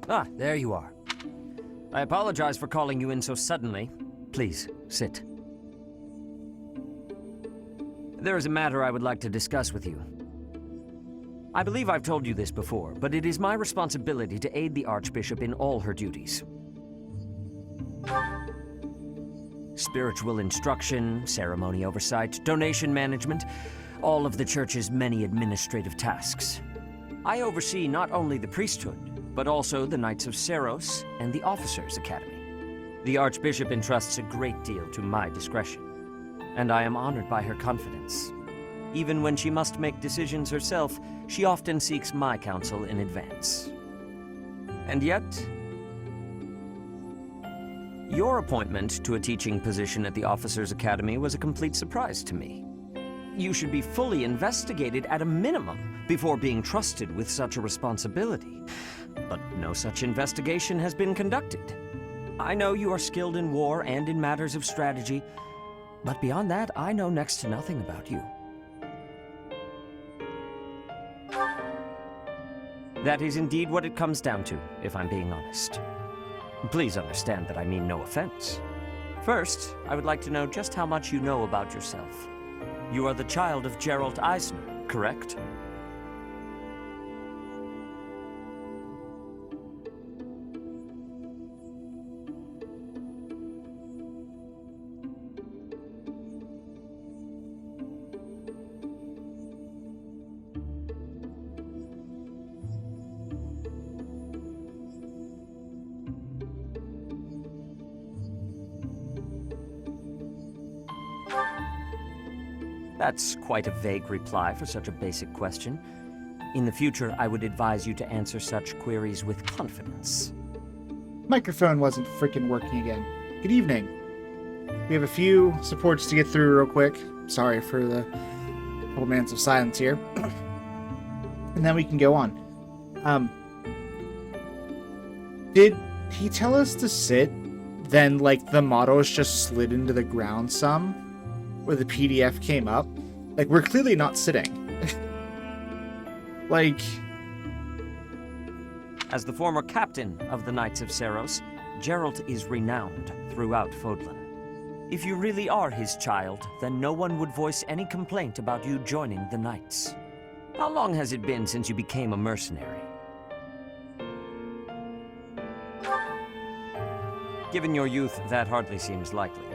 Ah, there you are. I apologize for calling you in so suddenly. Please, sit. There is a matter I would like to discuss with you. I believe I've told you this before, but it is my responsibility to aid the Archbishop in all her duties. Spiritual instruction, ceremony oversight, donation management, all of the Church's many administrative tasks. I oversee not only the priesthood, but also the Knights of Seiros and the Officers' Academy. The Archbishop entrusts a great deal to my discretion, and I am honored by her confidence. Even when she must make decisions herself, she often seeks my counsel in advance. And yet, your appointment to a teaching position at the Officers' Academy was a complete surprise to me. You should be fully investigated at a minimum before being trusted with such a responsibility. But no such investigation has been conducted. I know you are skilled in war and in matters of strategy, but beyond that, I know next to nothing about you. That is indeed what it comes down to, if I'm being honest. Please understand that I mean no offense. First, I would like to know just how much you know about yourself. You are the child of Gerald Eisner, correct? That's quite a vague reply for such a basic question. In the future, I would advise you to answer such queries with confidence. Microphone wasn't freaking working again. Good evening. We have a few supports to get through real quick. Sorry for the couple minutes of silence here. And then we can go on. Did he tell us to sit? Then, like, the models just slid into the ground some? Where the PDF came up? Like, we're clearly not sitting. Like... As the former captain of the Knights of Seiros, Geralt is renowned throughout Fodlan. If you really are his child, then no one would voice any complaint about you joining the Knights. How long has it been since you became a mercenary? Given your youth, that hardly seems likely.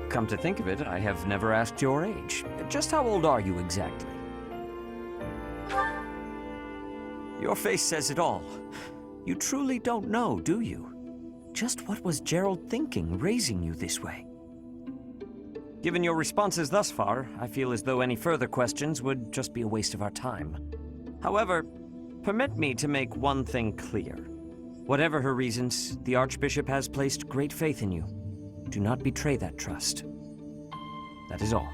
Come to think of it, I have never asked your age. Just how old are you exactly? Your face says it all. You truly don't know, do you? Just what was Gerald thinking, raising you this way? Given your responses thus far, I feel as though any further questions would just be a waste of our time. However, permit me to make one thing clear. Whatever her reasons, the Archbishop has placed great faith in you. Do not betray that trust. That is all.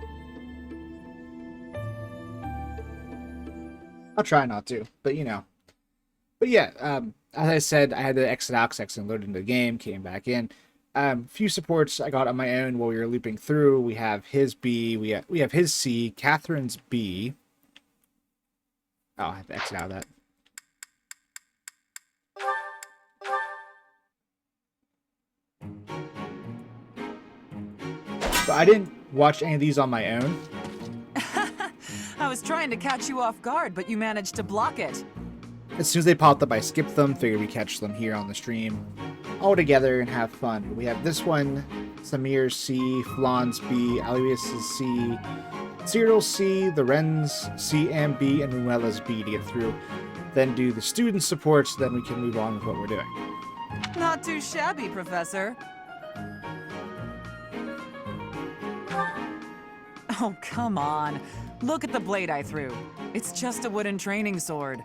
I'll try not to, but you know. But yeah, as I said, I had to exit out because I accidentally loaded into the game, came back in. Few supports I got on my own while we were looping through. We have his B, we have his C, Catherine's B. Oh, I have to exit out of that. But I didn't watch any of these on my own. I was trying to catch you off guard, but you managed to block it. As soon as they popped up, I skipped them. Figured we catch them here on the stream. all together and have fun. We have this one, Samir C, Flan's B, Alias C, Cyril C, the Wrens C and B, and Ruella's B to get through. Then do the student support, so then we can move on with what we're doing. Not too shabby, Professor. Oh, come on. Look at the blade I threw. It's just a wooden training sword.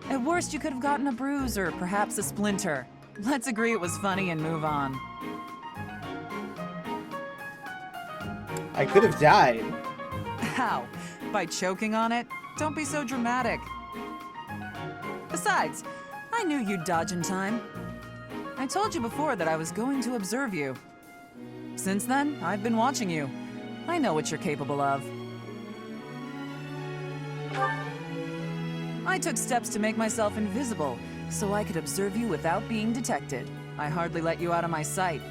At worst, you could have gotten a bruise or perhaps a splinter. Let's agree it was funny and move on. I could have died. How? By choking on it? Don't be so dramatic. Besides, I knew you'd dodge in time. I told you before that I was going to observe you. Since then, I've been watching you. I know what you're capable of. I took steps to make myself invisible, so I could observe you without being detected. I hardly let you out of my sight.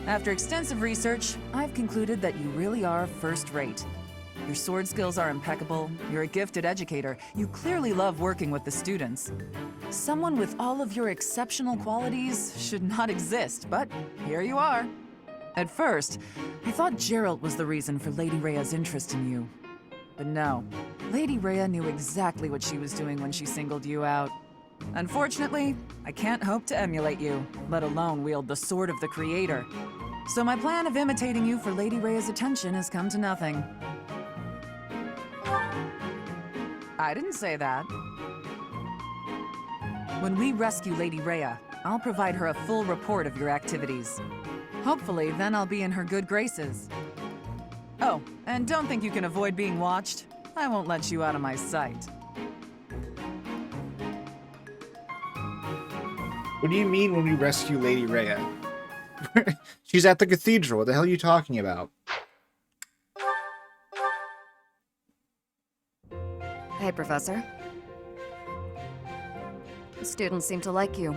After extensive research, I've concluded that you really are first-rate. Your sword skills are impeccable, you're a gifted educator, you clearly love working with the students. Someone with all of your exceptional qualities should not exist, but here you are. At first, I thought Geralt was the reason for Lady Rhea's interest in you. But no, Lady Rhea knew exactly what she was doing when she singled you out. Unfortunately, I can't hope to emulate you, let alone wield the sword of the Creator. So my plan of imitating you for Lady Rhea's attention has come to nothing. I didn't say that. When we rescue Lady Rhea, I'll provide her a full report of your activities. Hopefully, then I'll be in her good graces. Oh, and don't think you can avoid being watched. I won't let you out of my sight. What do you mean when we rescue Lady Rhea? She's at the cathedral. What the hell are you talking about? Hey, Professor. The students seem to like you.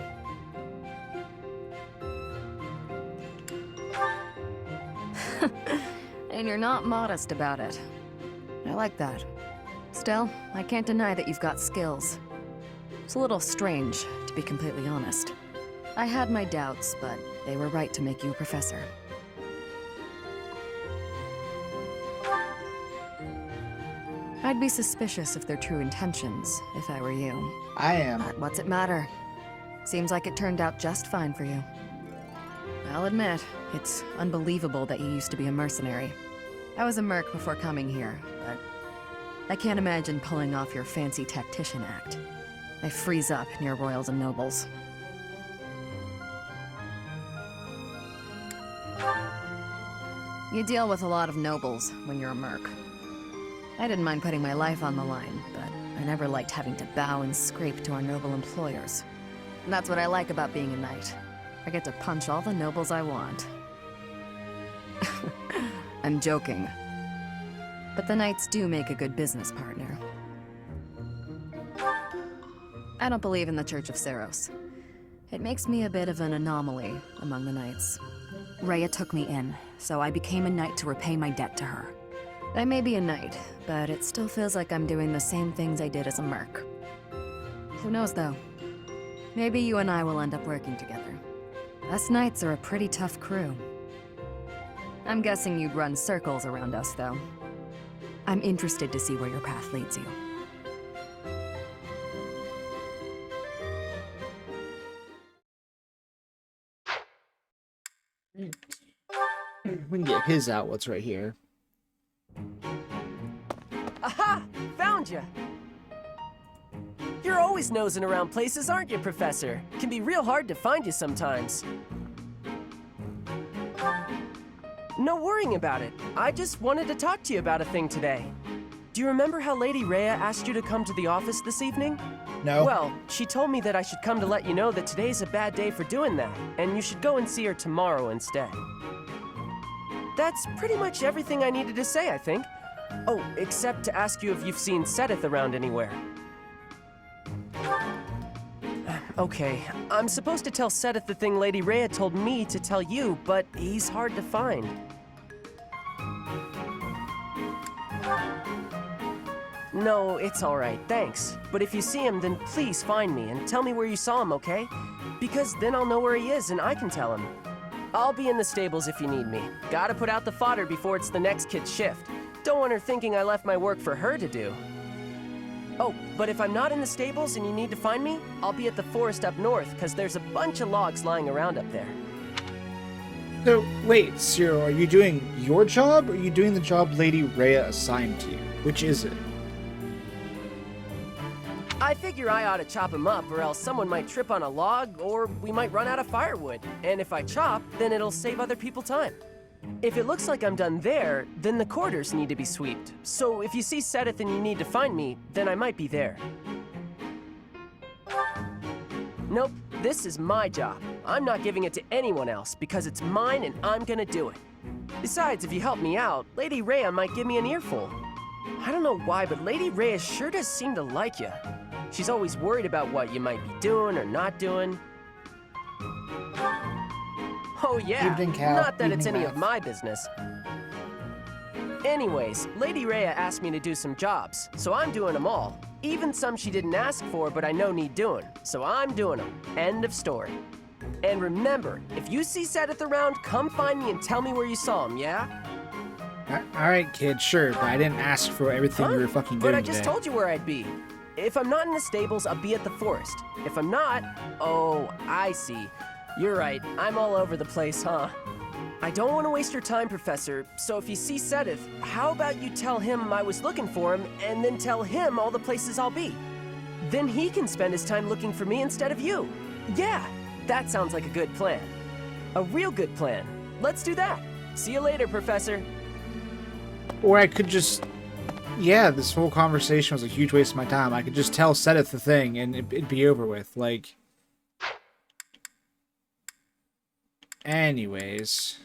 And you're not modest about it. I like that. Still, I can't deny that you've got skills. It's a little strange, to be completely honest. I had my doubts, but they were right to make you a professor. I'd be suspicious of their true intentions, if I were you. I am. But what's it matter? Seems like it turned out just fine for you. I'll admit, it's unbelievable that you used to be a mercenary. I was a merc before coming here, but I can't imagine pulling off your fancy tactician act. I freeze up near royals and nobles. You deal with a lot of nobles when you're a merc. I didn't mind putting my life on the line, but I never liked having to bow and scrape to our noble employers. And that's what I like about being a knight. I get to punch all the nobles I want. I'm joking. But the knights do make a good business partner. I don't believe in the Church of Seiros. It makes me a bit of an anomaly among the knights. Rhea took me in, so I became a knight to repay my debt to her. I may be a knight, but it still feels like I'm doing the same things I did as a merc. Who knows, though? Maybe you and I will end up working together. Us knights are a pretty tough crew. I'm guessing you'd run circles around us, though. I'm interested to see where your path leads you. We can get his out. What's right here? Aha! Found you! You're always nosing around places, aren't you, Professor? Can be real hard to find you sometimes. No worrying about it. I just wanted to talk to you about a thing today. Do you remember how Lady Rhea asked you to come to the office this evening? No. Well, she told me that I should come to let you know that today's a bad day for doing that, and you should go and see her tomorrow instead. That's pretty much everything I needed to say, I think. Oh, except to ask you if you've seen Sedith around anywhere. Okay, I'm supposed to tell Sedith the thing Lady Rhea told me to tell you, but he's hard to find. No, it's alright, thanks. But if you see him, then please find me and tell me where you saw him, okay? Because then I'll know where he is and I can tell him. I'll be in the stables if you need me. Gotta put out the fodder before it's the next kid's shift. Don't want her thinking I left my work for her to do. Oh, but if I'm not in the stables and you need to find me, I'll be at the forest up north, because there's a bunch of logs lying around up there. So, wait, Cyril, are you doing your job, or are you doing the job Lady Rhea assigned to you? Which is it? I figure I ought to chop him up, or else someone might trip on a log, or we might run out of firewood. And if I chop, then it'll save other people time. If it looks like I'm done there, then the quarters need to be swept. So if you see Sedith and you need to find me, then I might be there. Nope, this is my job. I'm not giving it to anyone else, because it's mine and I'm gonna do it. Besides, if you help me out, Lady Rhea might give me an earful. I don't know why, but Lady Rhea sure does seem to like you. She's always worried about what you might be doing or not doing. Oh yeah, Evening, Cal. not that it's Evening, any of Math. my business. Anyways, Lady Rhea asked me to do some jobs, so I'm doing them all. Even some she didn't ask for, but I know need doing, so I'm doing them. End of story. And remember, if you see Sedith around, come find me and tell me where you saw him, yeah? Alright, kid, sure, but I didn't ask for everything you were fucking doing But I just today. told you where I'd be. If I'm not in the stables, I'll be at the forest. If I'm not, oh, I see. You're right, I'm all over the place, huh? I don't want to waste your time, Professor, so if you see Sedith, how about you tell him I was looking for him, and then tell him all the places I'll be? Then he can spend his time looking for me instead of you. Yeah, that sounds like a good plan. A real good plan. Let's do that. See you later, Professor. Or I could just... Yeah, this whole conversation was a huge waste of my time. I could just tell Sedith the thing, and it'd be over with. Like... Anyways...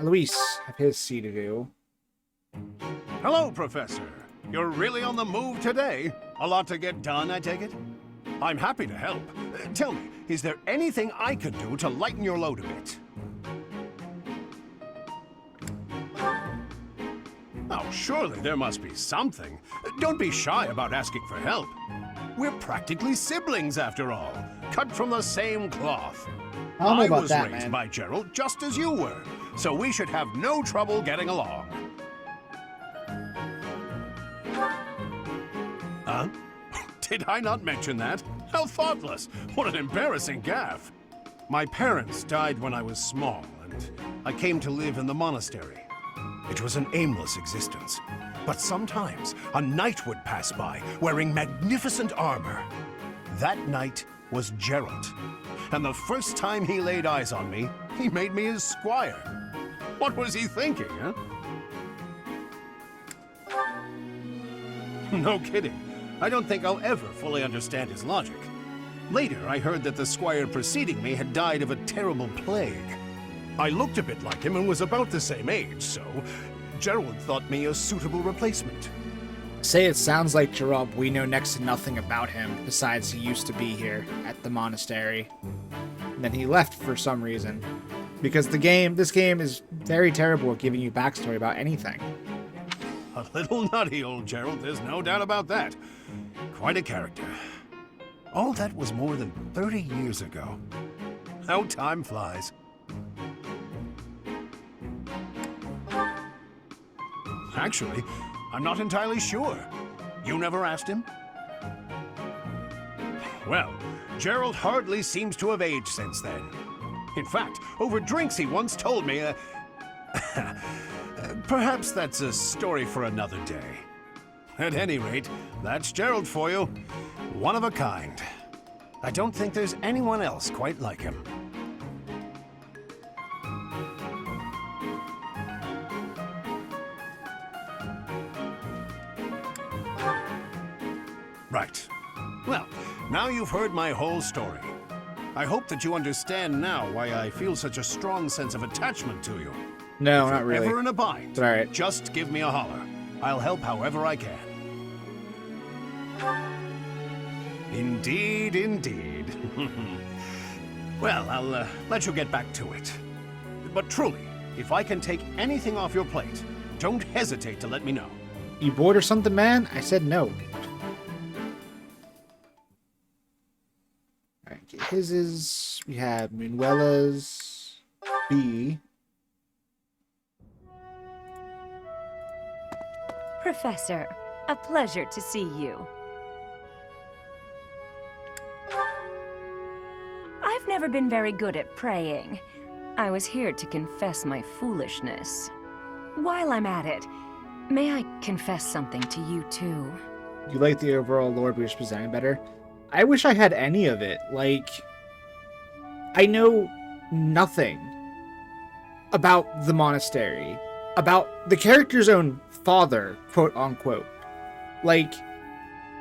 Luis, have his C to do. Hello, Professor. You're really on the move today. A lot to get done, I take it? I'm happy to help. Tell me, is there anything I could do to lighten your load a bit? Oh, surely there must be something. Don't be shy about asking for help. We're practically siblings, after all. Cut from the same cloth. I don't know about was that, raised man. by Gerald just as you were, so we should have no trouble getting along. Huh? Did I not mention that? How thoughtless! What an embarrassing gaffe! My parents died when I was small, and I came to live in the monastery. It was an aimless existence. But sometimes a knight would pass by, wearing magnificent armor. That knight was Gerald. And the first time he laid eyes on me, he made me his squire. What was he thinking, huh? No kidding. I don't think I'll ever fully understand his logic. Later, I heard that the squire preceding me had died of a terrible plague. I looked a bit like him and was about the same age, so Gerald thought me a suitable replacement. Say it sounds like Gerald, we know next to nothing about him, besides he used to be here at the monastery. And then he left for some reason. Because this game is very terrible at giving you backstory about anything. A little nutty, old Gerald, there's no doubt about that. Quite a character. All that was more than 30 years ago. How time flies. Actually, I'm not entirely sure. You never asked him? Well, Gerald hardly seems to have aged since then. In fact, over drinks he once told me, perhaps that's a story for another day. At any rate, that's Gerald for you. One of a kind. I don't think there's anyone else quite like him. Right. Well, now you've heard my whole story. I hope that you understand now why I feel such a strong sense of attachment to you. No, If not you're really. ever in a bind, It's alright. just give me a holler. I'll help however I can. Indeed, indeed. Well, I'll let you get back to it. But truly, if I can take anything off your plate, don't hesitate to let me know. You bored or something, man? I said no. Alright, his is... We have Moonuella's... B. Professor, a pleasure to see you. I've never been very good at praying. I was here to confess my foolishness. While I'm at it, may I confess something to you too? You like the overall lore we were presenting better? I wish I had any of it. Like, I know nothing about the monastery, about the character's own father, quote unquote. Like,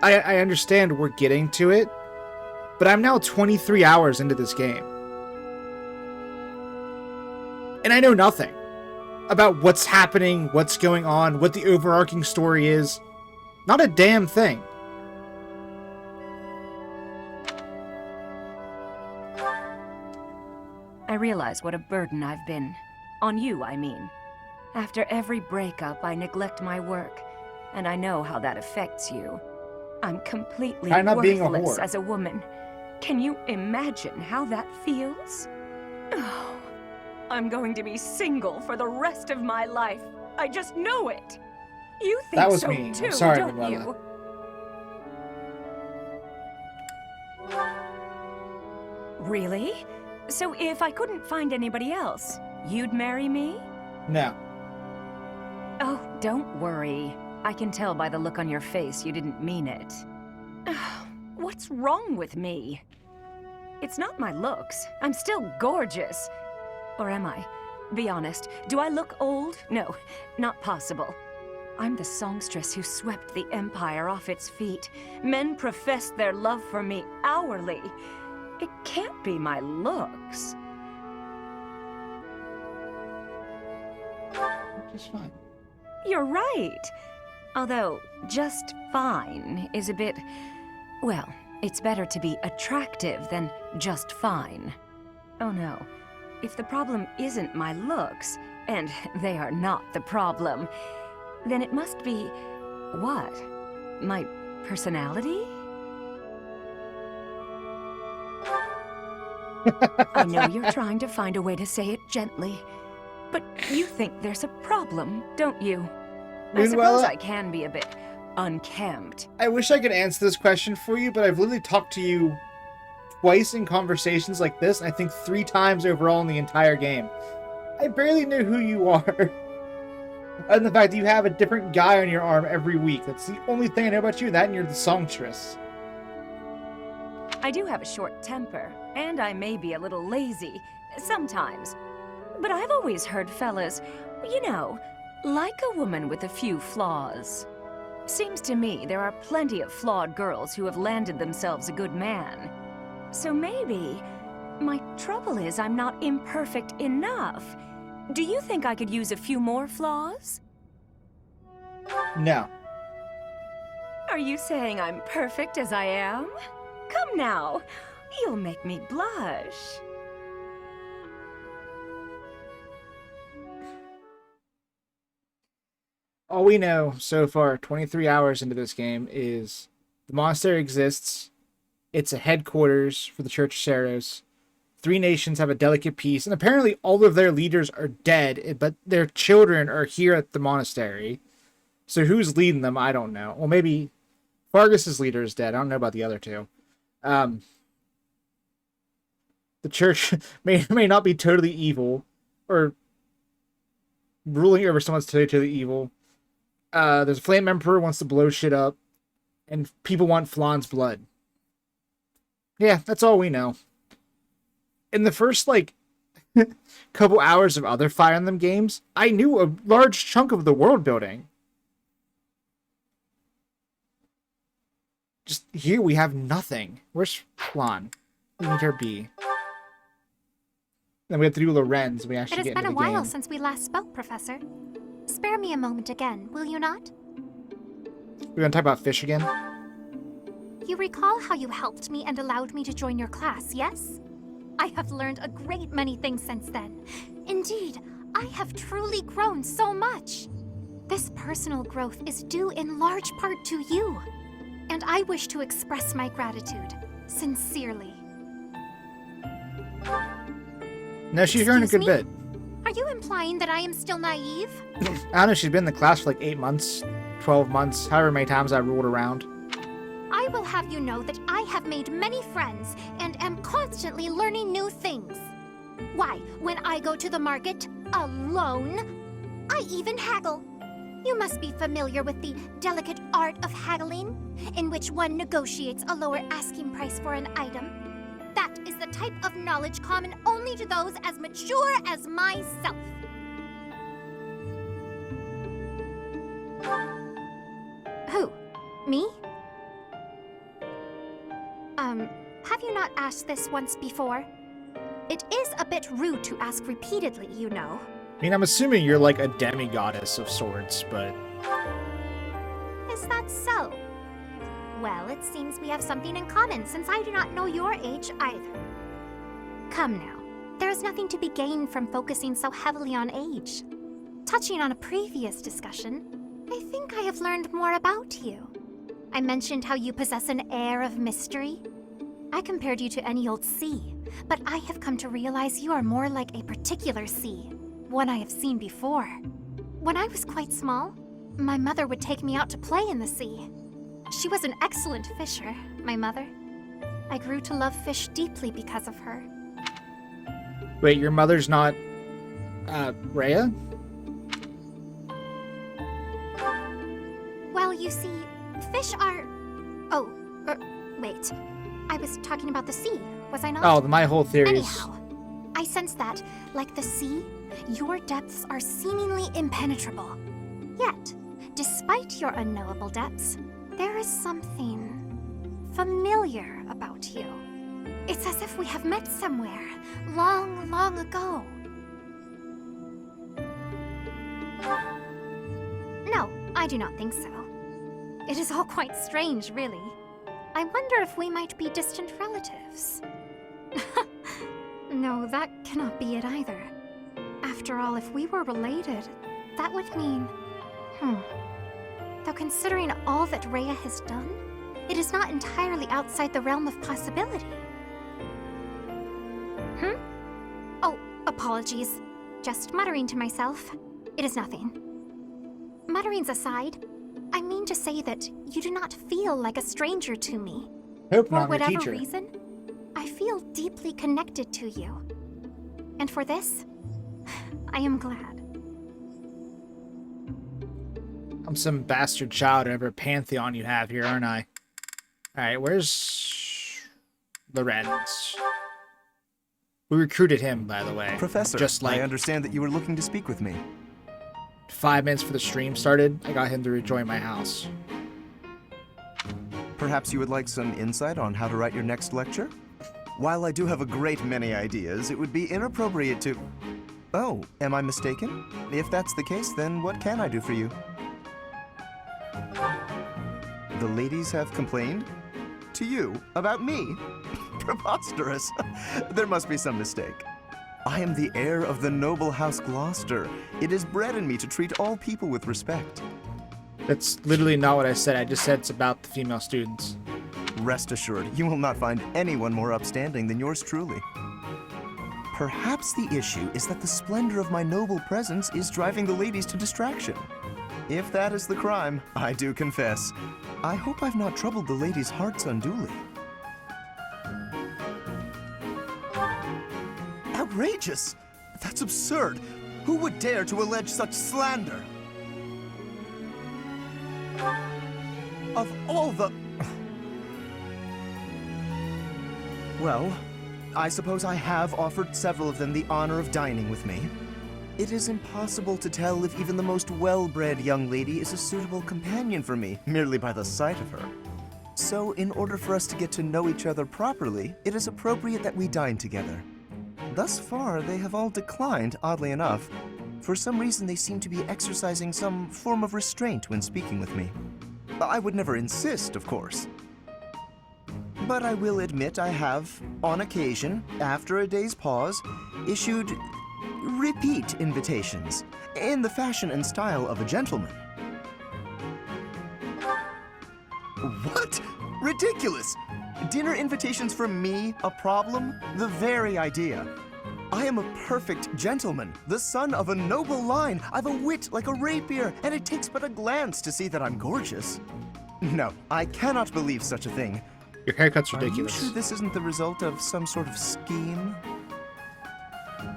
I understand we're getting to it, but I'm now 23 hours into this game. And I know nothing about what's happening, what's going on, what the overarching story is. Not a damn thing. I realize what a burden I've been. On you, I mean. After every breakup, I neglect my work, and I know how that affects you. I'm completely Try not being a worthless whore. as a woman. Can you imagine how that feels? Oh, I'm going to be single for the rest of my life. I just know it. You think That was so me. I'm too, sorry, don't Manuela. you? Really? So if I couldn't find anybody else, you'd marry me? No. Oh, don't worry. I can tell by the look on your face you didn't mean it. What's wrong with me? It's not my looks. I'm still gorgeous. Or am I? Be honest, do I look old? No, not possible. I'm the songstress who swept the Empire off its feet. Men professed their love for me hourly. It can't be my looks. Just fine. You're right. Although, just fine is a bit... Well, it's better to be attractive than just fine. Oh no. If the problem isn't my looks, and they are not the problem, then it must be... what? My personality? I know you're trying to find a way to say it gently, but you think there's a problem, don't you? I suppose Manuela? I can be a bit unkempt. I wish I could answer this question for you, but I've literally talked to you twice in conversations like this, and I think 3 times overall in the entire game. I barely know who you are. And the fact that you have a different guy on your arm every week. That's the only thing I know about you, that and you're the songstress. I do have a short temper, and I may be a little lazy, sometimes. But I've always heard fellas, you know, like a woman with a few flaws. Seems to me there are plenty of flawed girls who have landed themselves a good man. So maybe my trouble is I'm not imperfect enough. Do you think I could use a few more flaws? No. Are you saying I'm perfect as I am? Come now, you'll make me blush. All we know so far, 23 hours into this game, is the monastery exists. It's a headquarters for the Church of Saros. 3 nations have a delicate peace, and apparently all of their leaders are dead, but their children are here at the monastery. So who's leading them? I don't know. Well, maybe Fargus's leader is dead. I don't know about the other 2. The church may not be totally evil, or ruling over someone's totally evil. There's a Flame Emperor who wants to blow shit up, and people want Flan's blood. Yeah, that's all we know. In the first, couple hours of other Fire Emblem games, I knew a large chunk of the world building. Just here we have nothing. Where's Flan? We need her B. Then we have to do Lorenz. We It actually has get been into a the while game. since we last spoke, Professor. Spare me a moment again, will you not? We're gonna talk about fish again. You recall how you helped me and allowed me to join your class, yes? I have learned a great many things since then. Indeed, I have truly grown so much. This personal growth is due in large part to you, and I wish to express my gratitude, sincerely. No, she's earned a Excuse good me? bit. Are you implying that I am still naive? I don't know, she's been in the class for like 8 months, 12 months, however many times I rolled around. I will have you know that I have made many friends and am constantly learning new things. Why, when I go to the market alone, I even haggle. You must be familiar with the delicate art of haggling, in which one negotiates a lower asking price for an item. That is the type of knowledge common only to those as mature as myself. Who? Me? Have you not asked this once before? It is a bit rude to ask repeatedly, you know. I mean, I'm assuming you're like a demigoddess of sorts, but... Is that so? Well, it seems we have something in common, since I do not know your age either. Come now, there is nothing to be gained from focusing so heavily on age. Touching on a previous discussion, I think I have learned more about you. I mentioned how you possess an air of mystery. I compared you to any old sea, but I have come to realize you are more like a particular sea, one I have seen before. When I was quite small, my mother would take me out to play in the sea. She was an excellent fisher, my mother. I grew to love fish deeply because of her. Wait, your mother's not... Rhea? Well, you see, fish are... Oh, wait. I was talking about the sea, was I not? Oh, my whole theory is... Anyhow, I sense that, like the sea, your depths are seemingly impenetrable. Yet, despite your unknowable depths, there is something familiar about you. It's as if we have met somewhere, long, long ago. No, I do not think so. It is all quite strange, really. I wonder if we might be distant relatives. No, that cannot be it either. After all, if we were related, that would mean... Though considering all that Rhea has done, it is not entirely outside the realm of possibility. Oh, apologies. Just muttering to myself. It is nothing. Mutterings aside, I mean to say that you do not feel like a stranger to me. Hope For not, I'm your whatever teacher. reason, I feel deeply connected to you. And for this, I am glad. I'm some bastard child of every pantheon you have here, aren't I? Alright, where's... Lorenz? We recruited him, by the way. Professor, Just like I understand that you were looking to speak with me. 5 minutes before the stream started, I got him to rejoin my house. Perhaps you would like some insight on how to write your next lecture? While I do have a great many ideas, it would be inappropriate to... Oh, am I mistaken? If that's the case, then what can I do for you? The ladies have complained? To you? About me? Preposterous. There must be some mistake. I am the heir of the noble house Gloucester. It is bred in me to treat all people with respect. That's literally not what I said. I just said it's about the female students. Rest assured, you will not find anyone more upstanding than yours truly. Perhaps the issue is that the splendor of my noble presence is driving the ladies to distraction. If that is the crime, I do confess. I hope I've not troubled the ladies' hearts unduly. Outrageous! That's absurd! Who would dare to allege such slander? Of all the... Well, I suppose I have offered several of them the honor of dining with me. It is impossible to tell if even the most well-bred young lady is a suitable companion for me, merely by the sight of her. So, in order for us to get to know each other properly, it is appropriate that we dine together. Thus far, they have all declined, oddly enough. For some reason, they seem to be exercising some form of restraint when speaking with me. I would never insist, of course. But I will admit I have, on occasion, after a day's pause, issued repeat invitations, in the fashion and style of a gentleman. What? Ridiculous! Dinner invitations for me a problem? The very idea. I am a perfect gentleman, the son of a noble line. I've a wit like a rapier, and it takes but a glance to see that I'm gorgeous. No, I cannot believe such a thing. Your haircut's Are you ridiculous. sure this isn't the result of some sort of scheme?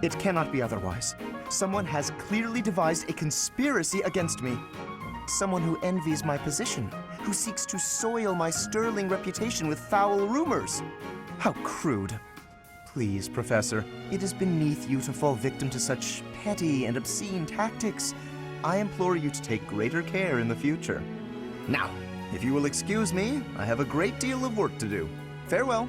It cannot be otherwise. Someone has clearly devised a conspiracy against me. Someone who envies my position, who seeks to soil my sterling reputation with foul rumors. How crude. Please, Professor, it is beneath you to fall victim to such petty and obscene tactics. I implore you to take greater care in the future. Now, if you will excuse me, I have a great deal of work to do. Farewell.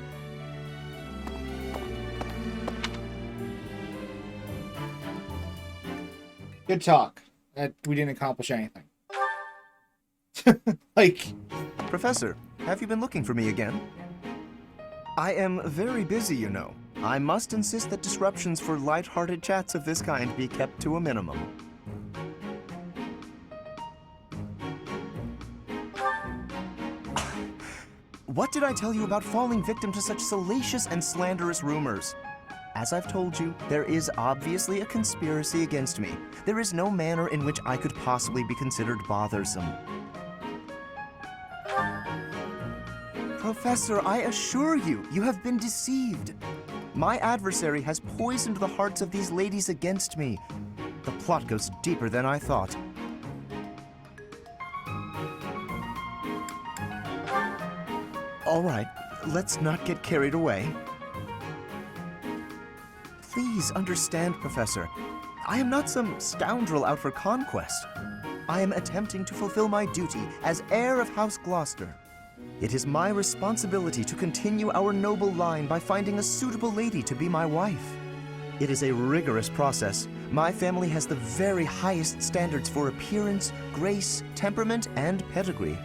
Good talk. We didn't accomplish anything. Like, Professor, have you been looking for me again? I am very busy, you know. I must insist that disruptions for light-hearted chats of this kind be kept to a minimum. What did I tell you about falling victim to such salacious and slanderous rumors? As I've told you, there is obviously a conspiracy against me. There is no manner in which I could possibly be considered bothersome. Professor, I assure you, you have been deceived. My adversary has poisoned the hearts of these ladies against me. The plot goes deeper than I thought. All right, let's not get carried away. Please understand, Professor. I am not some scoundrel out for conquest. I am attempting to fulfill my duty as heir of House Gloucester. It is my responsibility to continue our noble line by finding a suitable lady to be my wife. It is a rigorous process. My family has the very highest standards for appearance, grace, temperament, and pedigree.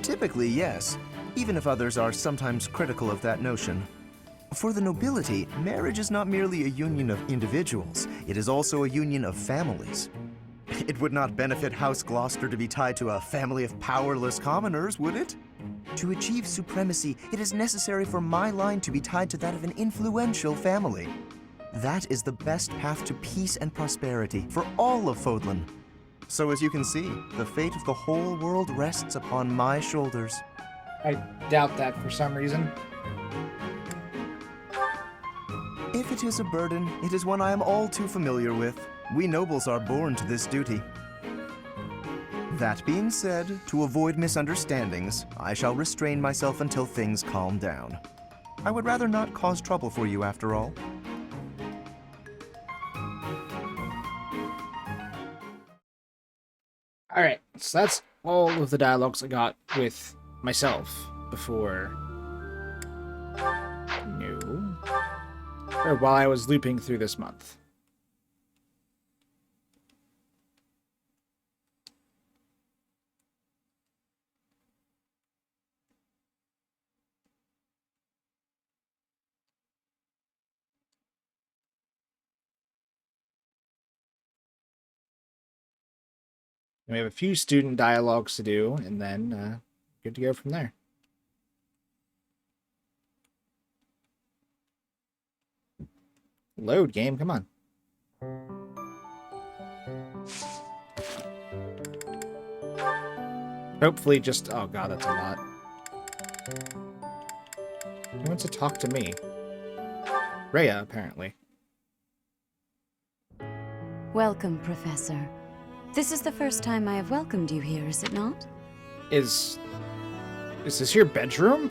Typically, yes, even if others are sometimes critical of that notion. For the nobility, marriage is not merely a union of individuals, it is also a union of families. It would not benefit House Gloucester to be tied to a family of powerless commoners, would it? To achieve supremacy, it is necessary for my line to be tied to that of an influential family. That is the best path to peace and prosperity for all of Fodlan. So as you can see, the fate of the whole world rests upon my shoulders. I doubt that for some reason. If it is a burden, it is one I am all too familiar with. We nobles are born to this duty. That being said, to avoid misunderstandings, I shall restrain myself until things calm down. I would rather not cause trouble for you after all. Alright, so that's all of the dialogues I got with myself before. No. Or while I was looping through this month. We have a few student dialogues to do, and then good to go from there. Load, game, come on. Hopefully just... Oh god, that's a lot. Who wants to talk to me? Rhea, apparently. Welcome, Professor. This is the first time I have welcomed you here, is it not? Is this your bedroom?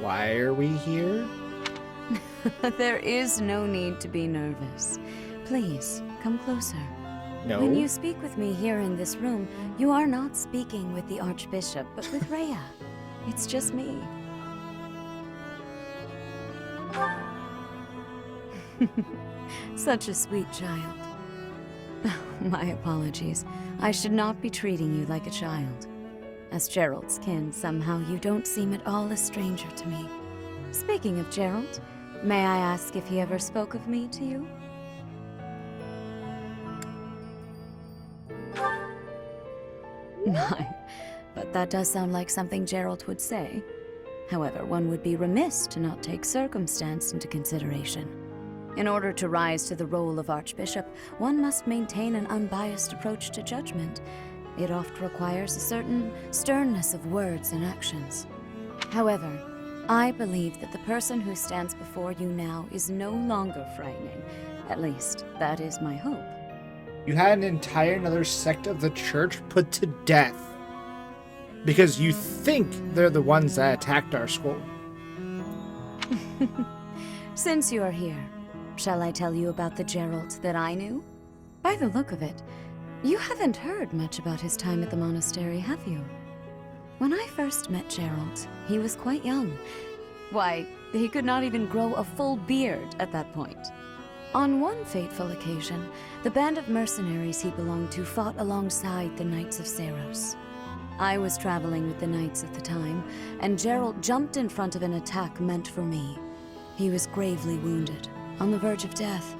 Why are we here? There is no need to be nervous. Please, come closer. No. When you speak with me here in this room, you are not speaking with the Archbishop, but with Rhea. It's just me. Such a sweet child. My apologies. I should not be treating you like a child. As Gerald's kin, somehow you don't seem at all a stranger to me. Speaking of Gerald, may I ask if he ever spoke of me to you? My, but that does sound like something Gerald would say. However, one would be remiss to not take circumstance into consideration. In order to rise to the role of Archbishop, one must maintain an unbiased approach to judgment. It oft requires a certain sternness of words and actions. However, I believe that the person who stands before you now is no longer frightening. At least, that is my hope. You had an entire another sect of the church put to death because you think they're the ones that attacked our school. Since you are here, shall I tell you about the Gerald that I knew? By the look of it, you haven't heard much about his time at the monastery, have you? When I first met Gerald, he was quite young. Why, he could not even grow a full beard at that point. On one fateful occasion, the band of mercenaries he belonged to fought alongside the Knights of Seiros. I was traveling with the Knights at the time, and Gerald jumped in front of an attack meant for me. He was gravely wounded, on the verge of death.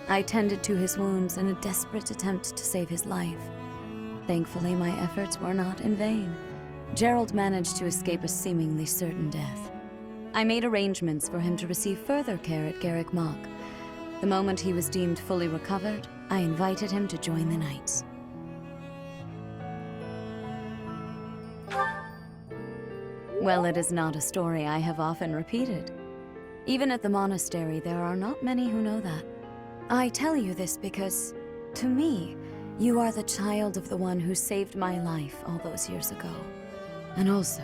I tended to his wounds in a desperate attempt to save his life. Thankfully, my efforts were not in vain. Gerald managed to escape a seemingly certain death. I made arrangements for him to receive further care at Garrick Mach. The moment he was deemed fully recovered, I invited him to join the Knights. Well, it is not a story I have often repeated. Even at the monastery, there are not many who know that. I tell you this because, to me, you are the child of the one who saved my life all those years ago. And also...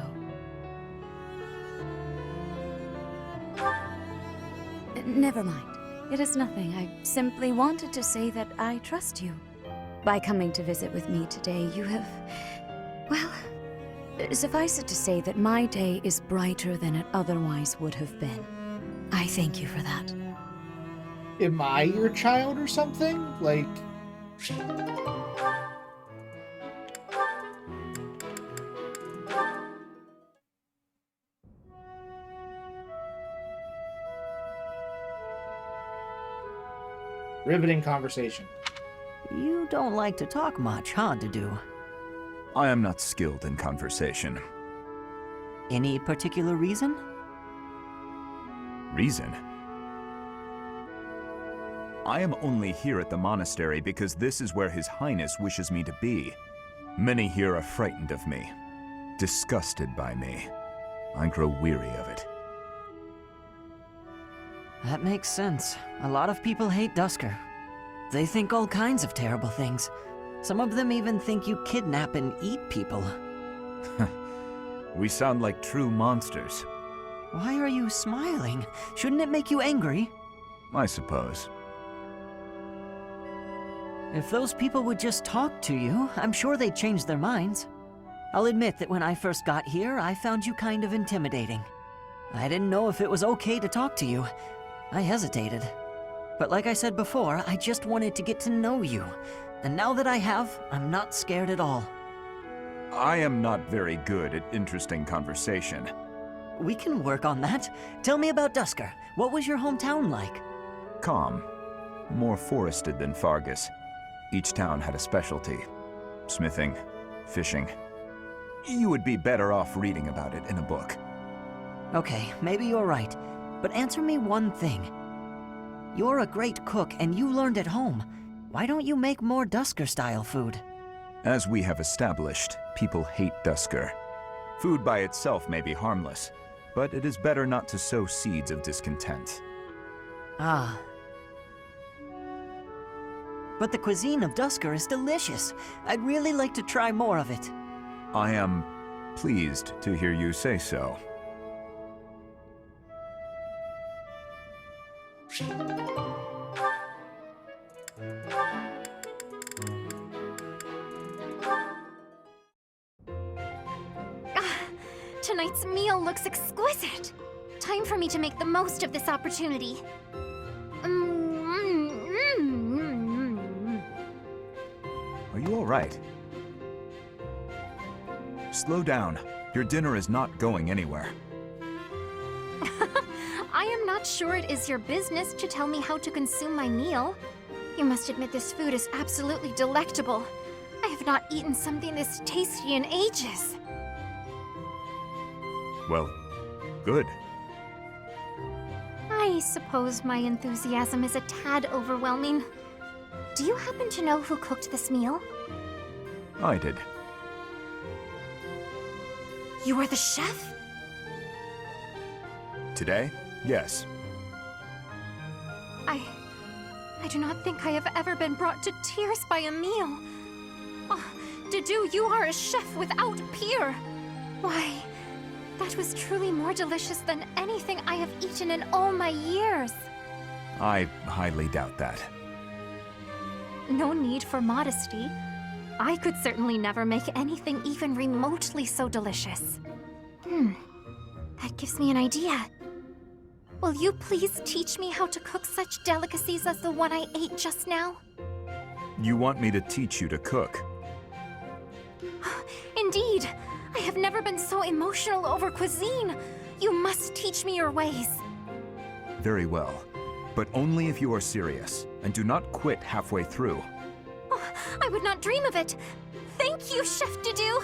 Never mind. It is nothing. I simply wanted to say that I trust you. By coming to visit with me today, you have... well, suffice it to say that my day is brighter than it otherwise would have been. I thank you for that. Am I your child or something? Like... Riveting conversation. You don't like to talk much, huh, Dedu? I am not skilled in conversation. Any particular reason? Reason? I am only here at the monastery because this is where His Highness wishes me to be. Many here are frightened of me, disgusted by me. I grow weary of it. That makes sense. A lot of people hate Dusker. They think all kinds of terrible things. Some of them even think you kidnap and eat people. We sound like true monsters. Why are you smiling? Shouldn't it make you angry? I suppose. If those people would just talk to you, I'm sure they'd change their minds. I'll admit that when I first got here, I found you kind of intimidating. I didn't know if it was okay to talk to you. I hesitated. But like I said before, I just wanted to get to know you. And now that I have, I'm not scared at all. I am not very good at interesting conversation. We can work on that. Tell me about Dusker. What was your hometown like? Calm. More forested than Fargus. Each town had a specialty. Smithing, fishing. You would be better off reading about it in a book. Okay, maybe you're right. But answer me one thing. You're a great cook and you learned at home. Why don't you make more Dusker-style food? As we have established, people hate Dusker. Food by itself may be harmless, but it is better not to sow seeds of discontent. Ah. But the cuisine of Dusker is delicious. I'd really like to try more of it. I am pleased to hear you say so. Tonight's meal looks exquisite. Time for me to make the most of this opportunity. Are you all right? Slow down. Your dinner is not going anywhere. I am not sure it is your business to tell me how to consume my meal. You must admit this food is absolutely delectable. I have not eaten something this tasty in ages. Well, good. I suppose my enthusiasm is a tad overwhelming. Do you happen to know who cooked this meal? I did. You are the chef? Today? Yes. I do not think I have ever been brought to tears by a meal. Oh, Dedu, you are a chef without peer. Why, that was truly more delicious than anything I have eaten in all my years. I highly doubt that. No need for modesty. I could certainly never make anything even remotely so delicious. That gives me an idea. Will you please teach me how to cook such delicacies as the one I ate just now? You want me to teach you to cook? Indeed. I have never been so emotional over cuisine. You must teach me your ways. Very well. But only if you are serious, and do not quit halfway through. Oh, I would not dream of it. Thank you, Chef Dedu.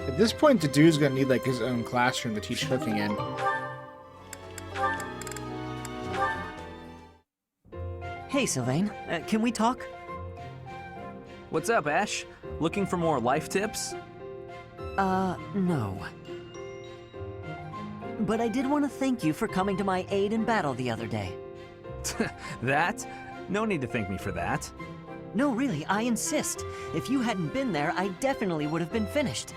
At this point, Dedu's gonna need like his own classroom to teach cooking in. Hey, Sylvain. Can we talk? What's up, Ash? Looking for more life tips? No. But I did want to thank you for coming to my aid in battle the other day. That? No need to thank me for that. No, really, I insist. If you hadn't been there, I definitely would have been finished.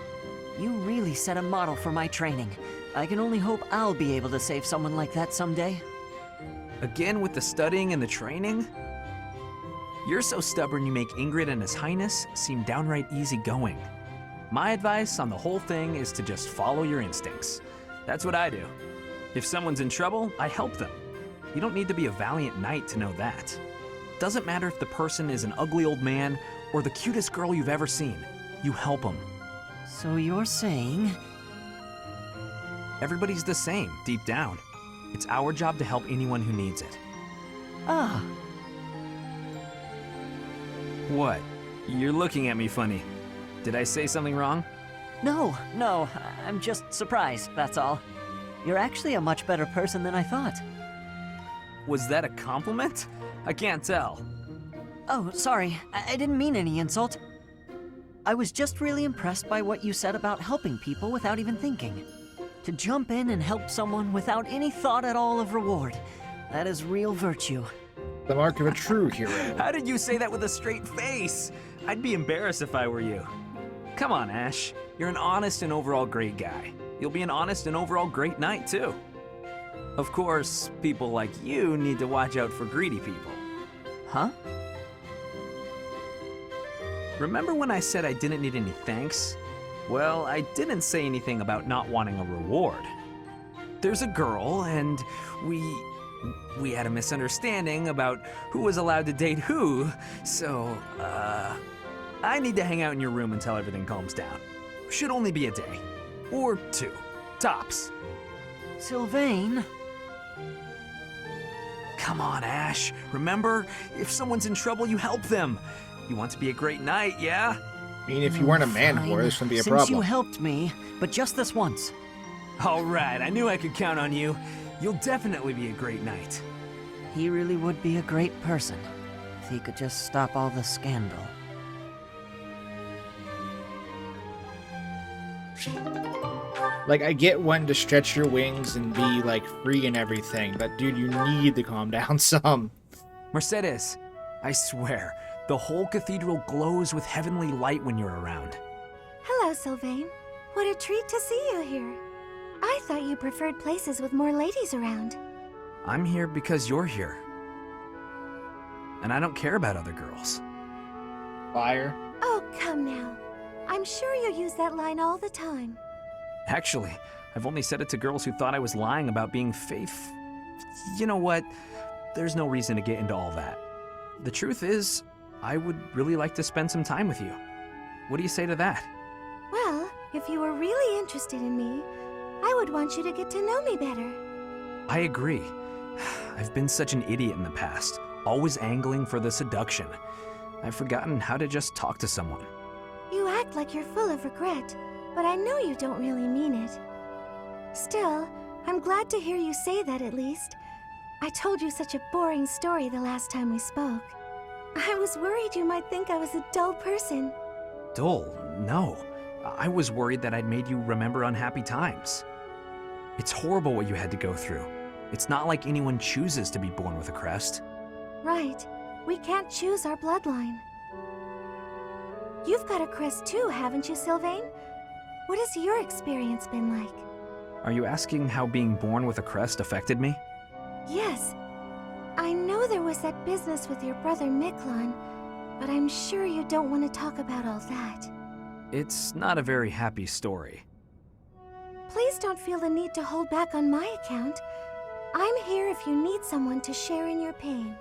You really set a model for my training. I can only hope I'll be able to save someone like that someday. Again with the studying and the training? You're so stubborn you make Ingrid and His Highness seem downright easygoing. My advice on the whole thing is to just follow your instincts. That's what I do. If someone's in trouble, I help them. You don't need to be a valiant knight to know that. Doesn't matter if the person is an ugly old man or the cutest girl you've ever seen. You help them. So you're saying... Everybody's the same, deep down. It's our job to help anyone who needs it. Ah. What? You're looking at me funny. Did I say something wrong? No, I'm just surprised, that's all. You're actually a much better person than I thought. Was that a compliment? I can't tell. Oh, sorry, I didn't mean any insult. I was just really impressed by what you said about helping people without even thinking. To jump in and help someone without any thought at all of reward. That is real virtue. The mark of a true hero. How did you say that with a straight face? I'd be embarrassed if I were you. Come on, Ash. You're an honest and overall great guy. You'll be an honest and overall great knight, too. Of course, people like you need to watch out for greedy people. Huh? Remember when I said I didn't need any thanks? Well, I didn't say anything about not wanting a reward. There's a girl, and we had a misunderstanding about who was allowed to date who, so, I need to hang out in your room until everything calms down. Should only be a day. Or 2. Tops. Sylvain? Come on, Ash. Remember, if someone's in trouble, you help them. You want to be a great knight, yeah? I mean, if you weren't a man Fine. whore, this wouldn't be a Since problem. you helped me, but just this once. All right, I knew I could count on you. You'll definitely be a great knight. He really would be a great person if he could just stop all the scandal. Like, I get when to stretch your wings and be, like, free and everything, but dude, you need to calm down some. Mercedes, I swear, the whole cathedral glows with heavenly light when you're around. Hello, Sylvain. What a treat to see you here. I thought you preferred places with more ladies around. I'm here because you're here. And I don't care about other girls. Liar. Oh, come now. I'm sure you use that line all the time. Actually, I've only said it to girls who thought I was lying about being You know what? There's no reason to get into all that. The truth is, I would really like to spend some time with you. What do you say to that? Well, if you were really interested in me, I would want you to get to know me better. I agree. I've been such an idiot in the past, always angling for the seduction. I've forgotten how to just talk to someone. You act like you're full of regret, but I know you don't really mean it. Still, I'm glad to hear you say that at least. I told you such a boring story the last time we spoke. I was worried you might think I was a dull person. Dull? No. I was worried that I'd made you remember unhappy times. It's horrible what you had to go through. It's not like anyone chooses to be born with a crest. Right. We can't choose our bloodline. You've got a crest too, haven't you, Sylvain? What has your experience been like? Are you asking how being born with a crest affected me? Yes. I know there was that business with your brother Miklon, but I'm sure you don't want to talk about all that. It's not a very happy story. Please don't feel the need to hold back on my account. I'm here if you need someone to share in your pain.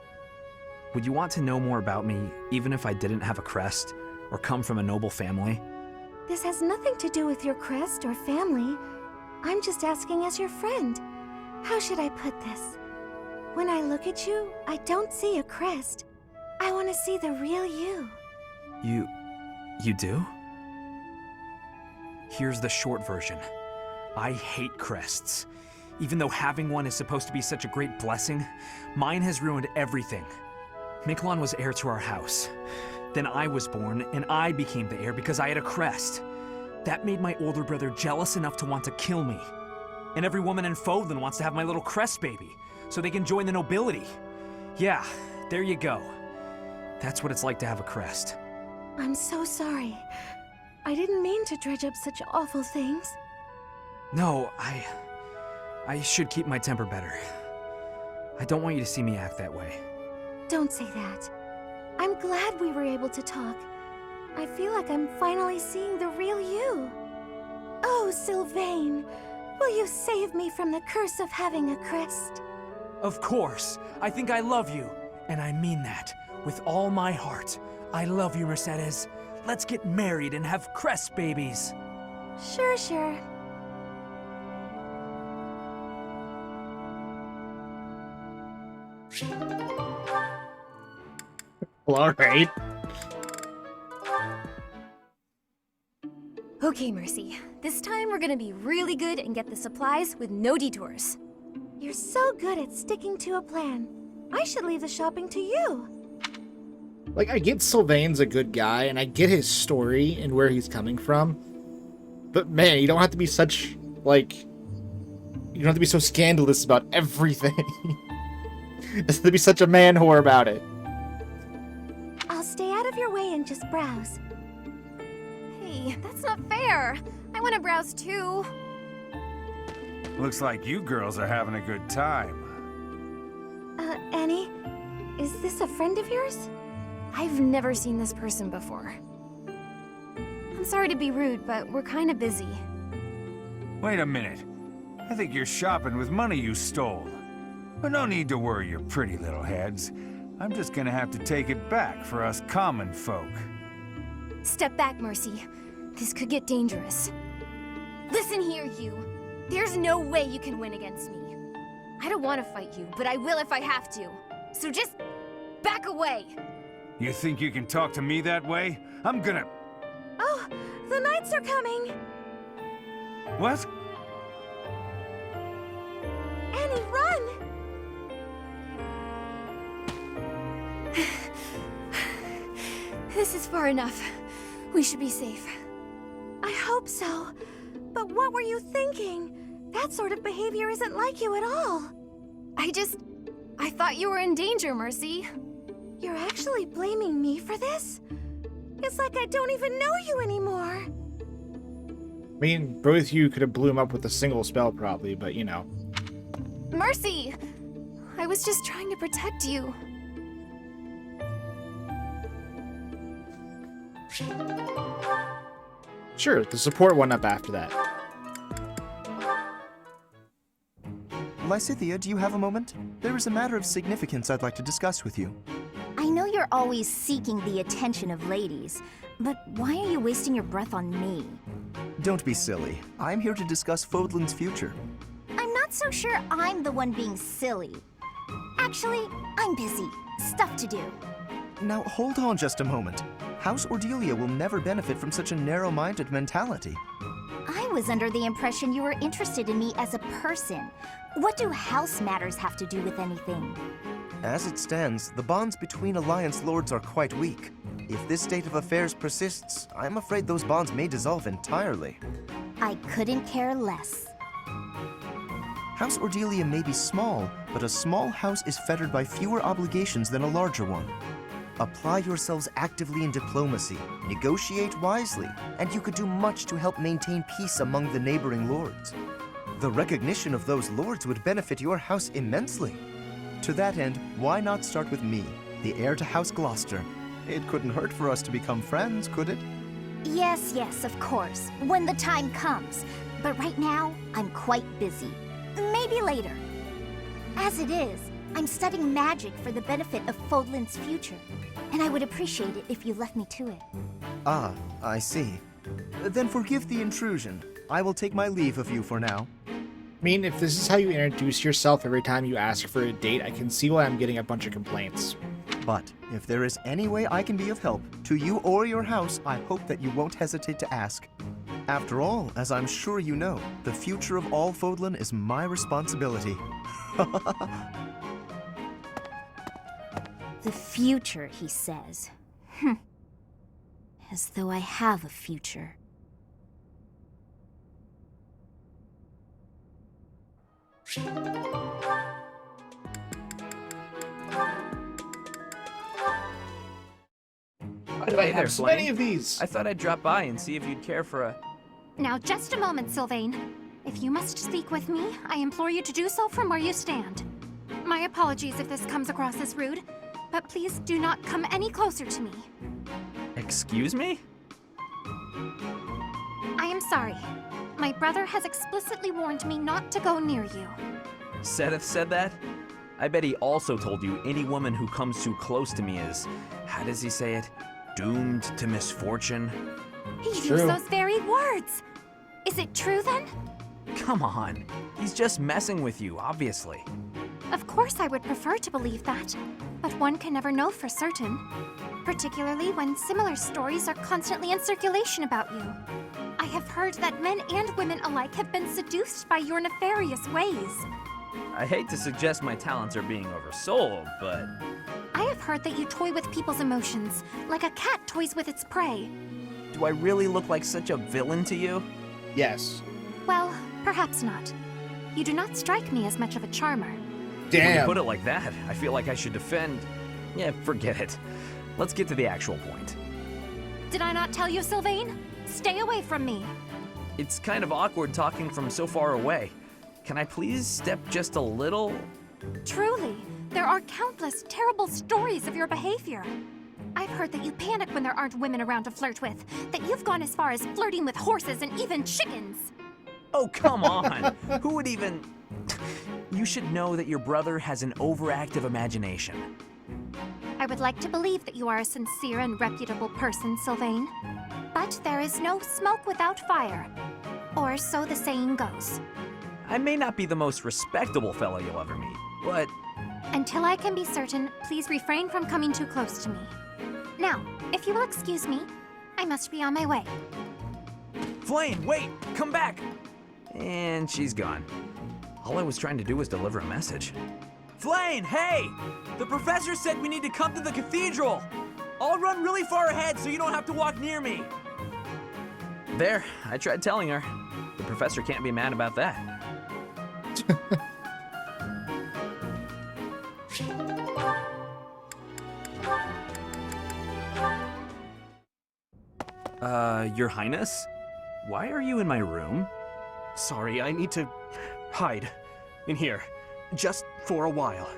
Would you want to know more about me, even if I didn't have a crest, or come from a noble family? This has nothing to do with your crest or family. I'm just asking as your friend. How should I put this? When I look at you, I don't see a crest. I want to see the real you. You do? Here's the short version. I hate crests. Even though having one is supposed to be such a great blessing, mine has ruined everything. Miklon was heir to our house. Then I was born, and I became the heir because I had a crest. That made my older brother jealous enough to want to kill me. And every woman in Fodlan wants to have my little crest baby, so they can join the nobility. Yeah, there you go. That's what it's like to have a crest. I'm so sorry. I didn't mean to dredge up such awful things. No, I should keep my temper better. I don't want you to see me act that way. Don't say that. I'm glad we were able to talk. I feel like I'm finally seeing the real you. Oh, Sylvain, will you save me from the curse of having a crest? Of course. I think I love you. And I mean that. With all my heart. I love you, Mercedes. Let's get married and have crest babies. Sure. Well, alright. Okay, Mercy. This time we're gonna be really good and get the supplies with no detours. You're so good at sticking to a plan. I should leave the shopping to you. Like, I get Sylvain's a good guy, and I get his story and where he's coming from. But man, you don't have to be such, like... You don't have to be so scandalous about everything. There's to be such a man whore about it. I'll stay out of your way and just browse. Hey, that's not fair. I wanna browse too. Looks like you girls are having a good time. Annie, is this a friend of yours? I've never seen this person before. I'm sorry to be rude, but we're kinda busy. Wait a minute. I think you're shopping with money you stole. But no need to worry your pretty little heads. I'm just gonna have to take it back for us common folk. Step back, Mercy. This could get dangerous. Listen here, you. There's no way you can win against me. I don't want to fight you, but I will if I have to. So just back away. You think you can talk to me that way? I'm gonna... Oh, the knights are coming! What? Annie, run! This is far enough. We should be safe. I hope so. But what were you thinking? That sort of behavior isn't like you at all. I thought you were in danger, Mercy. You're actually blaming me for this? It's like I don't even know you anymore. I mean, both you could have blew him up with a single spell probably, but you know. Mercy! I was just trying to protect you. Sure, the support went up after that. Lysithea, do you have a moment? There is a matter of significance I'd like to discuss with you. I know you're always seeking the attention of ladies, but why are you wasting your breath on me? Don't be silly. I'm here to discuss Fodlan's future. I'm not so sure I'm the one being silly. Actually, I'm busy. Stuff to do. Now, hold on just a moment. House Ordelia will never benefit from such a narrow-minded mentality. I was under the impression you were interested in me as a person. What do house matters have to do with anything? As it stands, the bonds between Alliance Lords are quite weak. If this state of affairs persists, I'm afraid those bonds may dissolve entirely. I couldn't care less. House Ordelia may be small, but a small house is fettered by fewer obligations than a larger one. Apply yourselves actively in diplomacy, negotiate wisely, and you could do much to help maintain peace among the neighboring lords. The recognition of those lords would benefit your house immensely. To that end, why not start with me, the heir to House Gloucester? It couldn't hurt for us to become friends, could it? Yes, of course, when the time comes. But right now, I'm quite busy. Maybe later. As it is, I'm studying magic for the benefit of Fodlan's future, and I would appreciate it if you left me to it. Ah, I see. Then forgive the intrusion. I will take my leave of you for now. I mean, if this is how you introduce yourself every time you ask for a date, I can see why I'm getting a bunch of complaints. But if there is any way I can be of help, to you or your house, I hope that you won't hesitate to ask. After all, as I'm sure you know, the future of all Fodlan is my responsibility. The future, he says. As though I have a future. Why do I have so many of these? I thought I'd drop by and see if you'd care for a... Now, just a moment, Sylvain. If you must speak with me, I implore you to do so from where you stand. My apologies if this comes across as rude, but please do not come any closer to me. Excuse me? I am sorry. My brother has explicitly warned me not to go near you. Sedith said that? I bet he also told you any woman who comes too close to me is, how does he say it? Doomed to misfortune? He used those very words. Is it true then? Come on. He's just messing with you, obviously. Of course I would prefer to believe that, but one can never know for certain. Particularly when similar stories are constantly in circulation about you. I have heard that men and women alike have been seduced by your nefarious ways. I hate to suggest my talents are being oversold, but... I have heard that you toy with people's emotions, like a cat toys with its prey. Do I really look like such a villain to you? Yes. Well, perhaps not. You do not strike me as much of a charmer. Damn. When you put it like that, I feel like I should defend... Yeah, forget it. Let's get to the actual point. Did I not tell you, Sylvain? Stay away from me. It's kind of awkward talking from so far away. Can I please step just a little? Truly, there are countless terrible stories of your behavior. I've heard that you panic when there aren't women around to flirt with, that you've gone as far as flirting with horses and even chickens. Oh, come on! Who would even... You should know that your brother has an overactive imagination. I would like to believe that you are a sincere and reputable person, Sylvain. But there is no smoke without fire. Or so the saying goes. I may not be the most respectable fellow you'll ever meet, but... Until I can be certain, please refrain from coming too close to me. Now, if you will excuse me, I must be on my way. Flame, wait! Come back! And she's gone. All I was trying to do was deliver a message. Flame, hey! The professor said we need to come to the cathedral! I'll run really far ahead so you don't have to walk near me! There, I tried telling her. The professor can't be mad about that. Your Highness? Why are you in my room? Sorry, I need to hide in here, just for a while.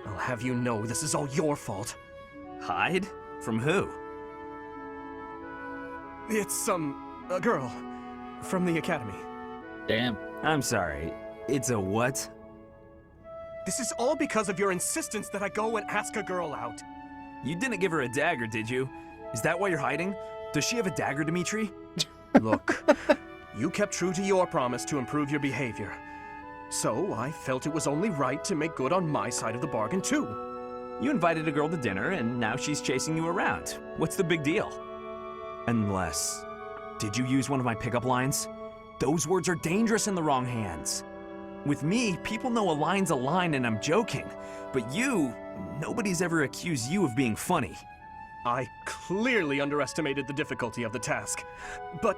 I'll have you know this is all your fault. Hide? From who? It's a girl from the academy. Damn. I'm sorry. It's a what? This is all because of your insistence that I go and ask a girl out. You didn't give her a dagger, did you? Is that why you're hiding? Does she have a dagger, Dimitri? Look, you kept true to your promise to improve your behavior. So I felt it was only right to make good on my side of the bargain, too. You invited a girl to dinner, and now she's chasing you around. What's the big deal? Unless... Did you use one of my pickup lines? Those words are dangerous in the wrong hands. With me, people know a line's a line and I'm joking. But you, nobody's ever accused you of being funny. I clearly underestimated the difficulty of the task. But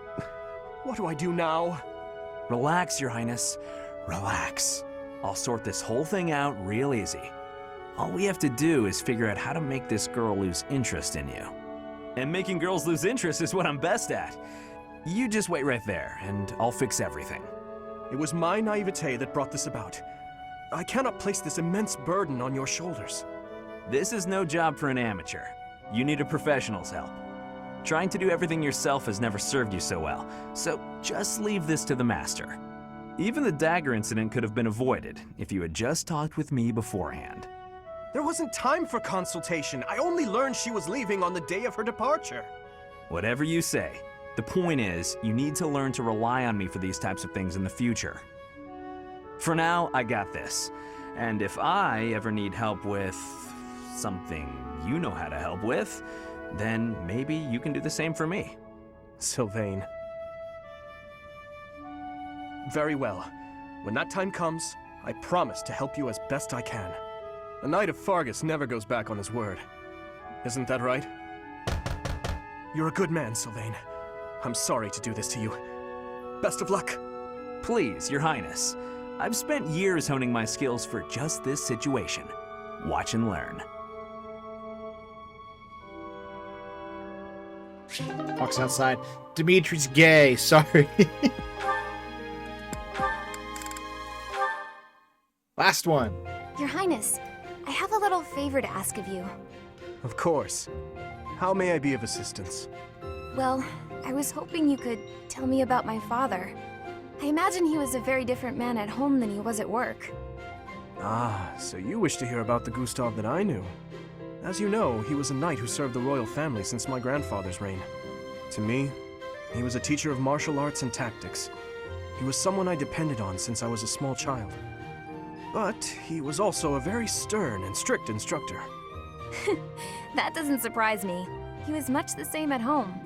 what do I do now? Relax, Your Highness. Relax. I'll sort this whole thing out real easy. All we have to do is figure out how to make this girl lose interest in you. And making girls lose interest is what I'm best at. You just wait right there, and I'll fix everything. It was my naivete that brought this about. I cannot place this immense burden on your shoulders. This is no job for an amateur. You need a professional's help. Trying to do everything yourself has never served you so well, so just leave this to the master. Even the dagger incident could have been avoided if you had just talked with me beforehand. There wasn't time for consultation. I only learned she was leaving on the day of her departure. Whatever you say. The point is, you need to learn to rely on me for these types of things in the future. For now, I got this. And if I ever need help with something you know how to help with, then maybe you can do the same for me. Sylvain. Very well. When that time comes, I promise to help you as best I can. A Knight of Fargus never goes back on his word. Isn't that right? You're a good man, Sylvain. I'm sorry to do this to you. Best of luck. Please, Your Highness. I've spent years honing my skills for just this situation. Watch and learn. Walks outside. Dimitri's gay. Sorry. Last one. Your Highness, I have a little favor to ask of you. Of course. How may I be of assistance? Well, I was hoping you could tell me about my father. I imagine he was a very different man at home than he was at work. Ah, so you wish to hear about the Gustav that I knew. As you know, he was a knight who served the royal family since my grandfather's reign. To me, he was a teacher of martial arts and tactics. He was someone I depended on since I was a small child. But he was also a very stern and strict instructor. That doesn't surprise me. He was much the same at home.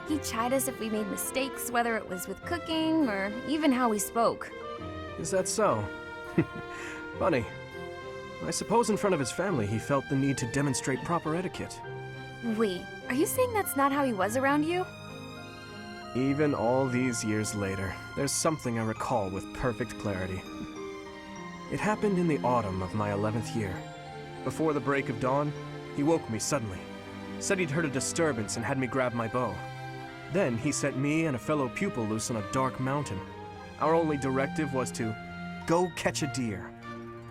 He'd chide us if we made mistakes, whether it was with cooking or even how we spoke. Is that so? Funny. I suppose in front of his family he felt the need to demonstrate proper etiquette. Wait, are you saying that's not how he was around you? Even all these years later, there's something I recall with perfect clarity. It happened in the autumn of my 11th year. Before the break of dawn, he woke me suddenly. Said he'd heard a disturbance and had me grab my bow. Then he set me and a fellow pupil loose on a dark mountain. Our only directive was to go catch a deer.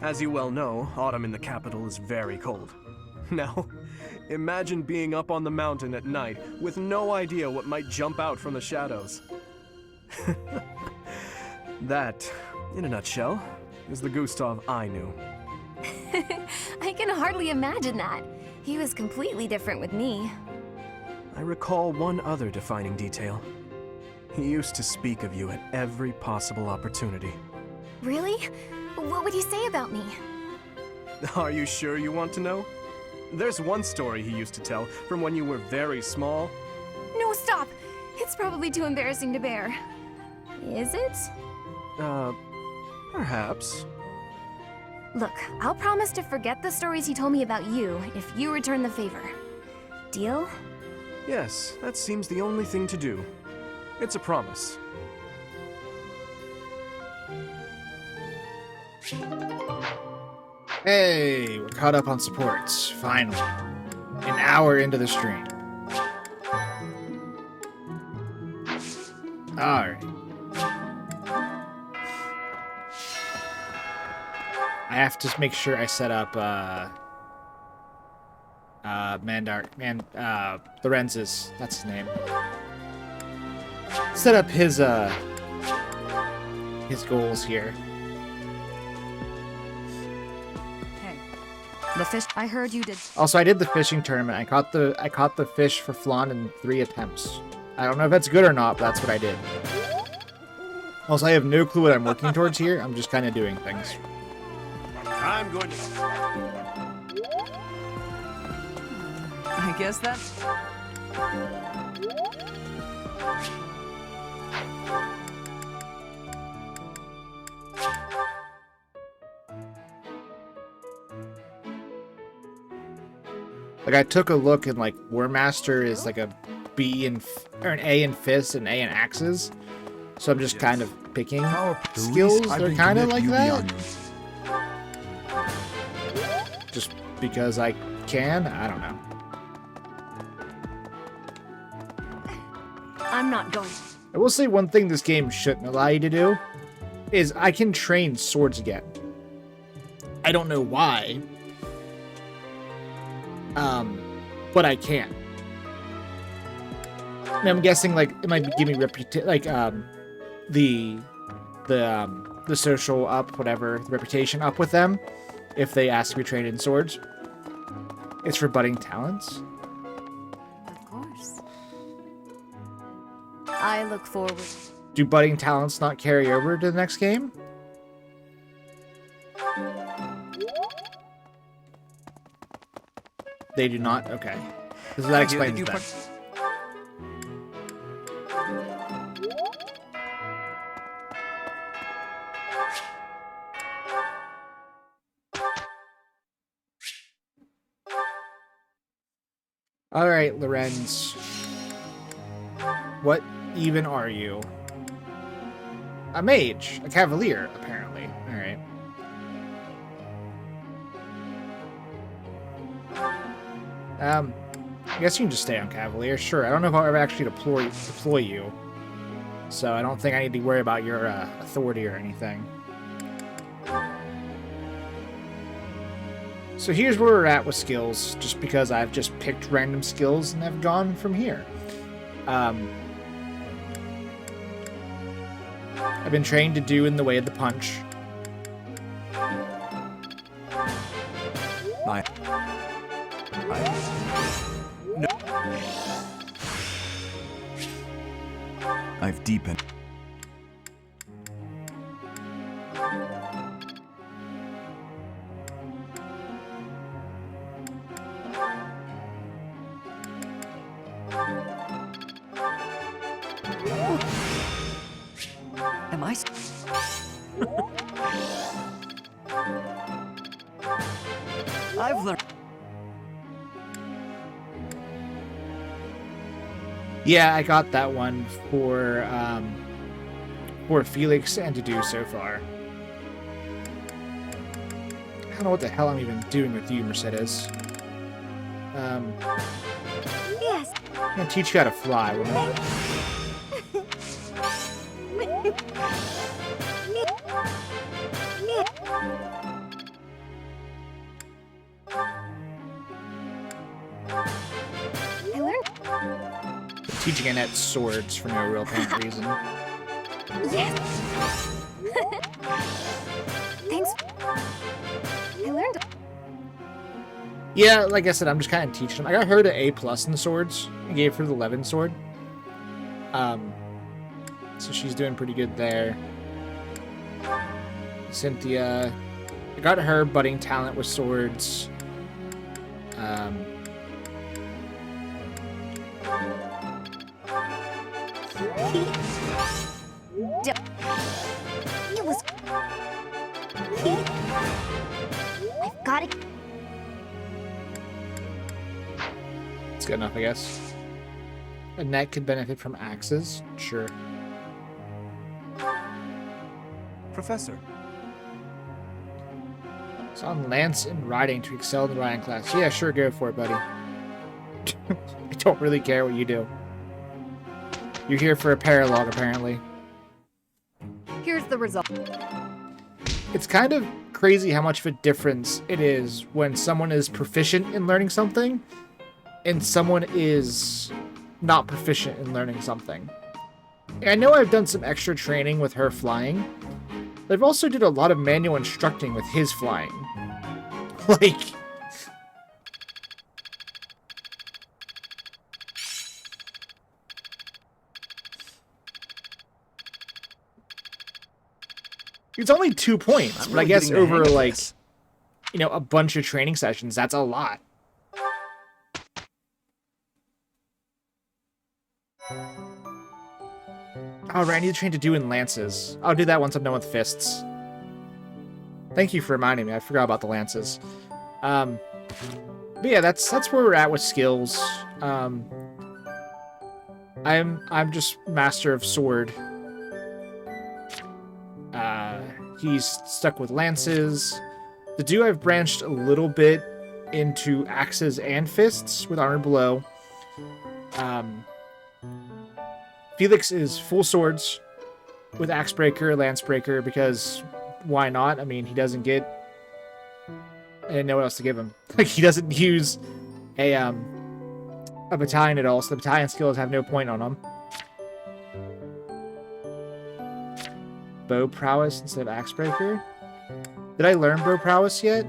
As you well know, autumn in the capital is very cold. Now, imagine being up on the mountain at night with no idea what might jump out from the shadows. That, in a nutshell, is the Gustav I knew. I can hardly imagine that. He was completely different with me. I recall one other defining detail. He used to speak of you at every possible opportunity. Really? What would he say about me? Are you sure you want to know? There's one story he used to tell from when you were very small. No, stop! It's probably too embarrassing to bear. Is it? Perhaps. Look, I'll promise to forget the stories he told me about you if you return the favor. Deal? Yes, that seems the only thing to do. It's a promise. Hey, we're caught up on supports, finally. An hour into the stream. Alright. I have to make sure I set up, Lorenz's, that's his name. Set up his goals here. The fish. I heard you did. Also, I did the fishing tournament. I caught the fish for flan in 3 attempts. I don't know if that's good or not, but that's what I did. Also, I have no clue what I'm working towards here. I'm just kind of doing things. I'm going to... I guess that... Like, I took a look and, like, War Master is like a B in, or an A in fists and A in axes. So I'm just kind of picking skills. They're kind of like that. Just because I can? I don't know. I'm not going. I will say one thing this game shouldn't allow you to do is I can train swords again. I don't know why. But I can. I mean, I'm guessing like it might give me the social up, whatever, the reputation up with them if they ask to be trained in swords. It's for budding talents. Of course. I look forward. Do budding talents not carry over to the next game? They do not? Okay. So that explains that. Alright, Lorenz. What even are you? A mage. A cavalier, apparently. Alright. I guess you can just stay on Cavalier. Sure, I don't know if I'll ever actually deploy you. So I don't think I need to worry about your authority or anything. So here's where we're at with skills, just because I've just picked random skills and have gone from here. I've been trained to do in the way of the punch. No. I've deepened. Am I... I've learned... Yeah, I got that one for Felix and to do so far. I don't know what the hell I'm even doing with you, Mercedes. Yes. I'm gonna teach you how to fly, woman. I learned. Teaching Annette swords for no real apparent reason. Yes. Thanks. I learned. Yeah, like I said, I'm just kind of teaching them. I got her to A+ in swords. I gave her the Levin sword. So she's doing pretty good there. Cynthia, I got her budding talent with swords. It was. I've got it. It's good enough, I guess. Annette could benefit from axes. Sure. Professor. It's on Lance and riding to excel in the riding class. Yeah, sure, go for it, buddy. I don't really care what you do. You're here for a paralog, apparently. Here's the result. It's kind of crazy how much of a difference it is when someone is proficient in learning something and someone is not proficient in learning something. I know I've done some extra training with her flying, but I've also did a lot of manual instructing with his flying. Like... It's only 2 points, but I guess over, like, you know, a bunch of training sessions, that's a lot. Oh, right, I need to train to do in lances. I'll do that once I'm done with fists. Thank you for reminding me. I forgot about the lances. But yeah, that's where we're at with skills. I'm just master of sword. He's stuck with lances. The dude I've branched a little bit into axes and fists with armor below. Felix is full swords with axe breaker, lance breaker, because why not? I mean, he doesn't get... I didn't know what else to give him. Like, he doesn't use a battalion at all, so the battalion skills have no point on him. Bow prowess instead of axe breaker. Did I learn bow prowess yet?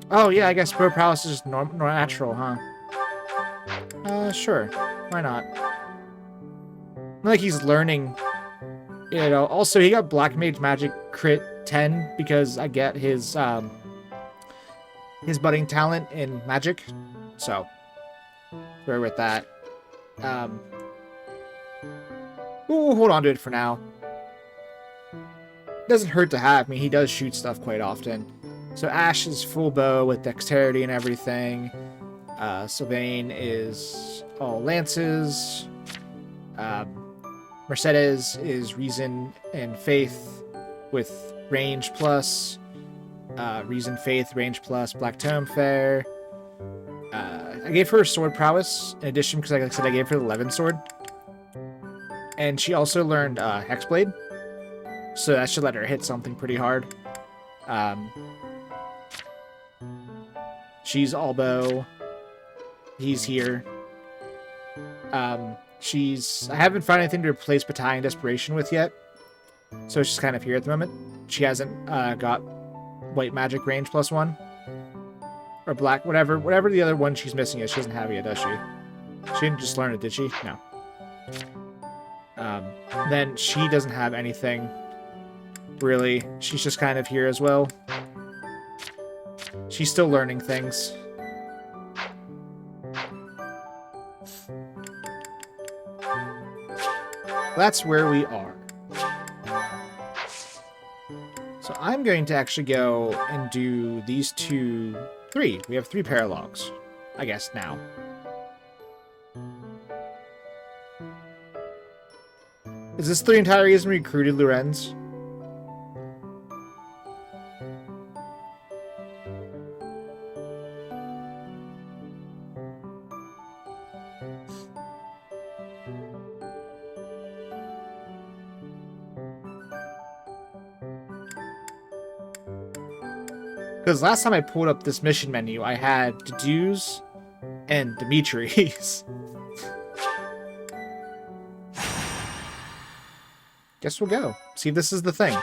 Oh yeah, I guess bow prowess is just natural, huh? Sure. Why not? Like he's learning, you know. Also, he got Black Mage Magic crit 10 because I get his budding talent in magic. So, we're with that. We'll hold on to it for now. Doesn't hurt to have. I mean, he does shoot stuff quite often. So Ash is full bow with dexterity and everything. Sylvain is all lances. Mercedes is reason and faith with range plus. Reason, faith, range plus, black tome fair. I gave her sword prowess in addition because, like I said, I gave her the Levin sword. And she also learned Hexblade. So that should let her hit something pretty hard. She's all bow. He's here. I haven't found anything to replace Battalion Desperation with yet. So she's kind of here at the moment. She hasn't got white magic range +1. Or black, whatever the other one she's missing is. She doesn't have it yet, does she? She didn't just learn it, did she? No. Then she doesn't have anything, really. She's just kind of here as well. She's still learning things. That's where we are. So I'm going to actually go and do these three. We have 3 paralogs, I guess, now. Is this the entire reason we recruited Lorenz? Because last time I pulled up this mission menu, I had Dedue's and Dimitri's. Guess we'll go. See if this is the thing.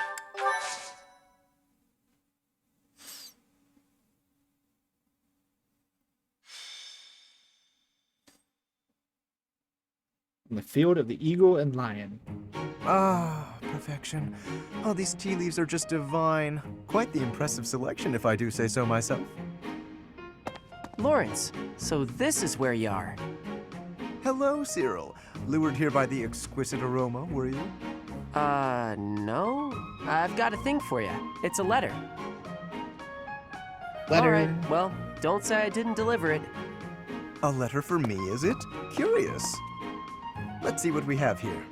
In the field of the eagle and lion. Ah, perfection. Oh, these tea leaves are just divine. Quite the impressive selection, if I do say so myself. Lawrence, so this is where you are. Hello, Cyril. Lured here by the exquisite aroma, were you? No. I've got a thing for you. It's a letter. Letter? All right, well, don't say I didn't deliver it. A letter for me, is it? Curious. Let's see what we have here.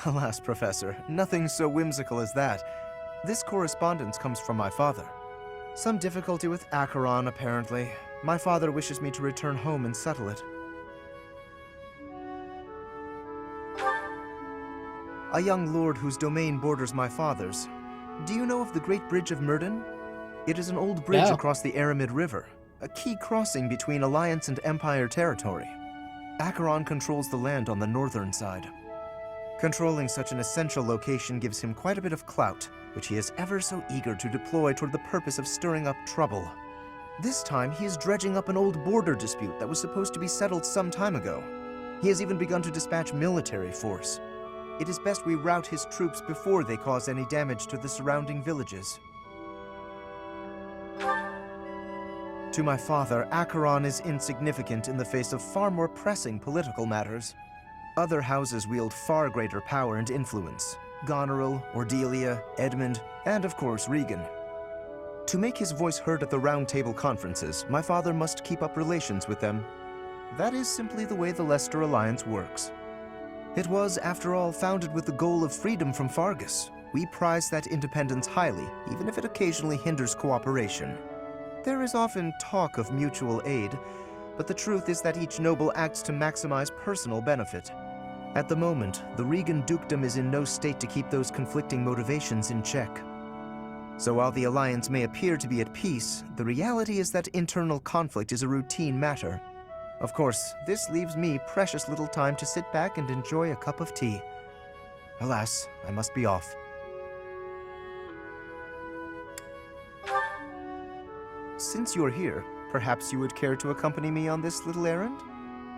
Alas, Professor, nothing so whimsical as that. This correspondence comes from my father. Some difficulty with Acheron, apparently. My father wishes me to return home and settle it. A young lord whose domain borders my father's. Do you know of the Great Bridge of Myrden? It is an old bridge across the Aramid River, a key crossing between Alliance and Empire territory. Acheron controls the land on the northern side. Controlling such an essential location gives him quite a bit of clout, which he is ever so eager to deploy toward the purpose of stirring up trouble. This time, he is dredging up an old border dispute that was supposed to be settled some time ago. He has even begun to dispatch military force. it is best we rout his troops before they cause any damage to the surrounding villages. To my father, Acheron is insignificant in the face of far more pressing political matters. Other houses wield far greater power and influence. Goneril, Ordelia, Edmund, and of course Regan. To make his voice heard at the Round Table conferences, my father must keep up relations with them. That is simply the way the Leicester Alliance works. It was, after all, founded with the goal of freedom from Fargus. We prize that independence highly, even if it occasionally hinders cooperation. There is often talk of mutual aid, but the truth is that each noble acts to maximize personal benefit. At the moment, the Regan dukedom is in no state to keep those conflicting motivations in check. So while the Alliance may appear to be at peace, the reality is that internal conflict is a routine matter. Of course, this leaves me precious little time to sit back and enjoy a cup of tea. Alas, I must be off. Since you're here, perhaps you would care to accompany me on this little errand?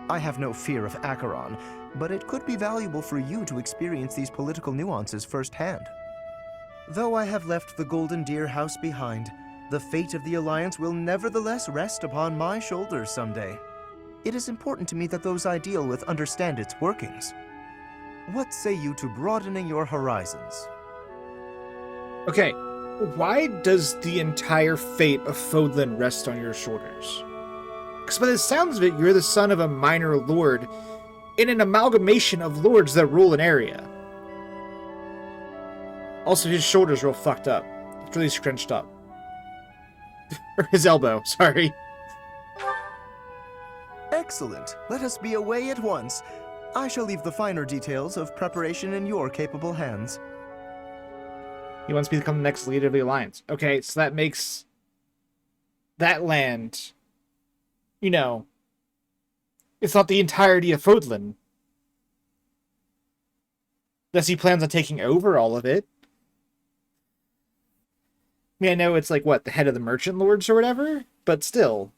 I have no fear of Acheron, but it could be valuable for you to experience these political nuances firsthand. Though I have left the Golden Deer House behind, the fate of the Alliance will nevertheless rest upon my shoulders someday. It is important to me that those I deal with understand its workings. What say you to broadening your horizons? Okay, why does the entire fate of Fodlan rest on your shoulders? Because by the sounds of it, you're the son of a minor lord in an amalgamation of lords that rule an area. Also, his shoulder's real fucked up. It's really scrunched up. Or his elbow, sorry. Excellent. Let us be away at once. I shall leave the finer details of preparation in your capable hands. He wants me to become the next leader of the Alliance. Okay, so that makes that land, you know, it's not the entirety of Fodlan. Unless he plans on taking over all of it. I mean, I know it's like, what, the head of the Merchant Lords or whatever? But still.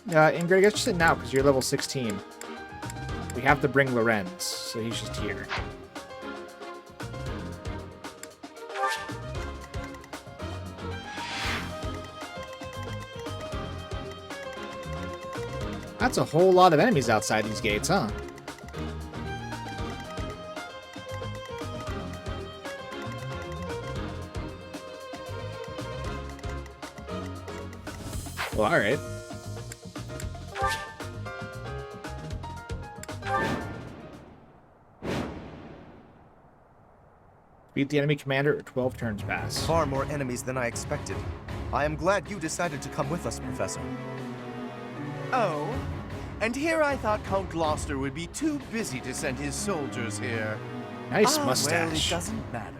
Ingrid, I guess just sit now, because you're level 16. We have to bring Lorenz, so he's just here. That's a whole lot of enemies outside these gates, huh? Well, alright. Beat the enemy commander or 12 turns pass. Far more enemies than I expected. I am glad you decided to come with us, Professor. Oh, and here I thought Count Gloucester would be too busy to send his soldiers here. Nice Well, it mustache. doesn't matter.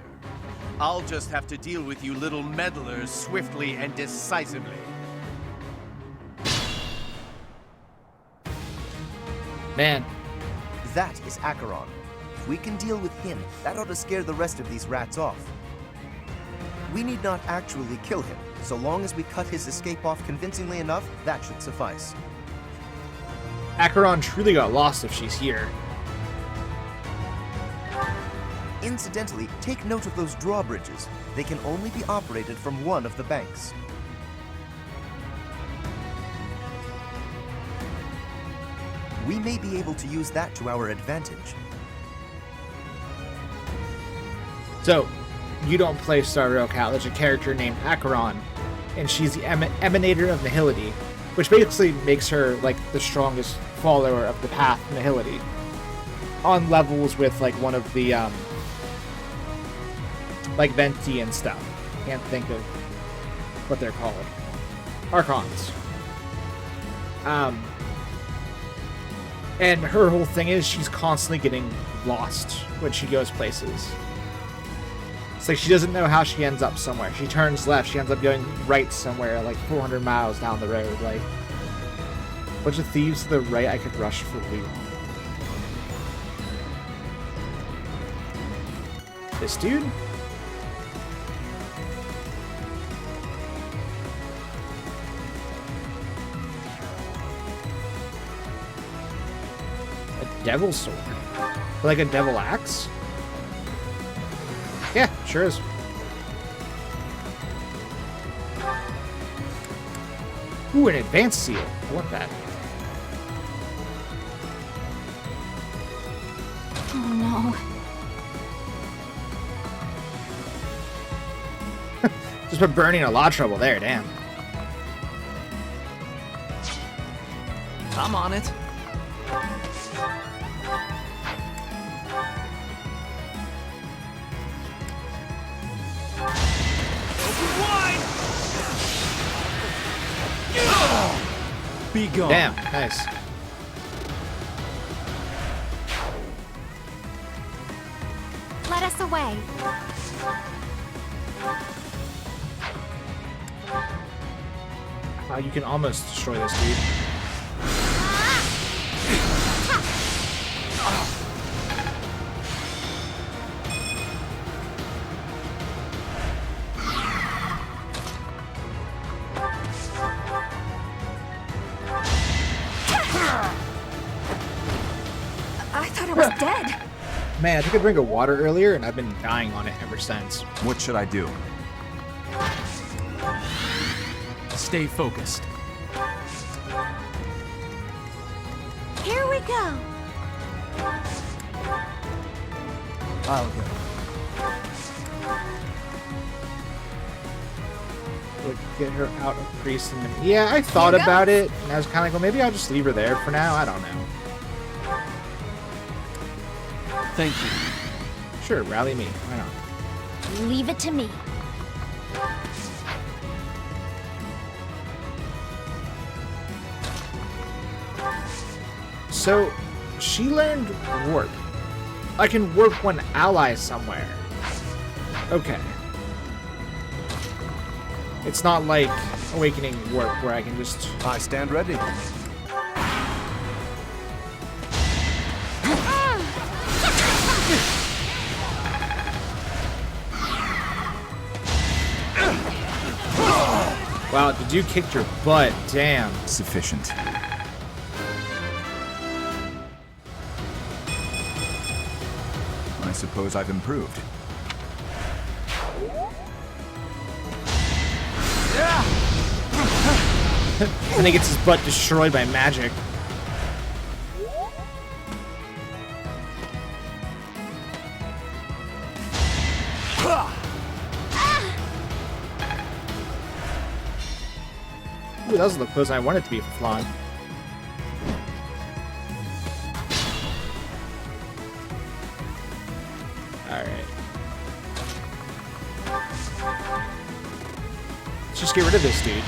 I'll just have to deal with you little meddlers swiftly and decisively. Man. That is Acheron. If we can deal with him, that ought to scare the rest of these rats off. We need not actually kill him. So long as we cut his escape off convincingly enough, that should suffice. Acheron truly got lost if she's here. Incidentally, take note of those drawbridges. They can only be operated from one of the banks. We may be able to use that to our advantage. So, you don't play Star Rail Cat. There's a character named Acheron, and she's the emanator of nihility, which basically makes her like the strongest follower of the path nihility, on levels with like one of the like Venti and stuff. Can't think of what they're called. Archons. And her whole thing is she's constantly getting lost when she goes places. It's like she doesn't know how she ends up somewhere. She turns left, she ends up going right somewhere, like 400 miles down the road. Like, bunch of thieves to the right, I could rush for loot. This dude? devil sword. Like a devil axe? Yeah, sure is. Ooh, an advanced seal. I want that. Oh no. Just put Bernie in a lot of trouble there, damn. I'm on it. Be gone. Damn, nice. Let us away. You can almost destroy this dude. I thought I was dead. Man, I took a drink of water earlier, and I've been dying on it ever since. What should I do? Stay focused. Here we go. I'll go. Would get her out of priest and yeah, I thought about it, and I was kind of like, well, maybe I'll just leave her there for now. I don't know. Thank you. Sure, rally me. Why not? Leave it to me. So, she learned warp. I can warp one ally somewhere. Okay. It's not like Awakening Warp where I can just... I stand ready. Wow, the dude kicked your butt. Damn. Sufficient. I suppose I've improved. And he gets his butt destroyed by magic. Ooh, that was the close I wanted it to be for Flan. Alright. Let's just get rid of this dude.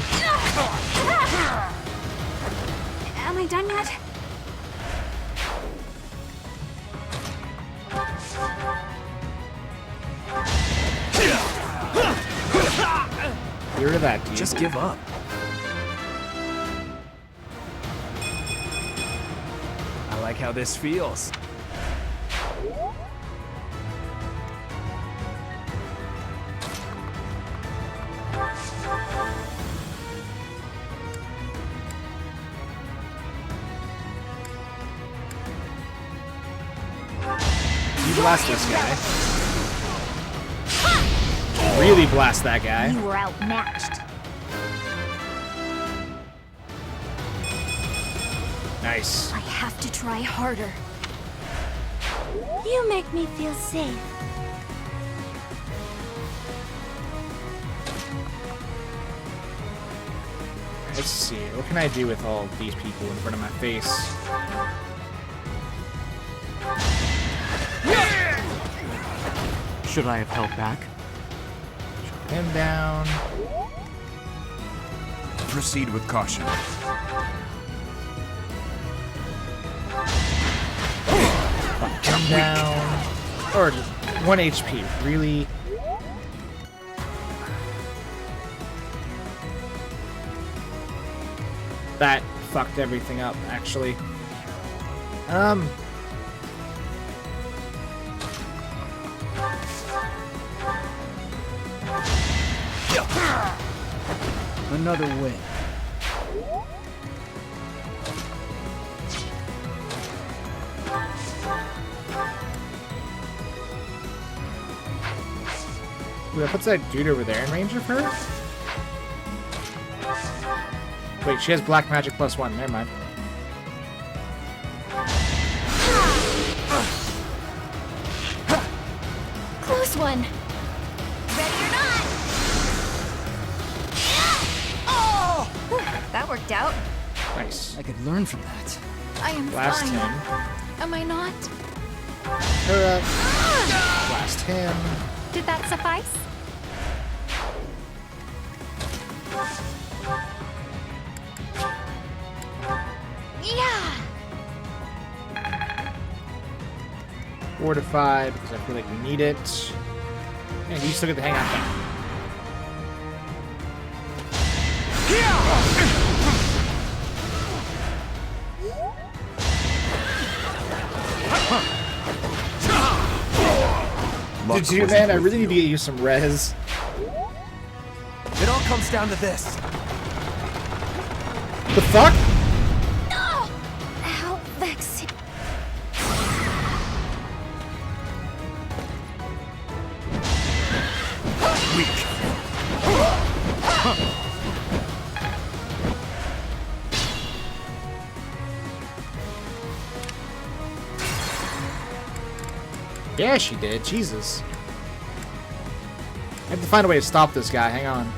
Am I done yet? Get rid of that dude. Just give up. I like how this feels. You blast this guy. Really blast that guy. You were outmatched. Nice. I have to try harder. You make me feel safe. Let's see. What can I do with all these people in front of my face? Should I have held back? Shut him down. Proceed with caution. Come down. Or 1 HP. Really? That fucked everything up, actually. Another win. What's that dude over there in range of her? Wait, she has black magic +1. Never mind. Close one. Ready or not? Oh! That worked out. Nice. I could learn from that. I am Blast fine. him. Am I not? Her up. Blast him. Did that suffice? Yeah! Fortify, because I feel like we need it. And you still get the hang out thing. Dude, man, I really need to get you some res. It all comes down to this. The fuck? No! How vexing. Weak. Yeah, she did. Jesus. I have to find a way to stop this guy. Hang on.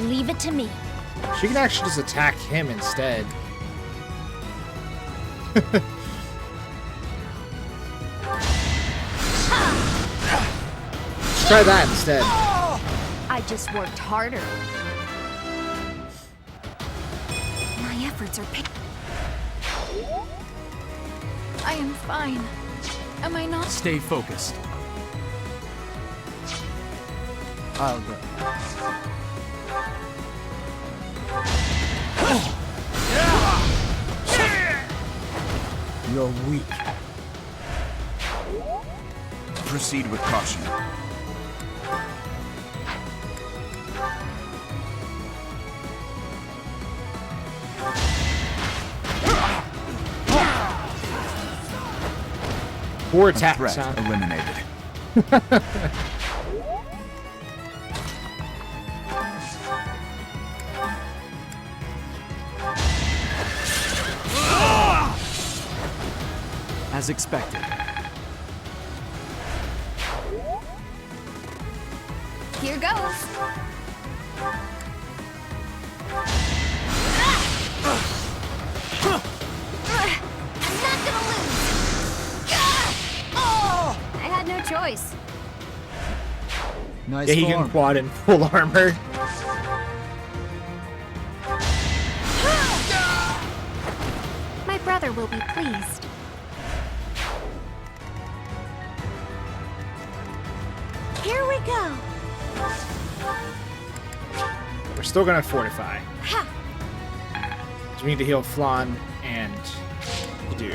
Leave it to me. She can actually just attack him instead. Let's try that instead. I just worked harder. My efforts are paying. I am fine. Am I not? Stay focused. I'll go. You're weak. Proceed with caution. Four attacks, Threat huh? eliminated. As expected. Here goes. I'm not gonna lose. I had no choice. Nice Yeah, he can quad in full armor. My brother will be pleased. Here we go. We're still gonna fortify. Ha! So we need to heal Flan and do.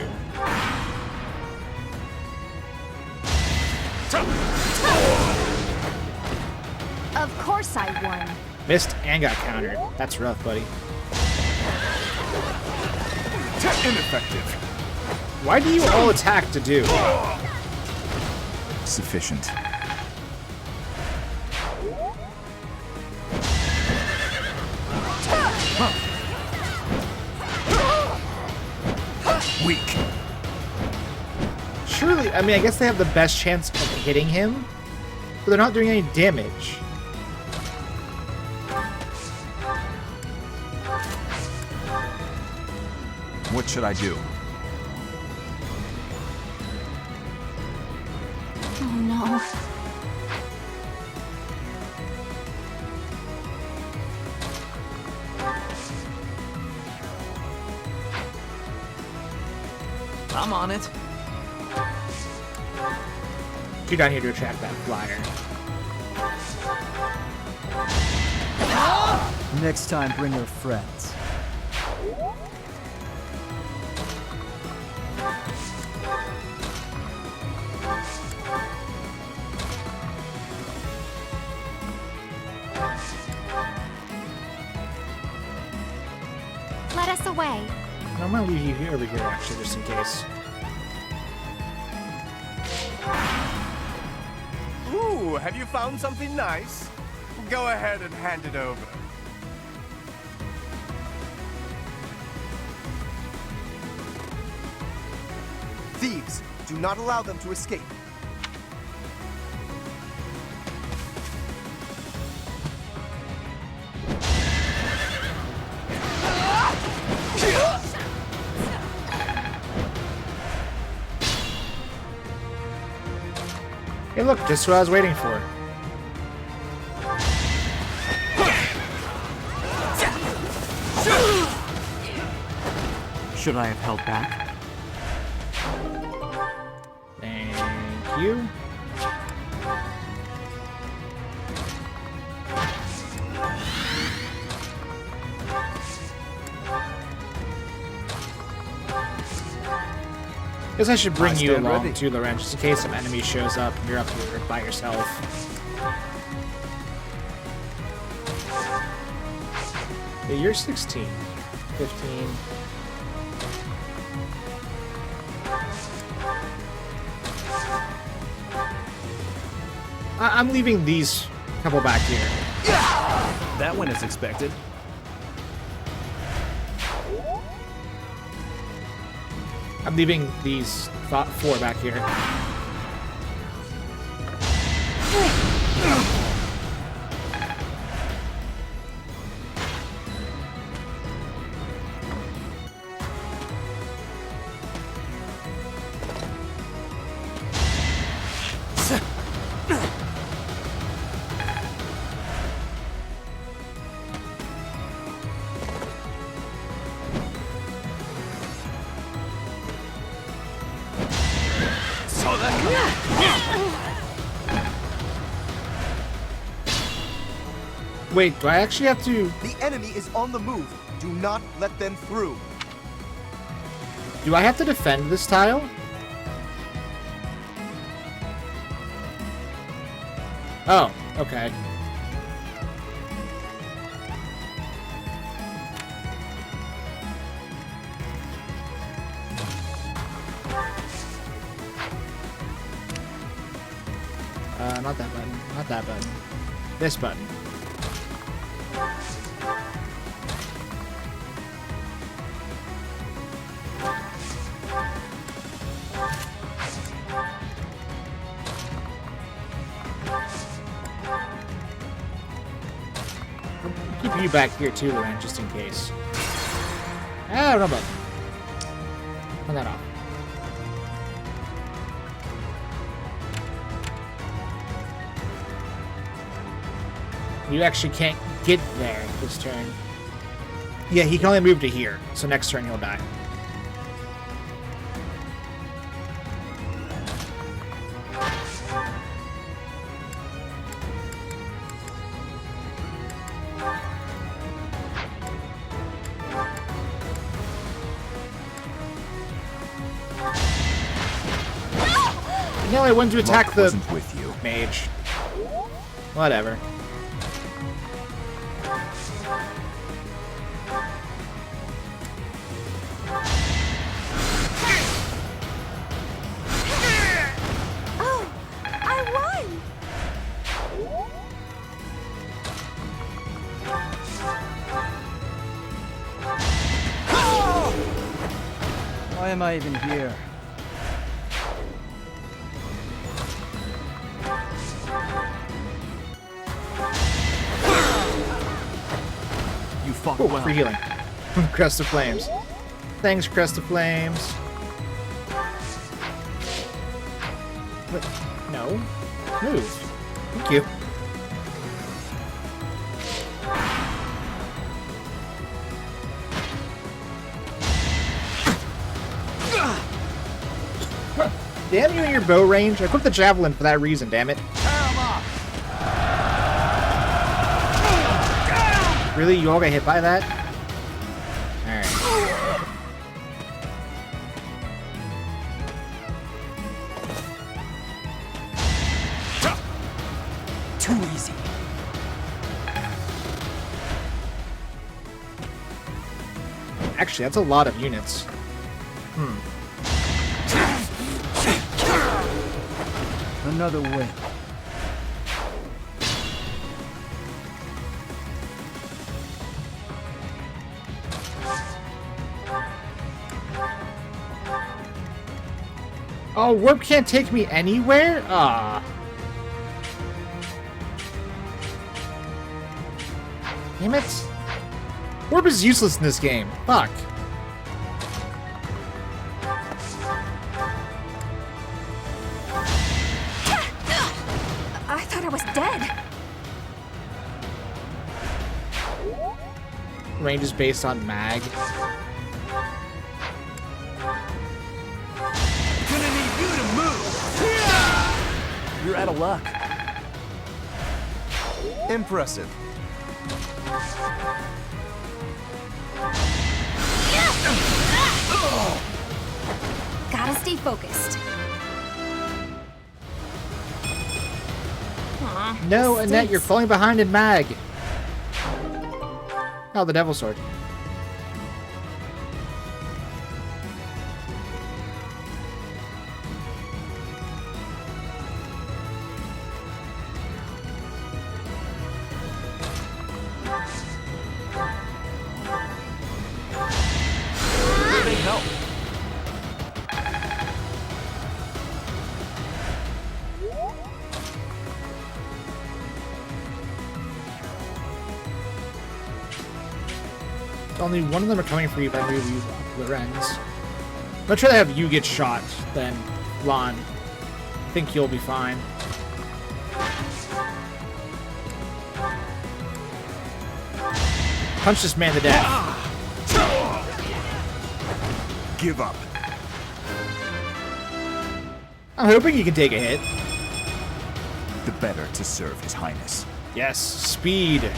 Of course I won. Missed and got countered. That's rough, buddy. Ineffective. Why do you all attack to do? Sufficient. Weak. Surely, I mean, I guess they have the best chance of hitting him, but they're not doing any damage. What should I do? Oh no. I'm on it. You're down here to attract that flyer. Next time, bring your friends. Let us away. I'm gonna leave you here over here, actually, just in case. have you found something nice? Go ahead and hand it over. Thieves, do not allow them to escape. Hey, look, just what I was waiting for. Should I have held back? Thank you. Guess I should bring you along too, Loren, just in case some enemy shows up and you're up here by yourself. Yeah, you're 16. 15. I'm leaving these couple back here. That went as expected. I'm leaving these 4 back here. Wait, do I actually have to... The enemy is on the move. Do not let them through. Do I have to defend this tile? Oh, okay. Not that button. Not that button. This button. Keep you back here too, Loren, just in case. Ah, no button. Turn that off. You actually can't get there this turn. Yeah, he can only move to here, so next turn he'll die. No, I wanted to attack the with you. Mage. Whatever. Oh, I won! Why am I even here? You fought Ooh, well. free healing. Crest of Flames. Thanks, Crest of Flames. What? No. Move. Thank you. Damn you and your bow range. I equipped the javelin for that reason, damn it. Really? You all got hit by that? Alright. Too easy. Actually, that's a lot of units. Another win. Oh, warp can't take me anywhere? Ah. Damn it. Warp is useless in this game. Fuck. I thought I was dead. Range is based on mag. Gonna need you to move. You're out of luck. Impressive. Gotta stay focused. No, Annette, you're falling behind in mag. Oh, the Devil Sword. Big help. Only one of them are coming for you, but I move you Lorenz. Much rather have you get shot than Lon. I think you'll be fine. Punch this man to death. Give up. I'm hoping you can take a hit. The better to serve His Highness. Yes, speed.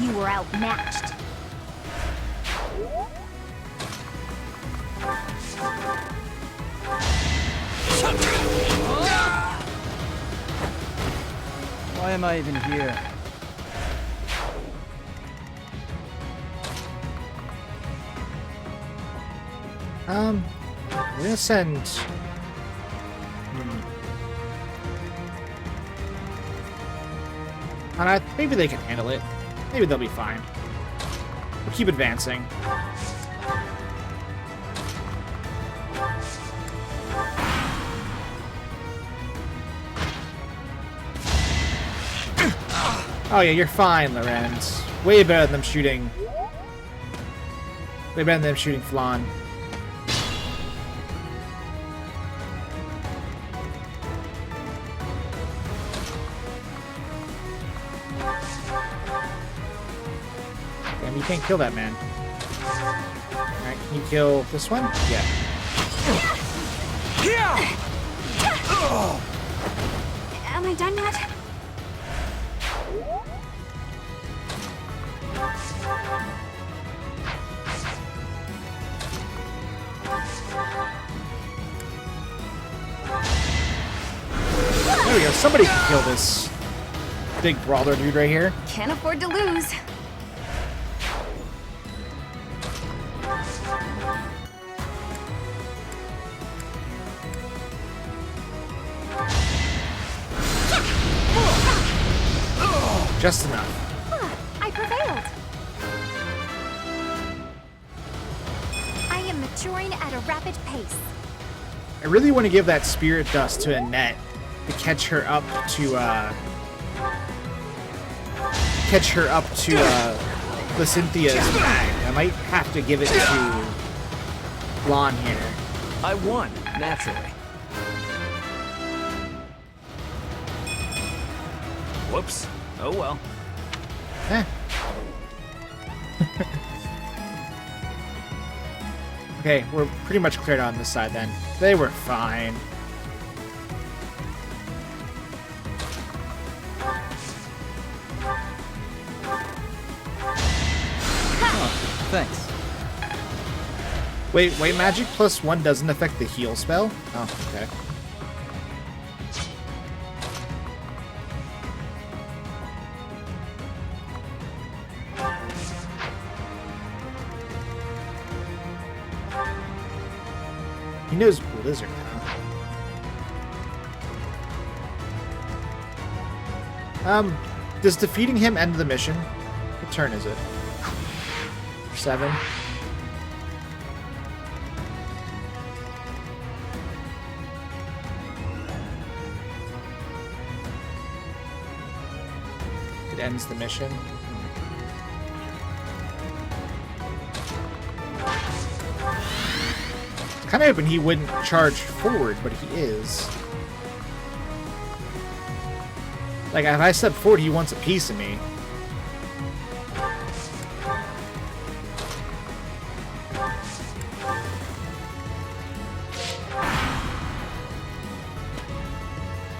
You were outmatched. Why am I even here? We're gonna send... maybe they can handle it. Maybe they'll be fine. We'll keep advancing. Oh yeah, you're fine, Lorenz. Way better than them shooting... Way better than them shooting Flan. Damn, you can't kill that man. Alright, can you kill this one? Yeah. Am I done yet? There we go. Somebody can kill this big brawler dude right here. Can't afford to lose. Just enough. I prevailed. I am maturing at a rapid pace. I really want to give that spirit dust to Annette to catch her up to Lysinthia's bag. I might have to give it to Lon here. I won, naturally. Whoops. Oh well. Eh. Okay, we're pretty much cleared on this side then. They were fine. Oh, thanks. Wait, magic +1 doesn't affect the heal spell? Oh, okay. He knows Blizzard now. Does defeating him end the mission? What turn is it? 7. It ends the mission. Kind of hoping he wouldn't charge forward, but he is. Like, if I step forward, he wants a piece of me.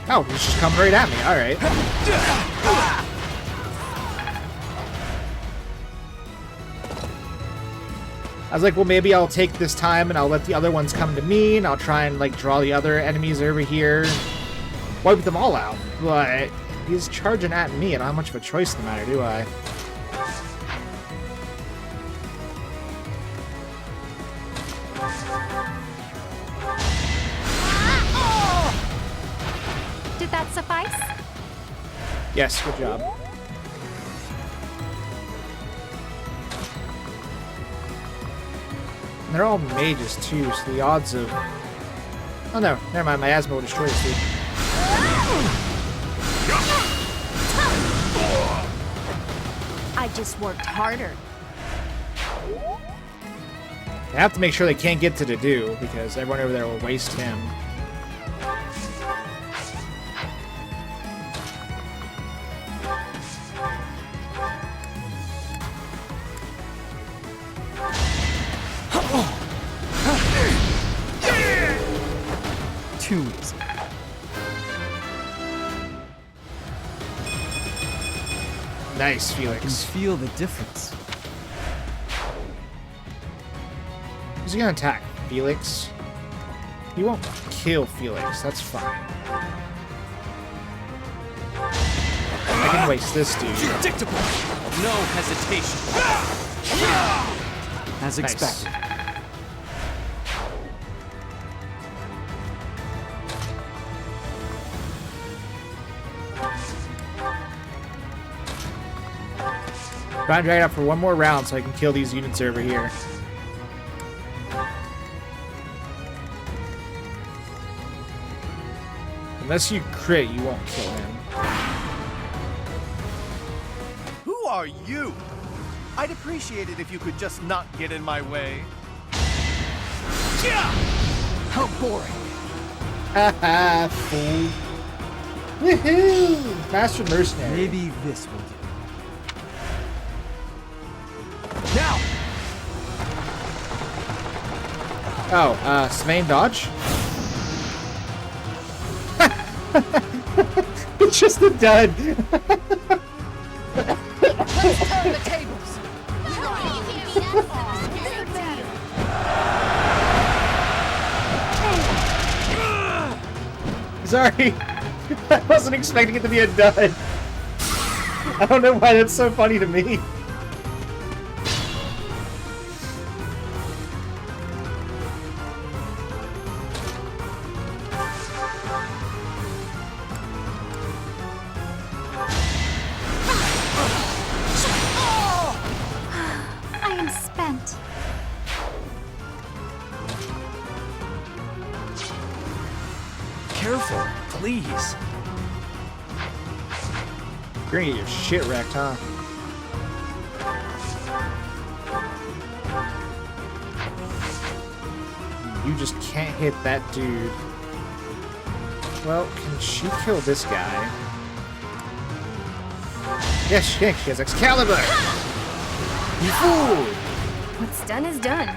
Oh, he's just coming right at me. All right. I was like, well, maybe I'll take this time and I'll let the other ones come to me, and I'll try and, like, draw the other enemies over here. Wipe them all out. But he's charging at me, and I don't have much of a choice in the matter, do I? Did that suffice? Yes, good job. And they're all mages, too, so the odds of... Oh, no. Never mind. My asthma will destroy this dude. I just worked harder. They have to make sure they can't get to the do, because everyone over there will waste him. Too easy. Nice, I can Felix. feel the difference. Who's he gonna attack? Felix? He won't kill Felix, that's fine. I can waste this dude. Predictable. No hesitation. As Nice. expected. Try and drag it out for one more round so I can kill these units over here. Unless you crit, you won't kill him. Who are you? I'd appreciate it if you could just not get in my way. How boring. Haha, fool. Woohoo! Master Mercenary. Maybe this will do. Now! Oh, Swain dodge? It's just a dud. Let's turn the tables. Sorry. I wasn't expecting it to be a dud. I don't know why that's so funny to me. I am spent. Careful, please. You're gonna get your shit wrecked, huh? You just can't hit that dude. Well, can she kill this guy? Yes, she can. She has Excalibur! You fool! What's done is done.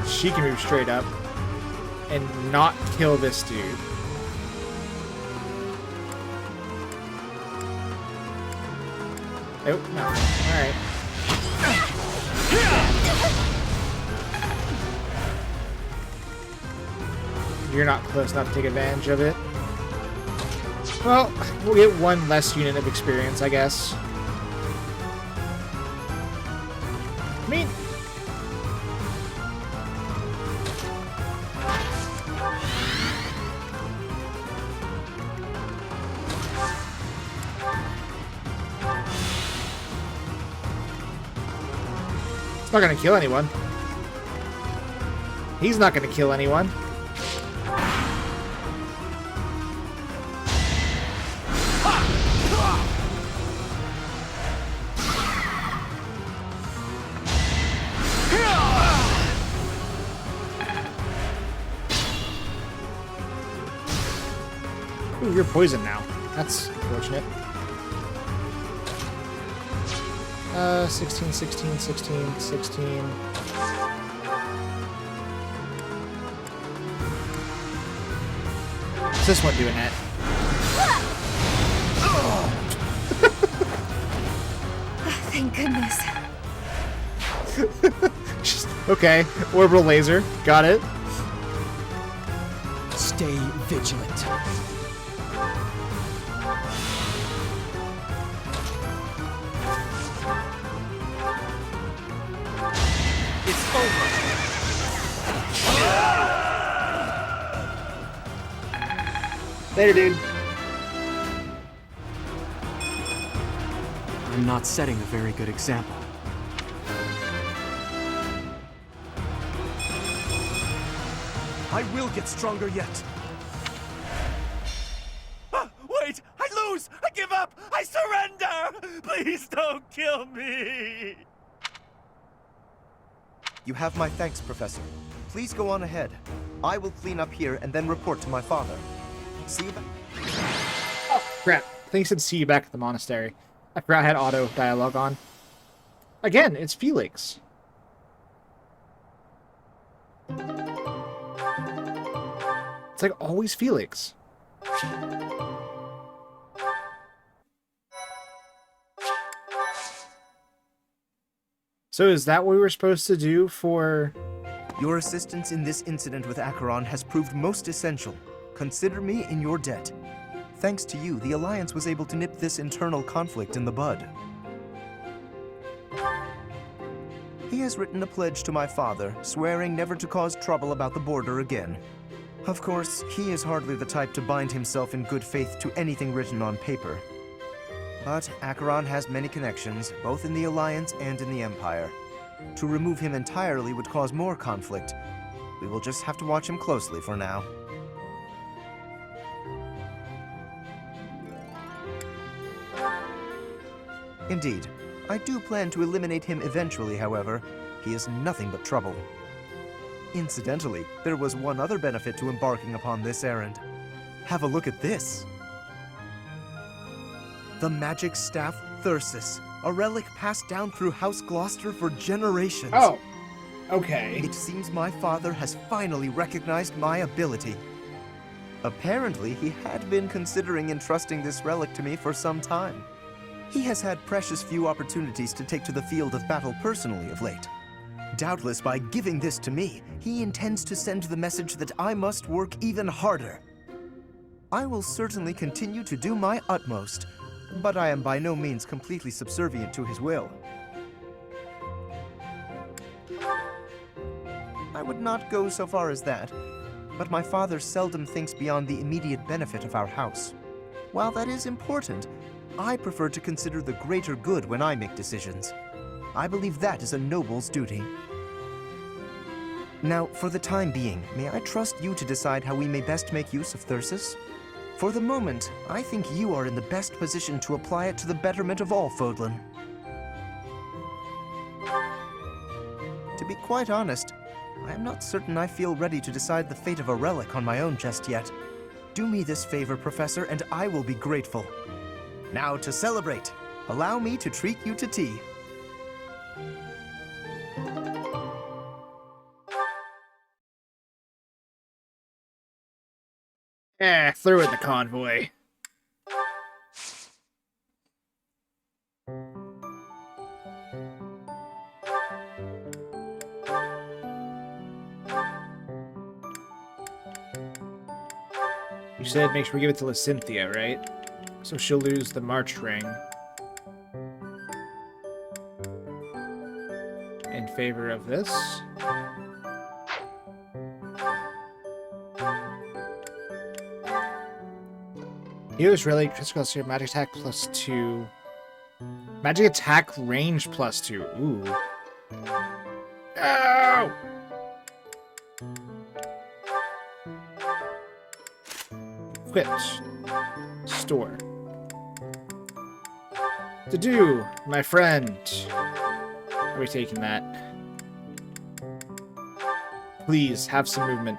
She can move straight up and not kill this dude. Nope, no. Alright. You're not close enough to take advantage of it. Well, we'll get one less unit of experience, I guess. I mean... not gonna kill anyone. He's not gonna kill anyone. Ooh, you're poisoned now. That's unfortunate. 16, 16, 16, 16. What's this one doing that? Thank goodness. Okay, orbital laser. Got it. Stay vigilant. It's over. Later, dude. I'm not setting a very good example. I will get stronger yet. Wait! I lose! I give up! I surrender! Please don't kill me! You have my thanks, Professor. Please go on ahead. I will clean up here and then report to my father. See you back. Oh, crap. I think it said see you back at the monastery. I forgot I had auto dialogue on. Again, it's Felix. It's like always Felix. So is that what we were supposed to do for... Your assistance in this incident with Acheron has proved most essential. Consider me in your debt. Thanks to you, the Alliance was able to nip this internal conflict in the bud. He has written a pledge to my father, swearing never to cause trouble about the border again. Of course, he is hardly the type to bind himself in good faith to anything written on paper. But Acheron has many connections, both in the Alliance and in the Empire. To remove him entirely would cause more conflict. We will just have to watch him closely for now. Indeed, I do plan to eliminate him eventually, however. He is nothing but trouble. Incidentally, there was one other benefit to embarking upon this errand. Have a look at this. The magic staff Thyrsus, a relic passed down through House Gloucester for generations. Oh, okay. It seems my father has finally recognized my ability. Apparently, he had been considering entrusting this relic to me for some time. He has had precious few opportunities to take to the field of battle personally of late. Doubtless, by giving this to me, he intends to send the message that I must work even harder. I will certainly continue to do my utmost, but I am by no means completely subservient to his will. I would not go so far as that, but my father seldom thinks beyond the immediate benefit of our house. While that is important, I prefer to consider the greater good when I make decisions. I believe that is a noble's duty. Now, for the time being, may I trust you to decide how we may best make use of Thyrsus? For the moment, I think you are in the best position to apply it to the betterment of all Fodlan. To be quite honest, I am not certain I feel ready to decide the fate of a relic on my own just yet. Do me this favor, Professor, and I will be grateful. Now, to celebrate, allow me to treat you to tea. Throw in the convoy. You said make sure we give it to Lysynthia, right? So she'll lose the March ring. In favor of this. Hero's Relic, critical seer, magic attack +2. Magic attack range +2. Ooh. Ow! Equipped. Store. To do, my friend. Are we taking that? Please, have some movement.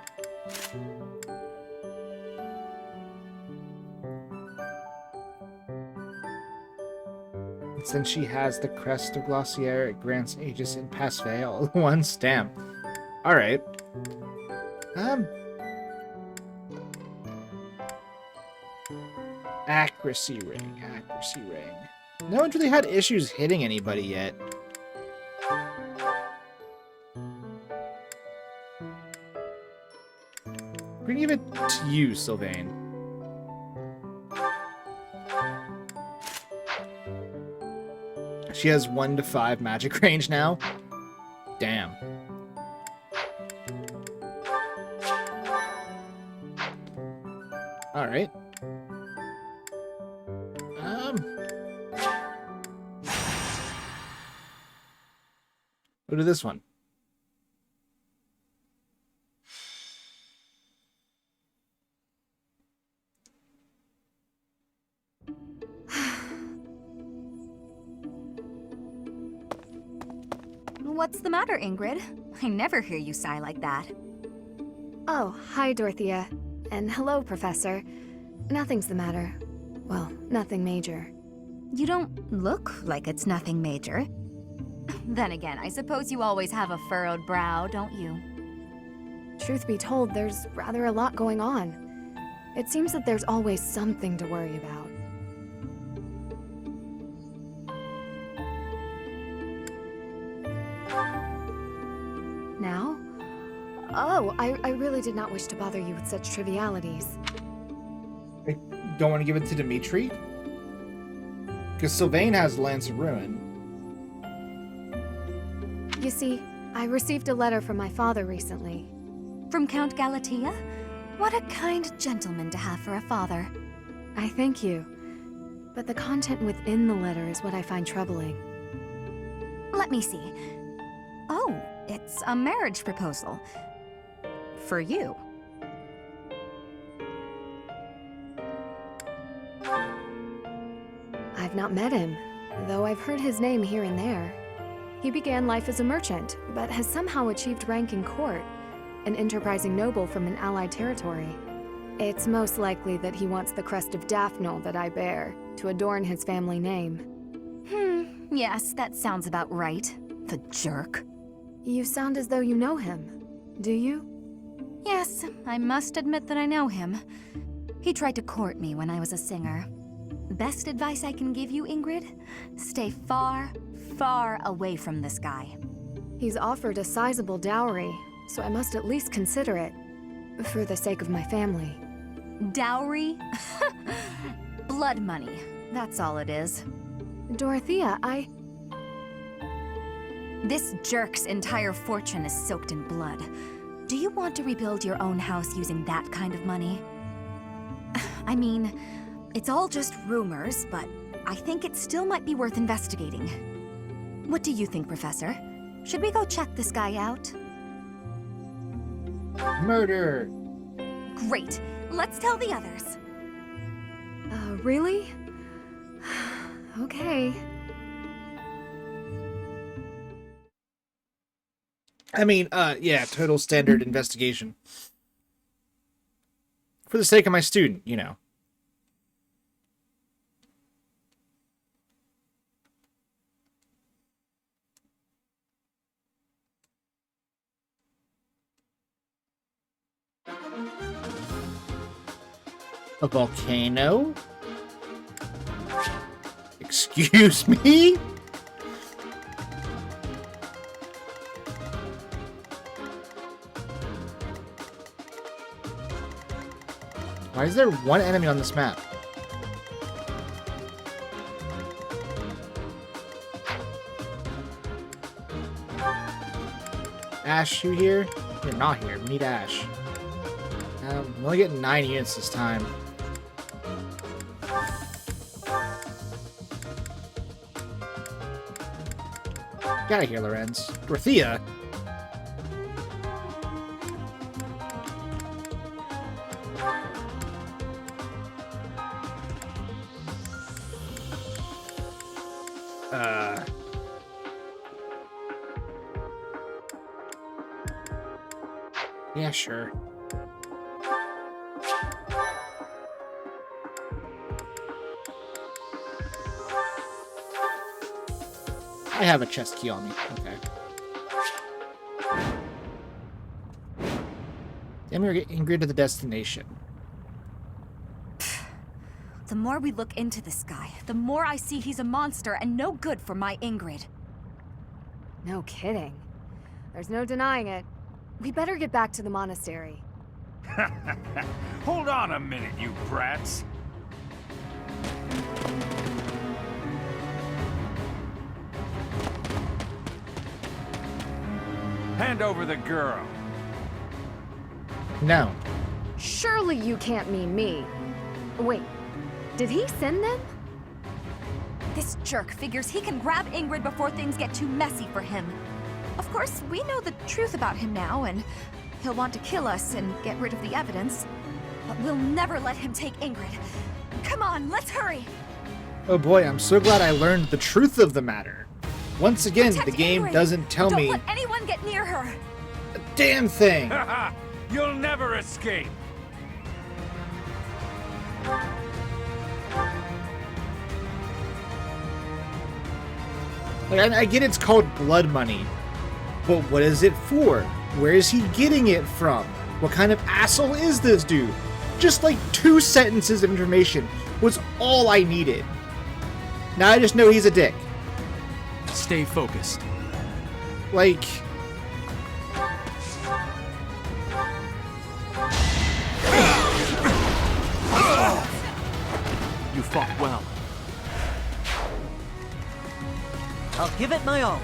Since she has the crest of Glossier, it grants Aegis and Pasve all in one stamp. Alright. Accuracy ring, accuracy ring. No one's really had issues hitting anybody yet. We're gonna give it to you, Sylvain. She has 1 to 5 magic range now. Damn. Alright. Go to this one. What's the matter, Ingrid? I never hear you sigh like that. Oh, hi, Dorothea. And hello, Professor. Nothing's the matter. Well, nothing major. You don't look like it's nothing major. Then again, I suppose you always have a furrowed brow, don't you? Truth be told, there's rather a lot going on. It seems that there's always something to worry about. Now? Oh, I really did not wish to bother you with such trivialities. I don't want to give it to Dimitri? Because Sylvain has Lance of Ruin. You see, I received a letter from my father recently. From Count Galatea? What a kind gentleman to have for a father. I thank you. But the content within the letter is what I find troubling. Let me see. Oh, it's a marriage proposal. For you. I've not met him, though I've heard his name here and there. He began life as a merchant, but has somehow achieved rank in court, an enterprising noble from an allied territory. It's most likely that he wants the crest of Daphne that I bear, to adorn his family name. Yes, that sounds about right. The jerk. You sound as though you know him. Do you? Yes, I must admit that I know him. He tried to court me when I was a singer. Best advice I can give you, Ingrid? Stay far, far away from this guy. He's offered a sizable dowry, so I must at least consider it, for the sake of my family. Dowry? Blood money. That's all it is. Dorothea, This jerk's entire fortune is soaked in blood. Do you want to rebuild your own house using that kind of money? I mean, it's all just rumors, but I think it still might be worth investigating. What do you think, Professor? Should we go check this guy out? Murder! Great. Let's tell the others. Really? Okay. I mean, yeah, total standard investigation. For the sake of my student, you know. A volcano? Excuse me? Why is there one enemy on this map? Ash, you here? You're not here. We need Ash. I'm only getting 9 units this time. Get out of here, Lorenz. Dorothea? Yeah, sure. I have a chest key on me. Okay. Then we're getting Ingrid to the destination. The more we look into this guy, the more I see he's a monster and no good for my Ingrid. No kidding. There's no denying it. We better get back to the monastery. Hold on a minute, you brats. Hand over the girl. No. Surely you can't mean me. Wait, did he send them? This jerk figures he can grab Ingrid before things get too messy for him. Of course, we know the truth about him now, and he'll want to kill us and get rid of the evidence. But we'll never let him take Ingrid. Come on, let's hurry! Oh boy, I'm so glad I learned the truth of the matter. Once again, Protect the game Ingrid. doesn't tell me Don't let anyone get near her! a damn thing! You'll never escape! Like, I get it's called blood money, but what is it for? Where is he getting it from? What kind of asshole is this dude? Just like 2 sentences of information was all I needed. Now I just know he's a dick. Stay focused. Like... You fought well. I'll give it my all.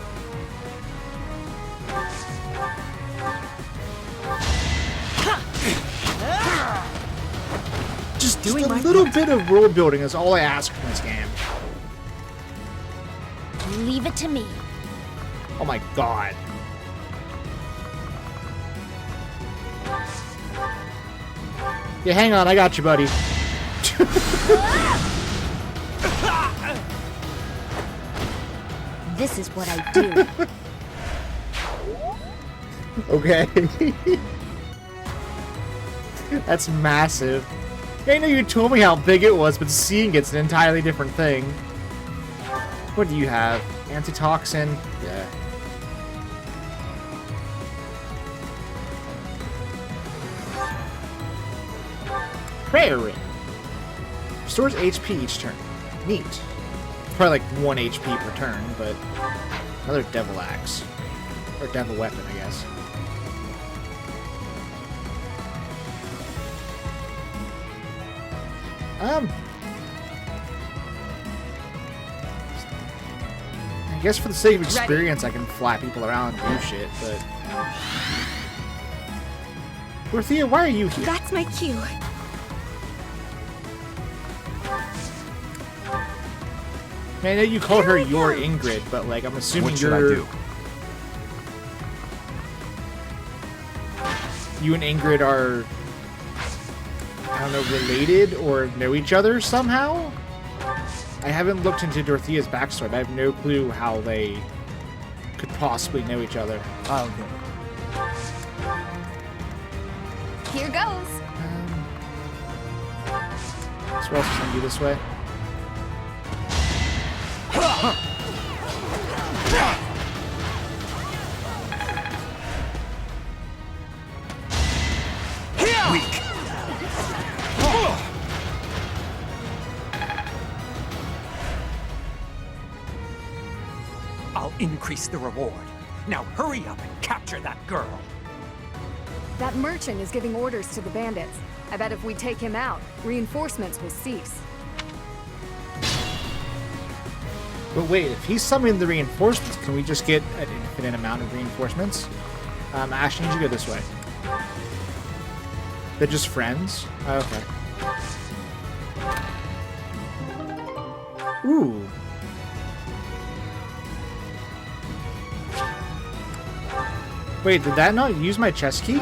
Just a little bit of world building is all I ask from this game. Leave it to me. Oh my god. Yeah, hang on, I got you, buddy. This is what I do. Okay. That's massive. I know you told me how big it was, but seeing it's an entirely different thing. What do you have? Antitoxin? Yeah. Prayer Ring. Restores HP each turn. Neat. Probably like 1 HP per turn, but another Devil Axe. Or Devil Weapon, I guess. I guess for the sake of experience, I can fly people around and do shit, but... Dorothea, why are you here? That's my cue. Man, I know you called her your Ingrid, but like, I'm assuming What should I you're... do? You and Ingrid are... I don't know, related or know each other somehow? I haven't looked into Dorothea's backstory, but I have no clue how they could possibly know each other. I'll go. Here goes. So what else is gonna do this way? Weak. I'll increase the reward. Now hurry up and capture that girl. That merchant is giving orders to the bandits. I bet if we take him out, reinforcements will cease. But wait, if he's summoning the reinforcements, can we just get an infinite amount of reinforcements? Ash, I need you to go this way. They're just friends? Oh, okay. Ooh. Wait, did that not use my chest key?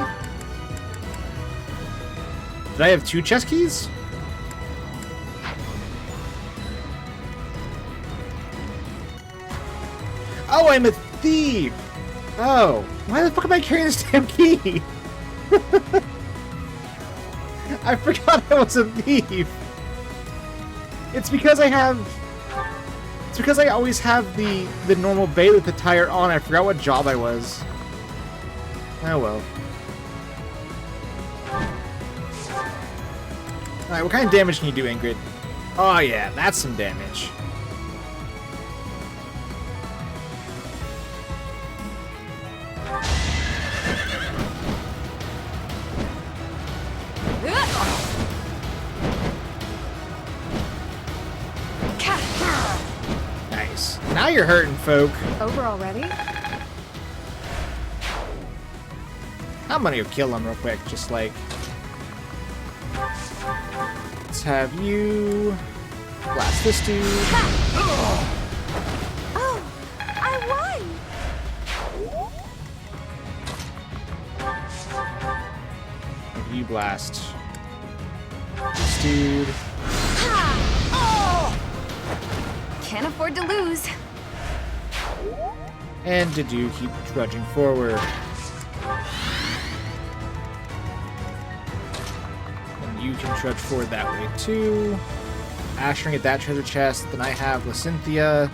Did I have 2 chest keys? Oh, I'm a thief! Oh, why the fuck am I carrying this damn key? I forgot I was a thief! It's because I always have the normal bailiff attire on. I forgot what job I was. Oh well. Alright, what kind of damage can you do, Ingrid? Oh yeah, that's some damage. Nice. Now you're hurting, folk. Over already? I'm gonna go kill him real quick, just like... Let's have you... blast this dude. Oh, I won! Have you blast this dude. Can't afford to lose. And did you keep trudging forward? And you can trudge forward that way too. Ashering at that treasure chest. Then I have Lysynthia.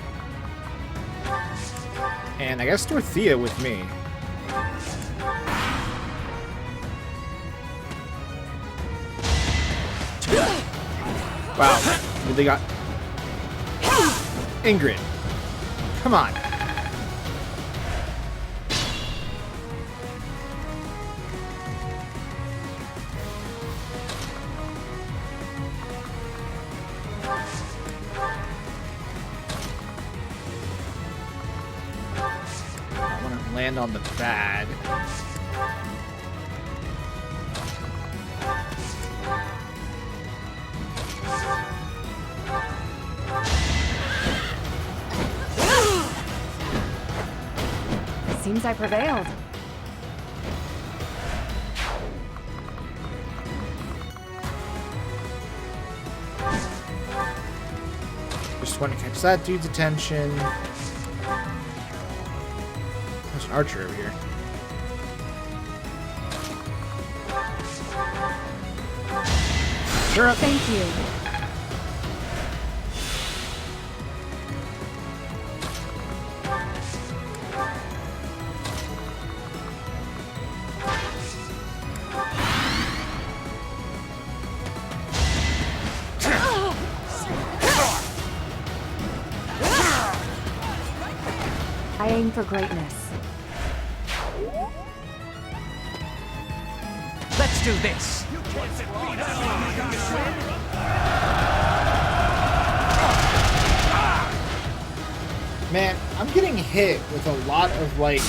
And I guess Dorothea with me. Wow. Really got... Ingrid. Come on. I want to land on the bad. Seems I prevailed. Just want to catch that dude's attention. There's an archer over here. Sure up. Thank you. I aim for greatness. Let's do this. Man, I'm getting hit with a lot of like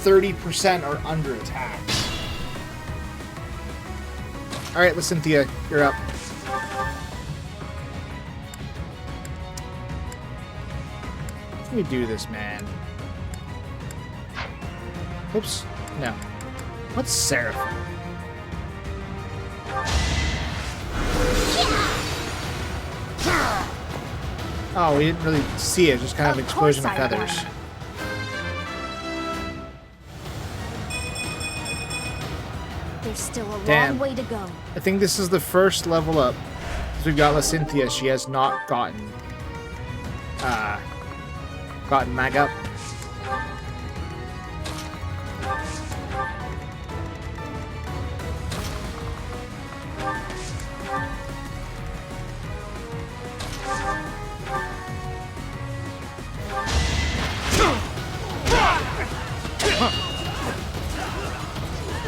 30% or under attacks. Alright, Lysynthia, you're up. Let me do this, man. Oops. No. What's Seraphim? Oh, we didn't really see it. Just kind of an explosion of feathers. There's still a Damn. long way to go. I think this is the first level up. Because we've got Lysynthia. She has not gotten mag up.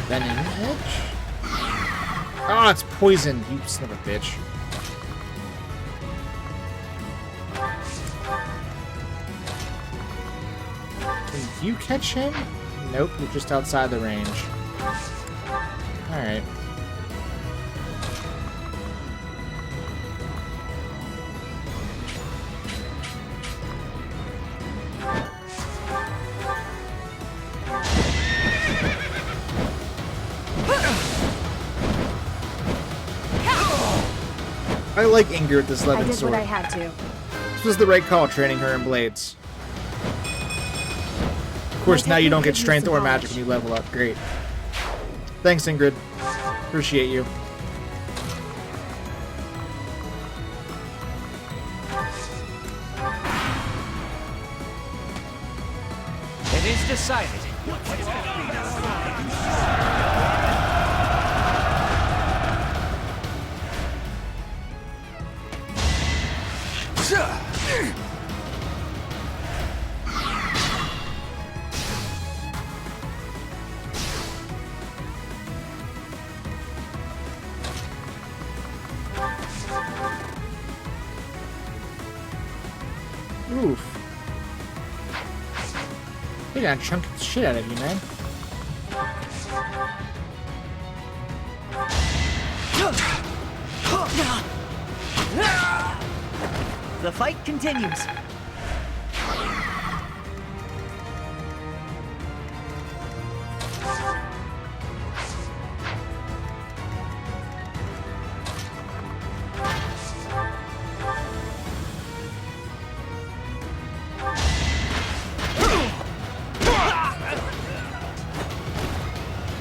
Venom edge? Oh, it's poison, you son of a bitch. Can you catch him? Nope, you're just outside the range. Alright. I like Ingrid with this I 11 did sword. what I had to. This was the right call, training her in blades. Of course, now you don't get strength or magic when you level up. Great. Thanks, Ingrid. Appreciate you. It is decided. Oof. They got chunk the shit out of you, man. The fight continues.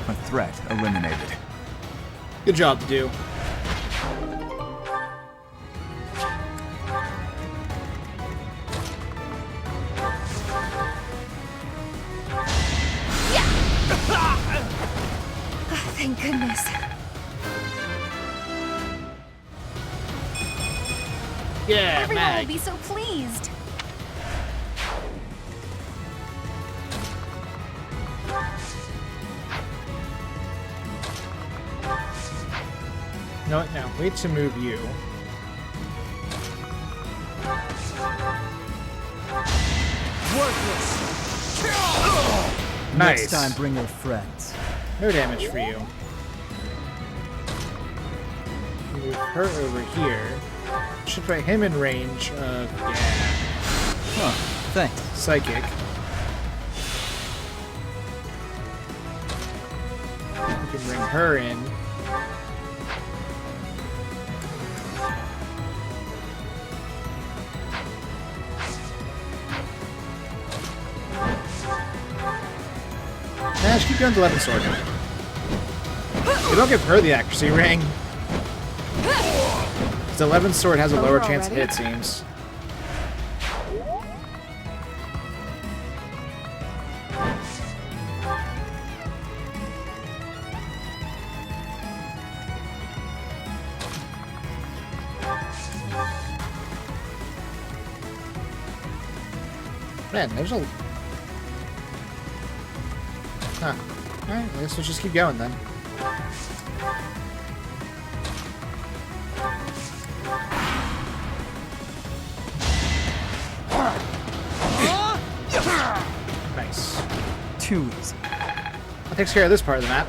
A threat eliminated. Good job to do. Thank goodness. Yeah, Everyone mag. will be so pleased. No, no. Wait to move you. Worthless. Nice. Next time, bring your friends. No damage for you. Move her over here. Should put him in range of, yeah. Huh. Thanks. Psychic. We can bring her in. Nah, just keep going to 11 sword. You don't give her the accuracy ring. Because 11 sword has a lower chance to hit, it seems. Man, there's a... Huh. Alright, I guess we'll just keep going then. Nice. Too easy. That takes care of this part of the map.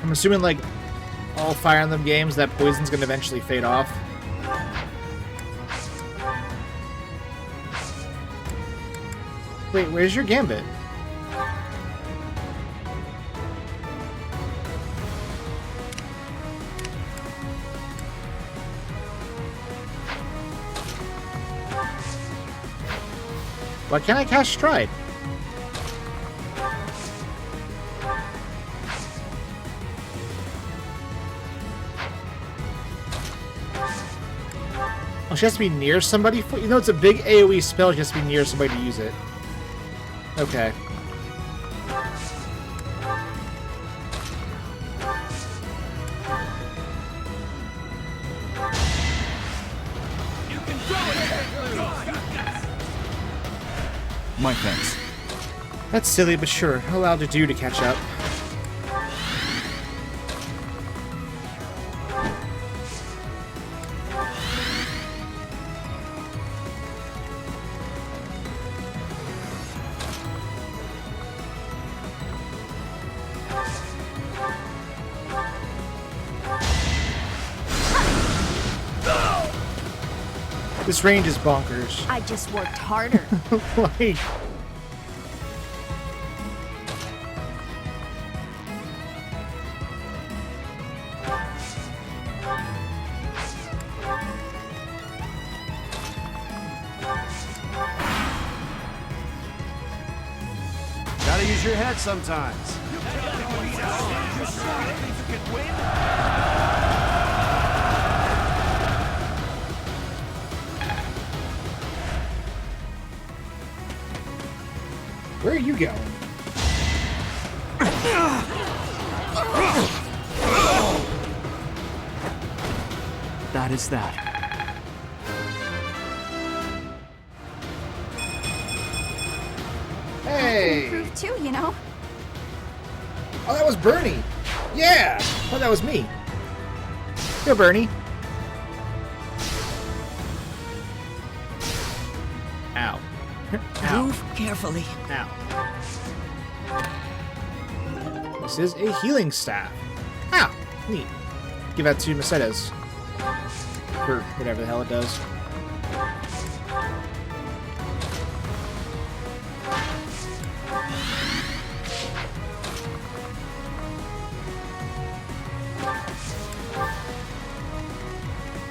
I'm assuming, like, all Fire Emblem games, that poison's gonna eventually fade off. Wait, where's your Gambit? Why can't I cast Stride? Oh, she has to be near somebody for, you know, it's a big AoE spell, she has to be near somebody to use it. Okay. My thanks. That's silly, but sure. Allowed to do to catch up. This range is bonkers. I just worked harder. Like, Gotta use your head sometimes. where are you going? That is that. Hey! Improve too, you know. Oh, that was Bernie. Yeah! Oh, that was me. Yo, Bernie. Ow. Ow. Move carefully. Ow. This is a healing staff. Ow. Neat. Give that to Mercedes. Or whatever the hell it does.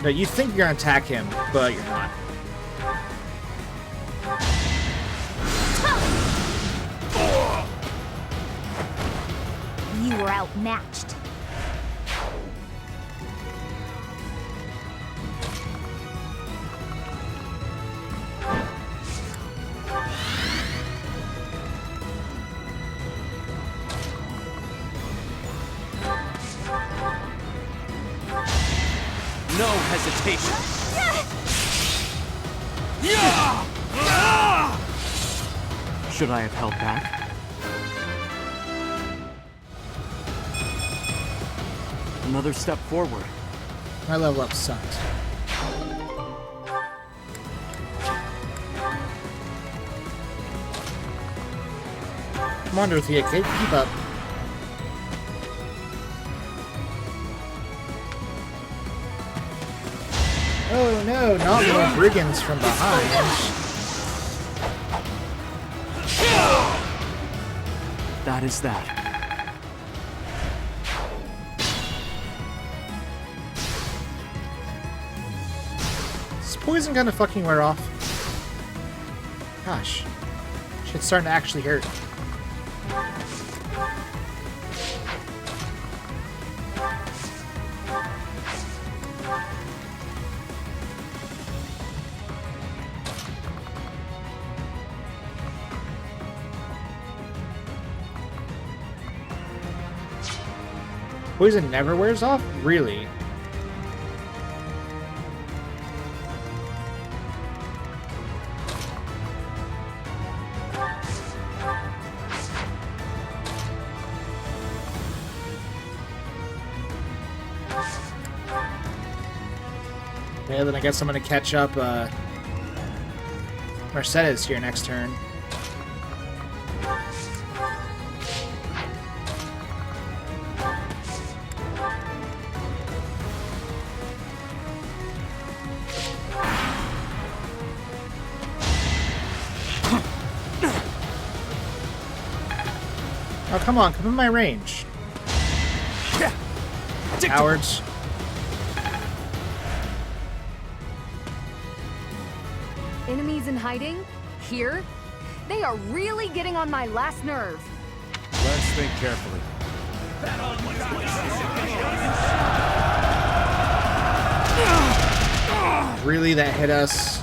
No, you think you're gonna attack him, but you're not. You were outmatched. No hesitation. Should I have held back? Another step forward. My level up sucks. Come on, Dorothea, keep up. Oh no, not little brigands from behind. That is that. Is poison gonna fucking wear off? Gosh. Shit's starting to actually hurt. Poison never wears off? Really? Yeah, then I guess I'm gonna catch up Mercedes here next turn. Oh, come on, come in my range. Cowards. Enemies in hiding? Here? They are really getting on my last nerve. Let's think carefully. Really, that hit us?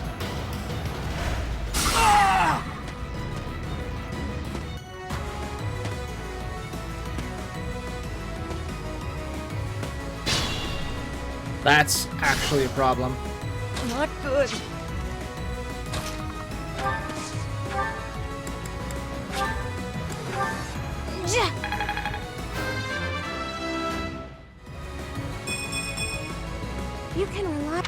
That's actually a problem. Not good. You can rely.